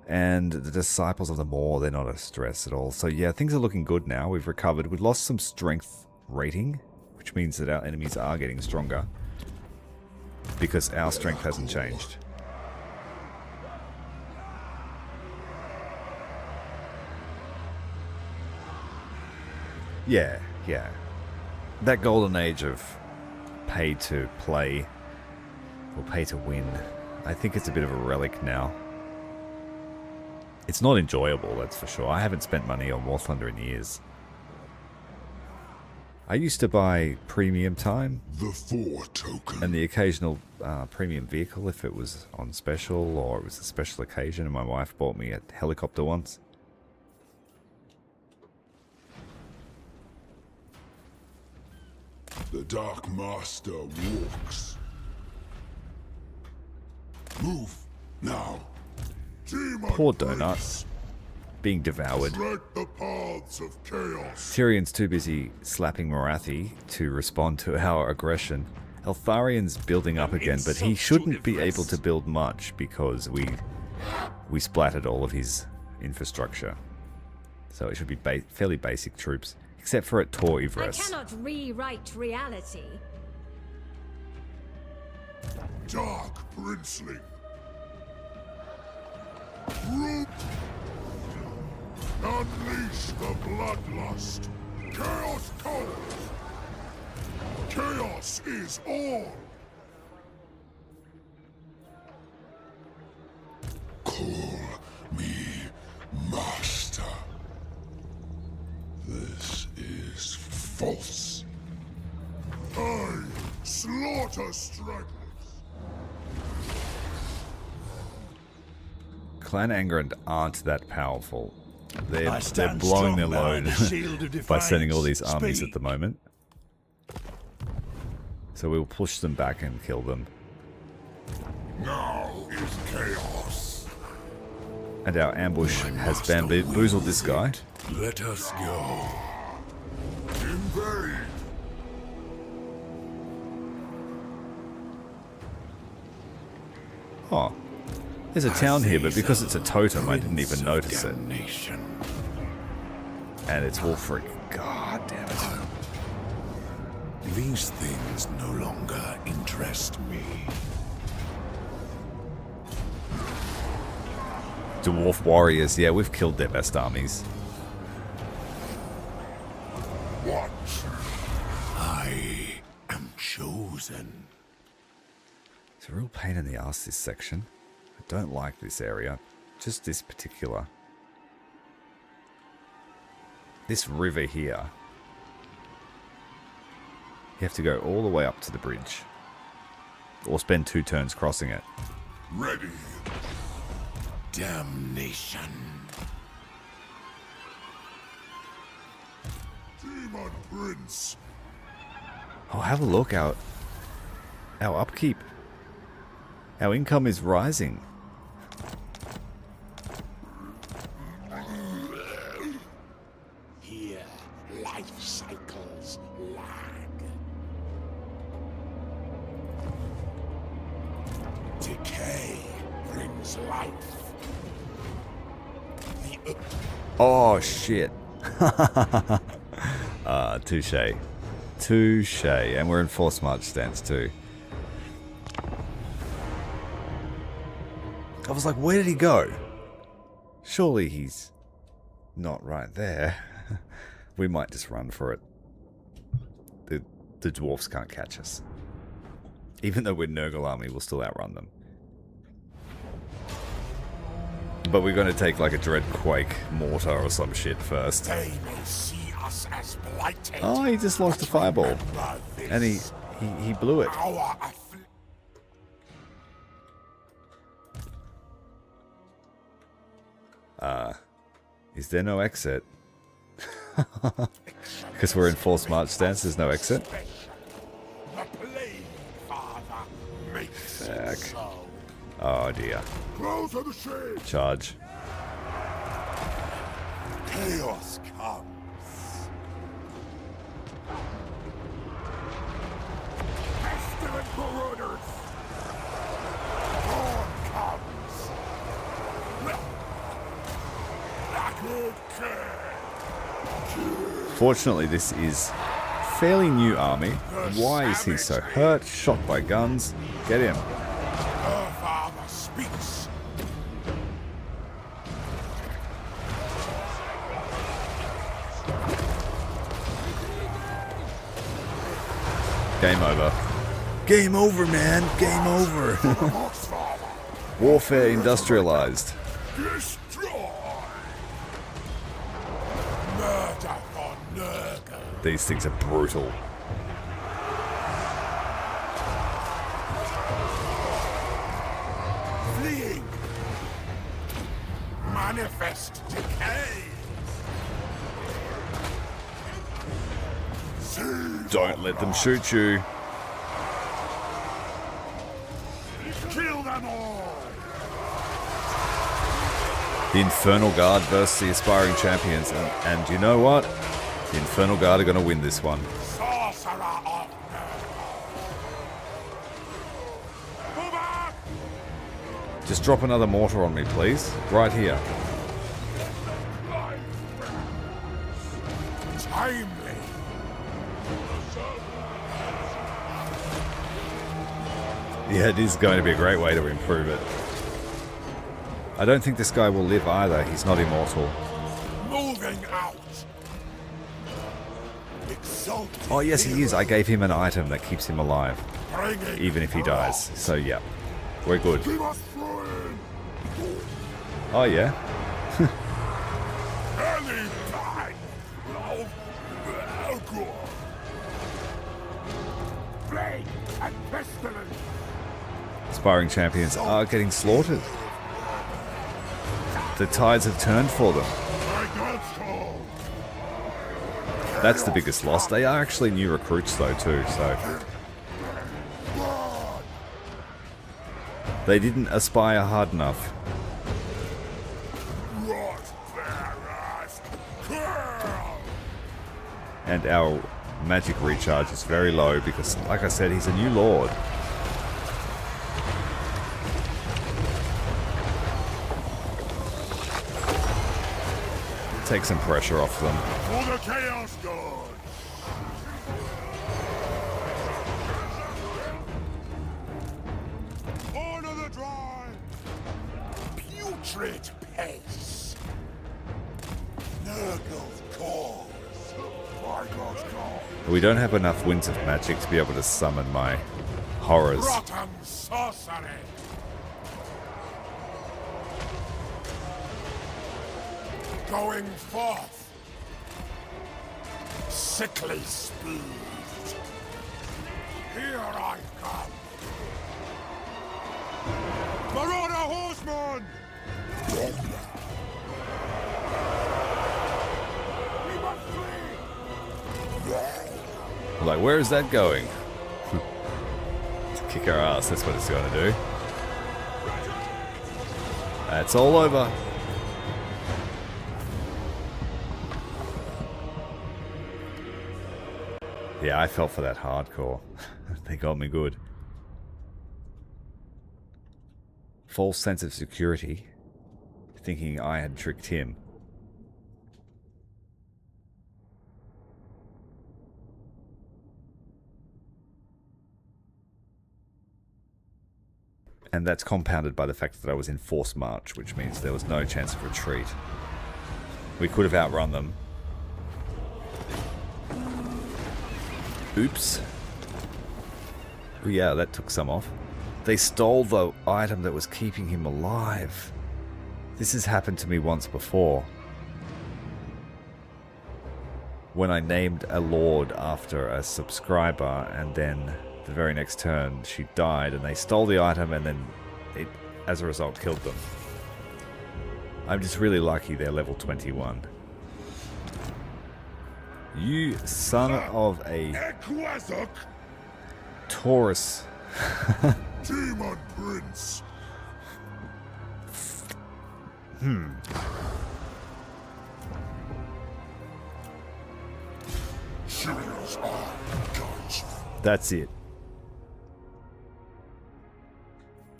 And the Disciples of the Maw, they're not a stress at all. So yeah, things are looking good now. We've recovered. We've lost some strength rating, which means that our enemies are getting stronger. Because our strength hasn't changed. Yeah. That golden age of pay to play, or pay to win, I think it's a bit of a relic now. It's not enjoyable, that's for sure. I haven't spent money on War Thunder in years. I used to buy premium time The 4 token. and the occasional premium vehicle if it was on special or it was a special occasion, and my wife bought me a helicopter once. The Dark Master walks. Move now. Demon Poor Donut. Prince, Being devoured. tread the paths of chaos. Tyrion's too busy slapping Morathi to respond to our aggression. Eltharion's building up again, but he shouldn't be able to build much because we splattered all of his infrastructure. So it should be fairly basic troops, except for at Tor I Ivres. cannot rewrite reality. Dark Princeling. Root. Unleash the bloodlust. Chaos calls. Chaos is all. Call me master. This is false. I slaughter stragglers. Clan Angrand aren't that powerful. They're blowing strong their now load in the shield of by sending all these defiance. armies Speak. at the moment. So we'll push them back and kill them. Now is chaos. And our ambush has bamboozled this guy. Let us go. Invade. Oh, there's a town here, but because it's a totem, I didn't even notice it. Damnation. And it's all freaking. God damn it. These things no longer interest me. Dwarf warriors, yeah, we've killed their best armies. Watch. I am chosen. It's a real pain in the ass, this section. I don't like this area. Just this particular. This river here. You have to go all the way up to the bridge. Or spend 2 turns crossing it. Ready. Damnation. Demon Prince. Oh, have a look. Our upkeep. Our income is rising. Here, life cycles lag. Decay brings life. Oh, shit. Touche. Touche. And we're in force march stance too. I was like, where did he go? Surely he's not right there. We might just run for it. The dwarfs can't catch us. Even though we're Nurgle army, we'll still outrun them. But we're going to take like a Dreadquake mortar or some shit first. They may see us as blighted. Oh, he just lost a fireball. And he blew it. Our Is there no exit? Because we're in force march stance, there's no exit. The plague, Father, makes it Fuck. so. Oh dear. Close to the shade. Charge. Chaos comes. Pestilent marauders. Dawn comes. LAKOR. Fortunately, this is fairly new army. Why is he so hurt? Shot by guns. Get him. Her father speaks. Game over. Game over, man. Game over. Warfare industrialized. Destroy. Murder for Nurgle. These things are brutal. Fleeing! Manifest decay! Don't let them shoot you. Kill them all! The Infernal Guard versus the Aspiring Champions. And you know what? The Infernal Guard are going to win this one. Sorcerer of Nerva! Just drop another mortar on me, please. Right here. Timely! Yeah, it is going to be a great way to improve it. I don't think this guy will live either. He's not immortal. Moving out! Exalted Oh, yes, he is. I gave him an item that keeps him alive, bringing even if he dies. So, yeah. We're good. We must throw in! Oh, yeah? Early bang of LAKOR! Plague and pestilence! Aspiring Champions are getting slaughtered. The tides have turned for them. My God's call! That's the biggest loss. They are actually new recruits, though, too, so... They didn't aspire hard enough. Rot their ass! Curl! And our magic recharge is very low because, like I said, he's a new lord. Take some pressure off them. For the Chaos God! Honor the drive! Putrid pace! Nurgle's cause! My God's call! We don't have enough winds of magic to be able to summon my horrors. Rotten sorcery! Going forth! Sickly speed! Here I come! Marauder horseman! We must flee! Like, where is that going? To kick our ass, that's what it's going to do. That's all over. Yeah, I fell for that hardcore. They got me good. False sense of security, thinking I had tricked him. And that's compounded by the fact that I was in forced march, which means there was no chance of retreat. We could have outrun them. Oops. Oh yeah, that took some off. They stole the item that was keeping him alive. This has happened to me once before. When I named a lord after a subscriber, and then the very next turn she died and they stole the item, and then it, as a result, killed them. I'm just really lucky they're level 21. You son of a Taurus. Daemon Prince! Heroes are gods. That's it.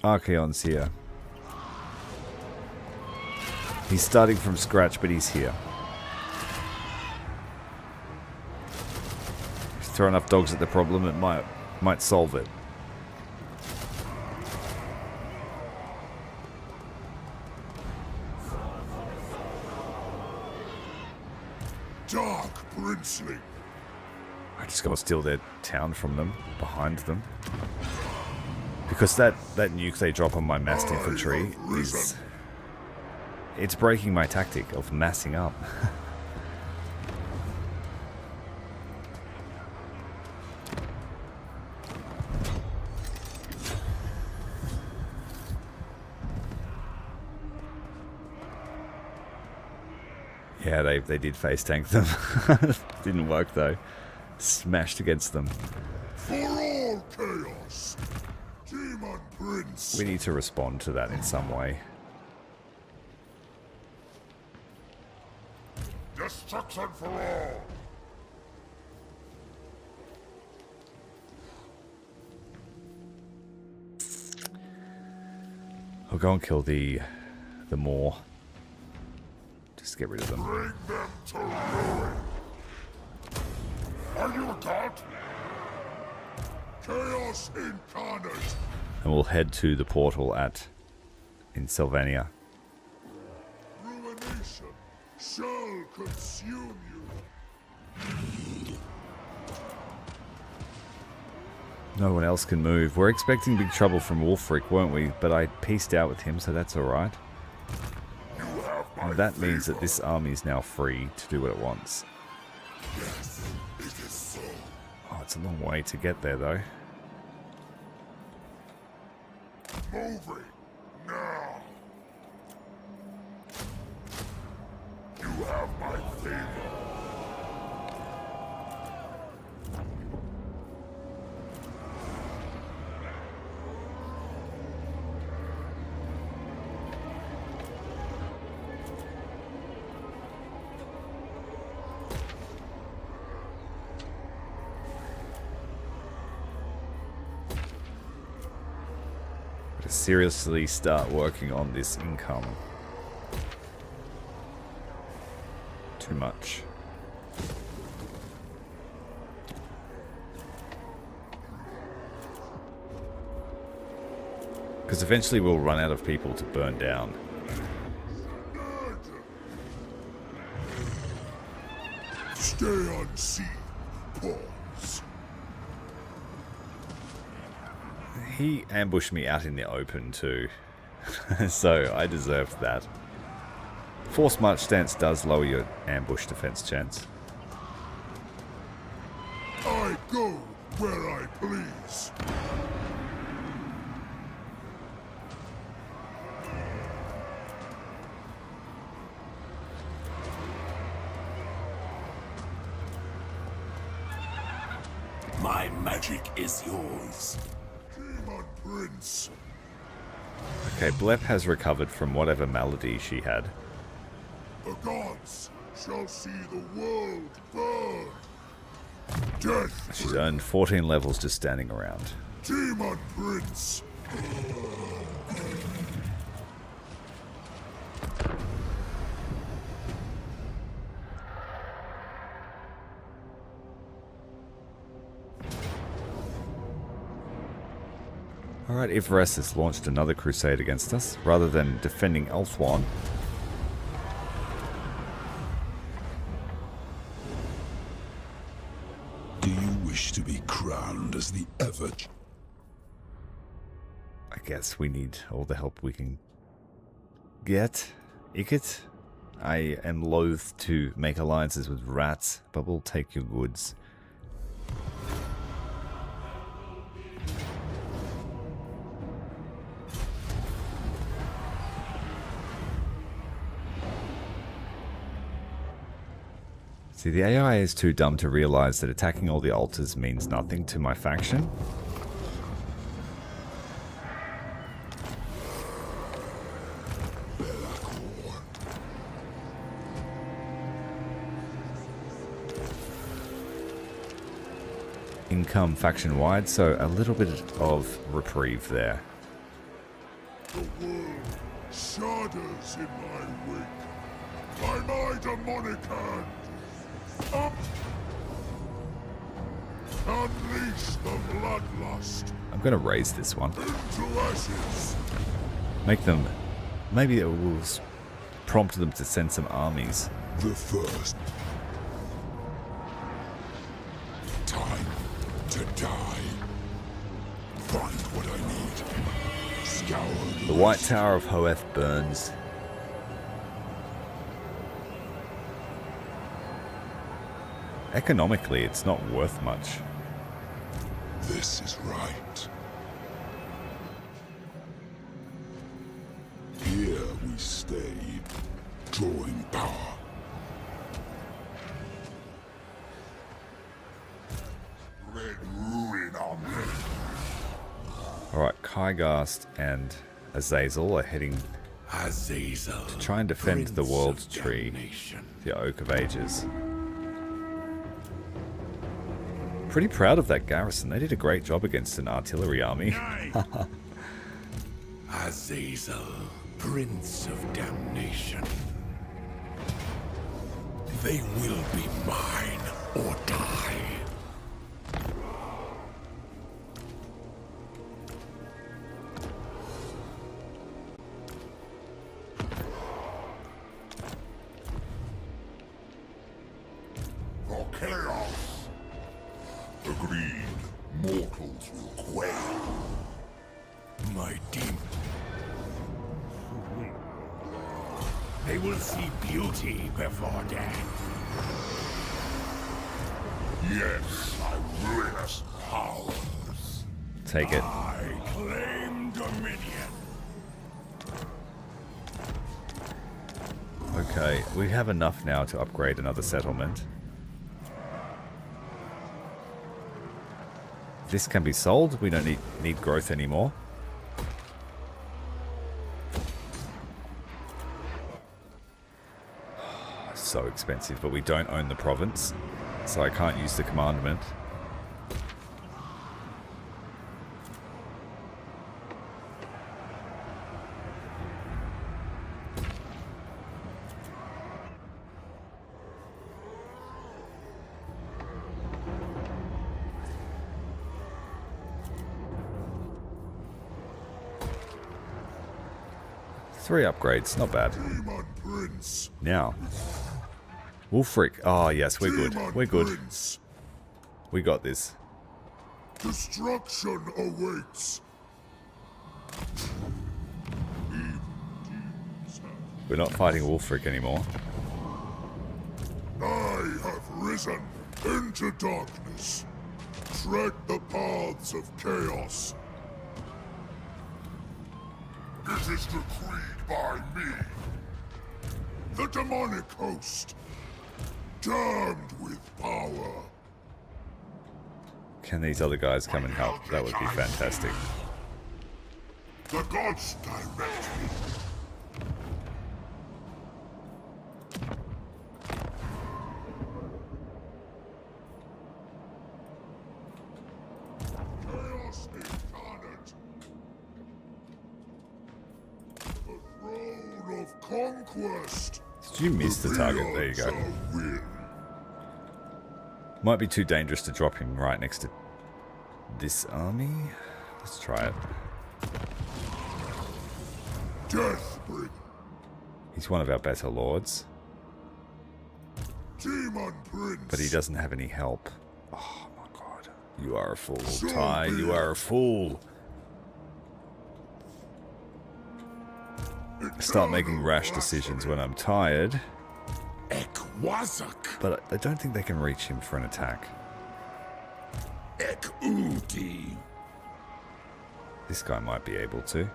Archaon's here. He's starting from scratch, but he's here. Throw enough dogs at the problem, it might solve it. Dark Princely. I just gotta steal their town from them, behind them. Because that nuke they drop on my massed infantry is... It's breaking my tactic of massing up. Yeah, they did face tank them. Didn't work though. Smashed against them. For all chaos, Demon Prince. We need to respond to that in some way. Destruction for all. I'll go and kill the Maw. Just get rid of them. Bring them to ruin. Are you a god? Chaos incarnate. And we'll head to the portal in Sylvania. Ruination shall consume you. No one else can move. We're expecting big trouble from Wolfric, weren't we? But I pieced out with him, so that's alright. And that means that this army is now free to do what it wants. Yes, it is so. Oh, it's a long way to get there, though. Moving now. You have my favor. Seriously start working on this income. Too much. Because eventually we'll run out of people to burn down. Stay on sea. Pause. He ambushed me out in the open too. So I deserved that. Force march stance does lower your ambush defense chance. I go where I please. My magic is yours. Demon Prince. Okay, Blep has recovered from whatever malady she had. The gods shall see the world burn. Death. She's earned 14 levels just standing around. Demon Prince. Alright, Ivaress has launched another crusade against us, rather than defending Ulthuan. Do you wish to be crowned as the ever... I guess we need all the help we can get. Ikit? I am loath to make alliances with rats, but we'll take your goods. See, the AI is too dumb to realize that attacking all the altars means nothing to my faction. LAKOR. Income faction-wide, so a little bit of reprieve there. The world shudders in my wake. By my demonic hand. Up! Unleash the bloodlust I'm going to raise this one. into ashes. Make them... Maybe it will prompt them to send some armies. The first. Time to die. Find what I need. Scour The White Tower of Hoeth burns. Economically, it's not worth much. This is right. Here we stay, drawing power. Alright, Kygast and Azazel are heading Azazel, to try and defend the Prince World of Tree, Damnation. the Oak of Ages. Pretty proud of that garrison. They did a great job against an artillery army. Azazel, Prince of Damnation. They will be mine or die. For chaos. Agreed. Mortals will quail. My demon. They will see beauty before death. Yes, my ruinous powers. Take it. I claim dominion. Okay, we have enough now to upgrade another settlement. This can be sold. We don't need growth anymore. So expensive, but we don't own the province, so I can't use the commandment. Three upgrades, not bad. Daemon Prince. Now, Wulfric. Oh yes, we're good. Daemon We're good. Prince. We got this. Destruction awaits. We're not fighting Wulfric anymore. I have risen into darkness. Tread the paths of chaos. It is decreed by me. The demonic host, damned with power. Can these other guys come and help? That would be fantastic. The gods direct me. Chaos incarnate. The throne of conquest. Did you miss the target? There you go. Win. Might be too dangerous to drop him right next to this army. Let's try it. Death bring. He's one of our better lords, Daemon Prince. but he doesn't have any help. Oh my god. You are a fool, Ty. You are a fool. I start making rash decisions when I'm tired, Ekwazak. but I don't think they can reach him for an attack. Ekudi. This guy might be able to.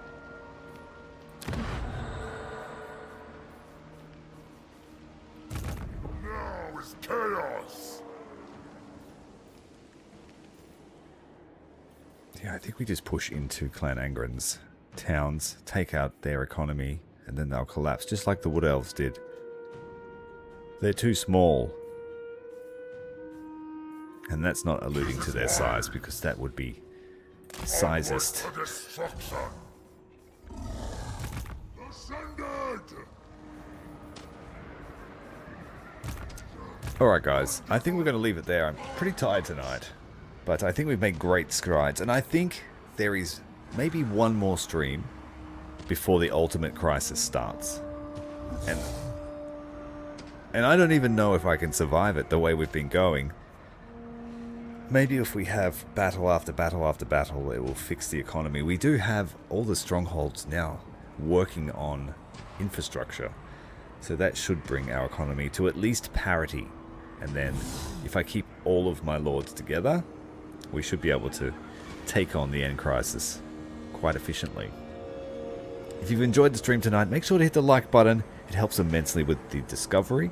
Now is chaos. Yeah, I think we just push into Clan Angren's towns, take out their economy, and then they'll collapse, just like the Wood Elves did. They're too small. And that's not alluding to their size, because that would be sizest. For destruction. Ascended. Alright guys, I think we're going to leave it there. I'm pretty tired tonight, but I think we've made great strides, and I think there is maybe one more stream before the ultimate crisis starts. And I don't even know if I can survive it the way we've been going. Maybe if we have battle after battle after battle, it will fix the economy. We do have all the strongholds now working on infrastructure, so that should bring our economy to at least parity. And then, if I keep all of my lords together, we should be able to take on the end crisis quite efficiently. If you've enjoyed the stream tonight, make sure to hit the like button. It helps immensely with the discovery.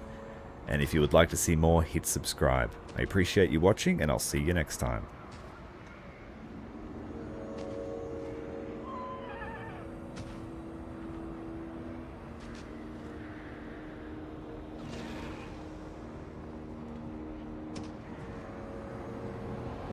And if you would like to see more, hit subscribe. I appreciate you watching, and I'll see you next time.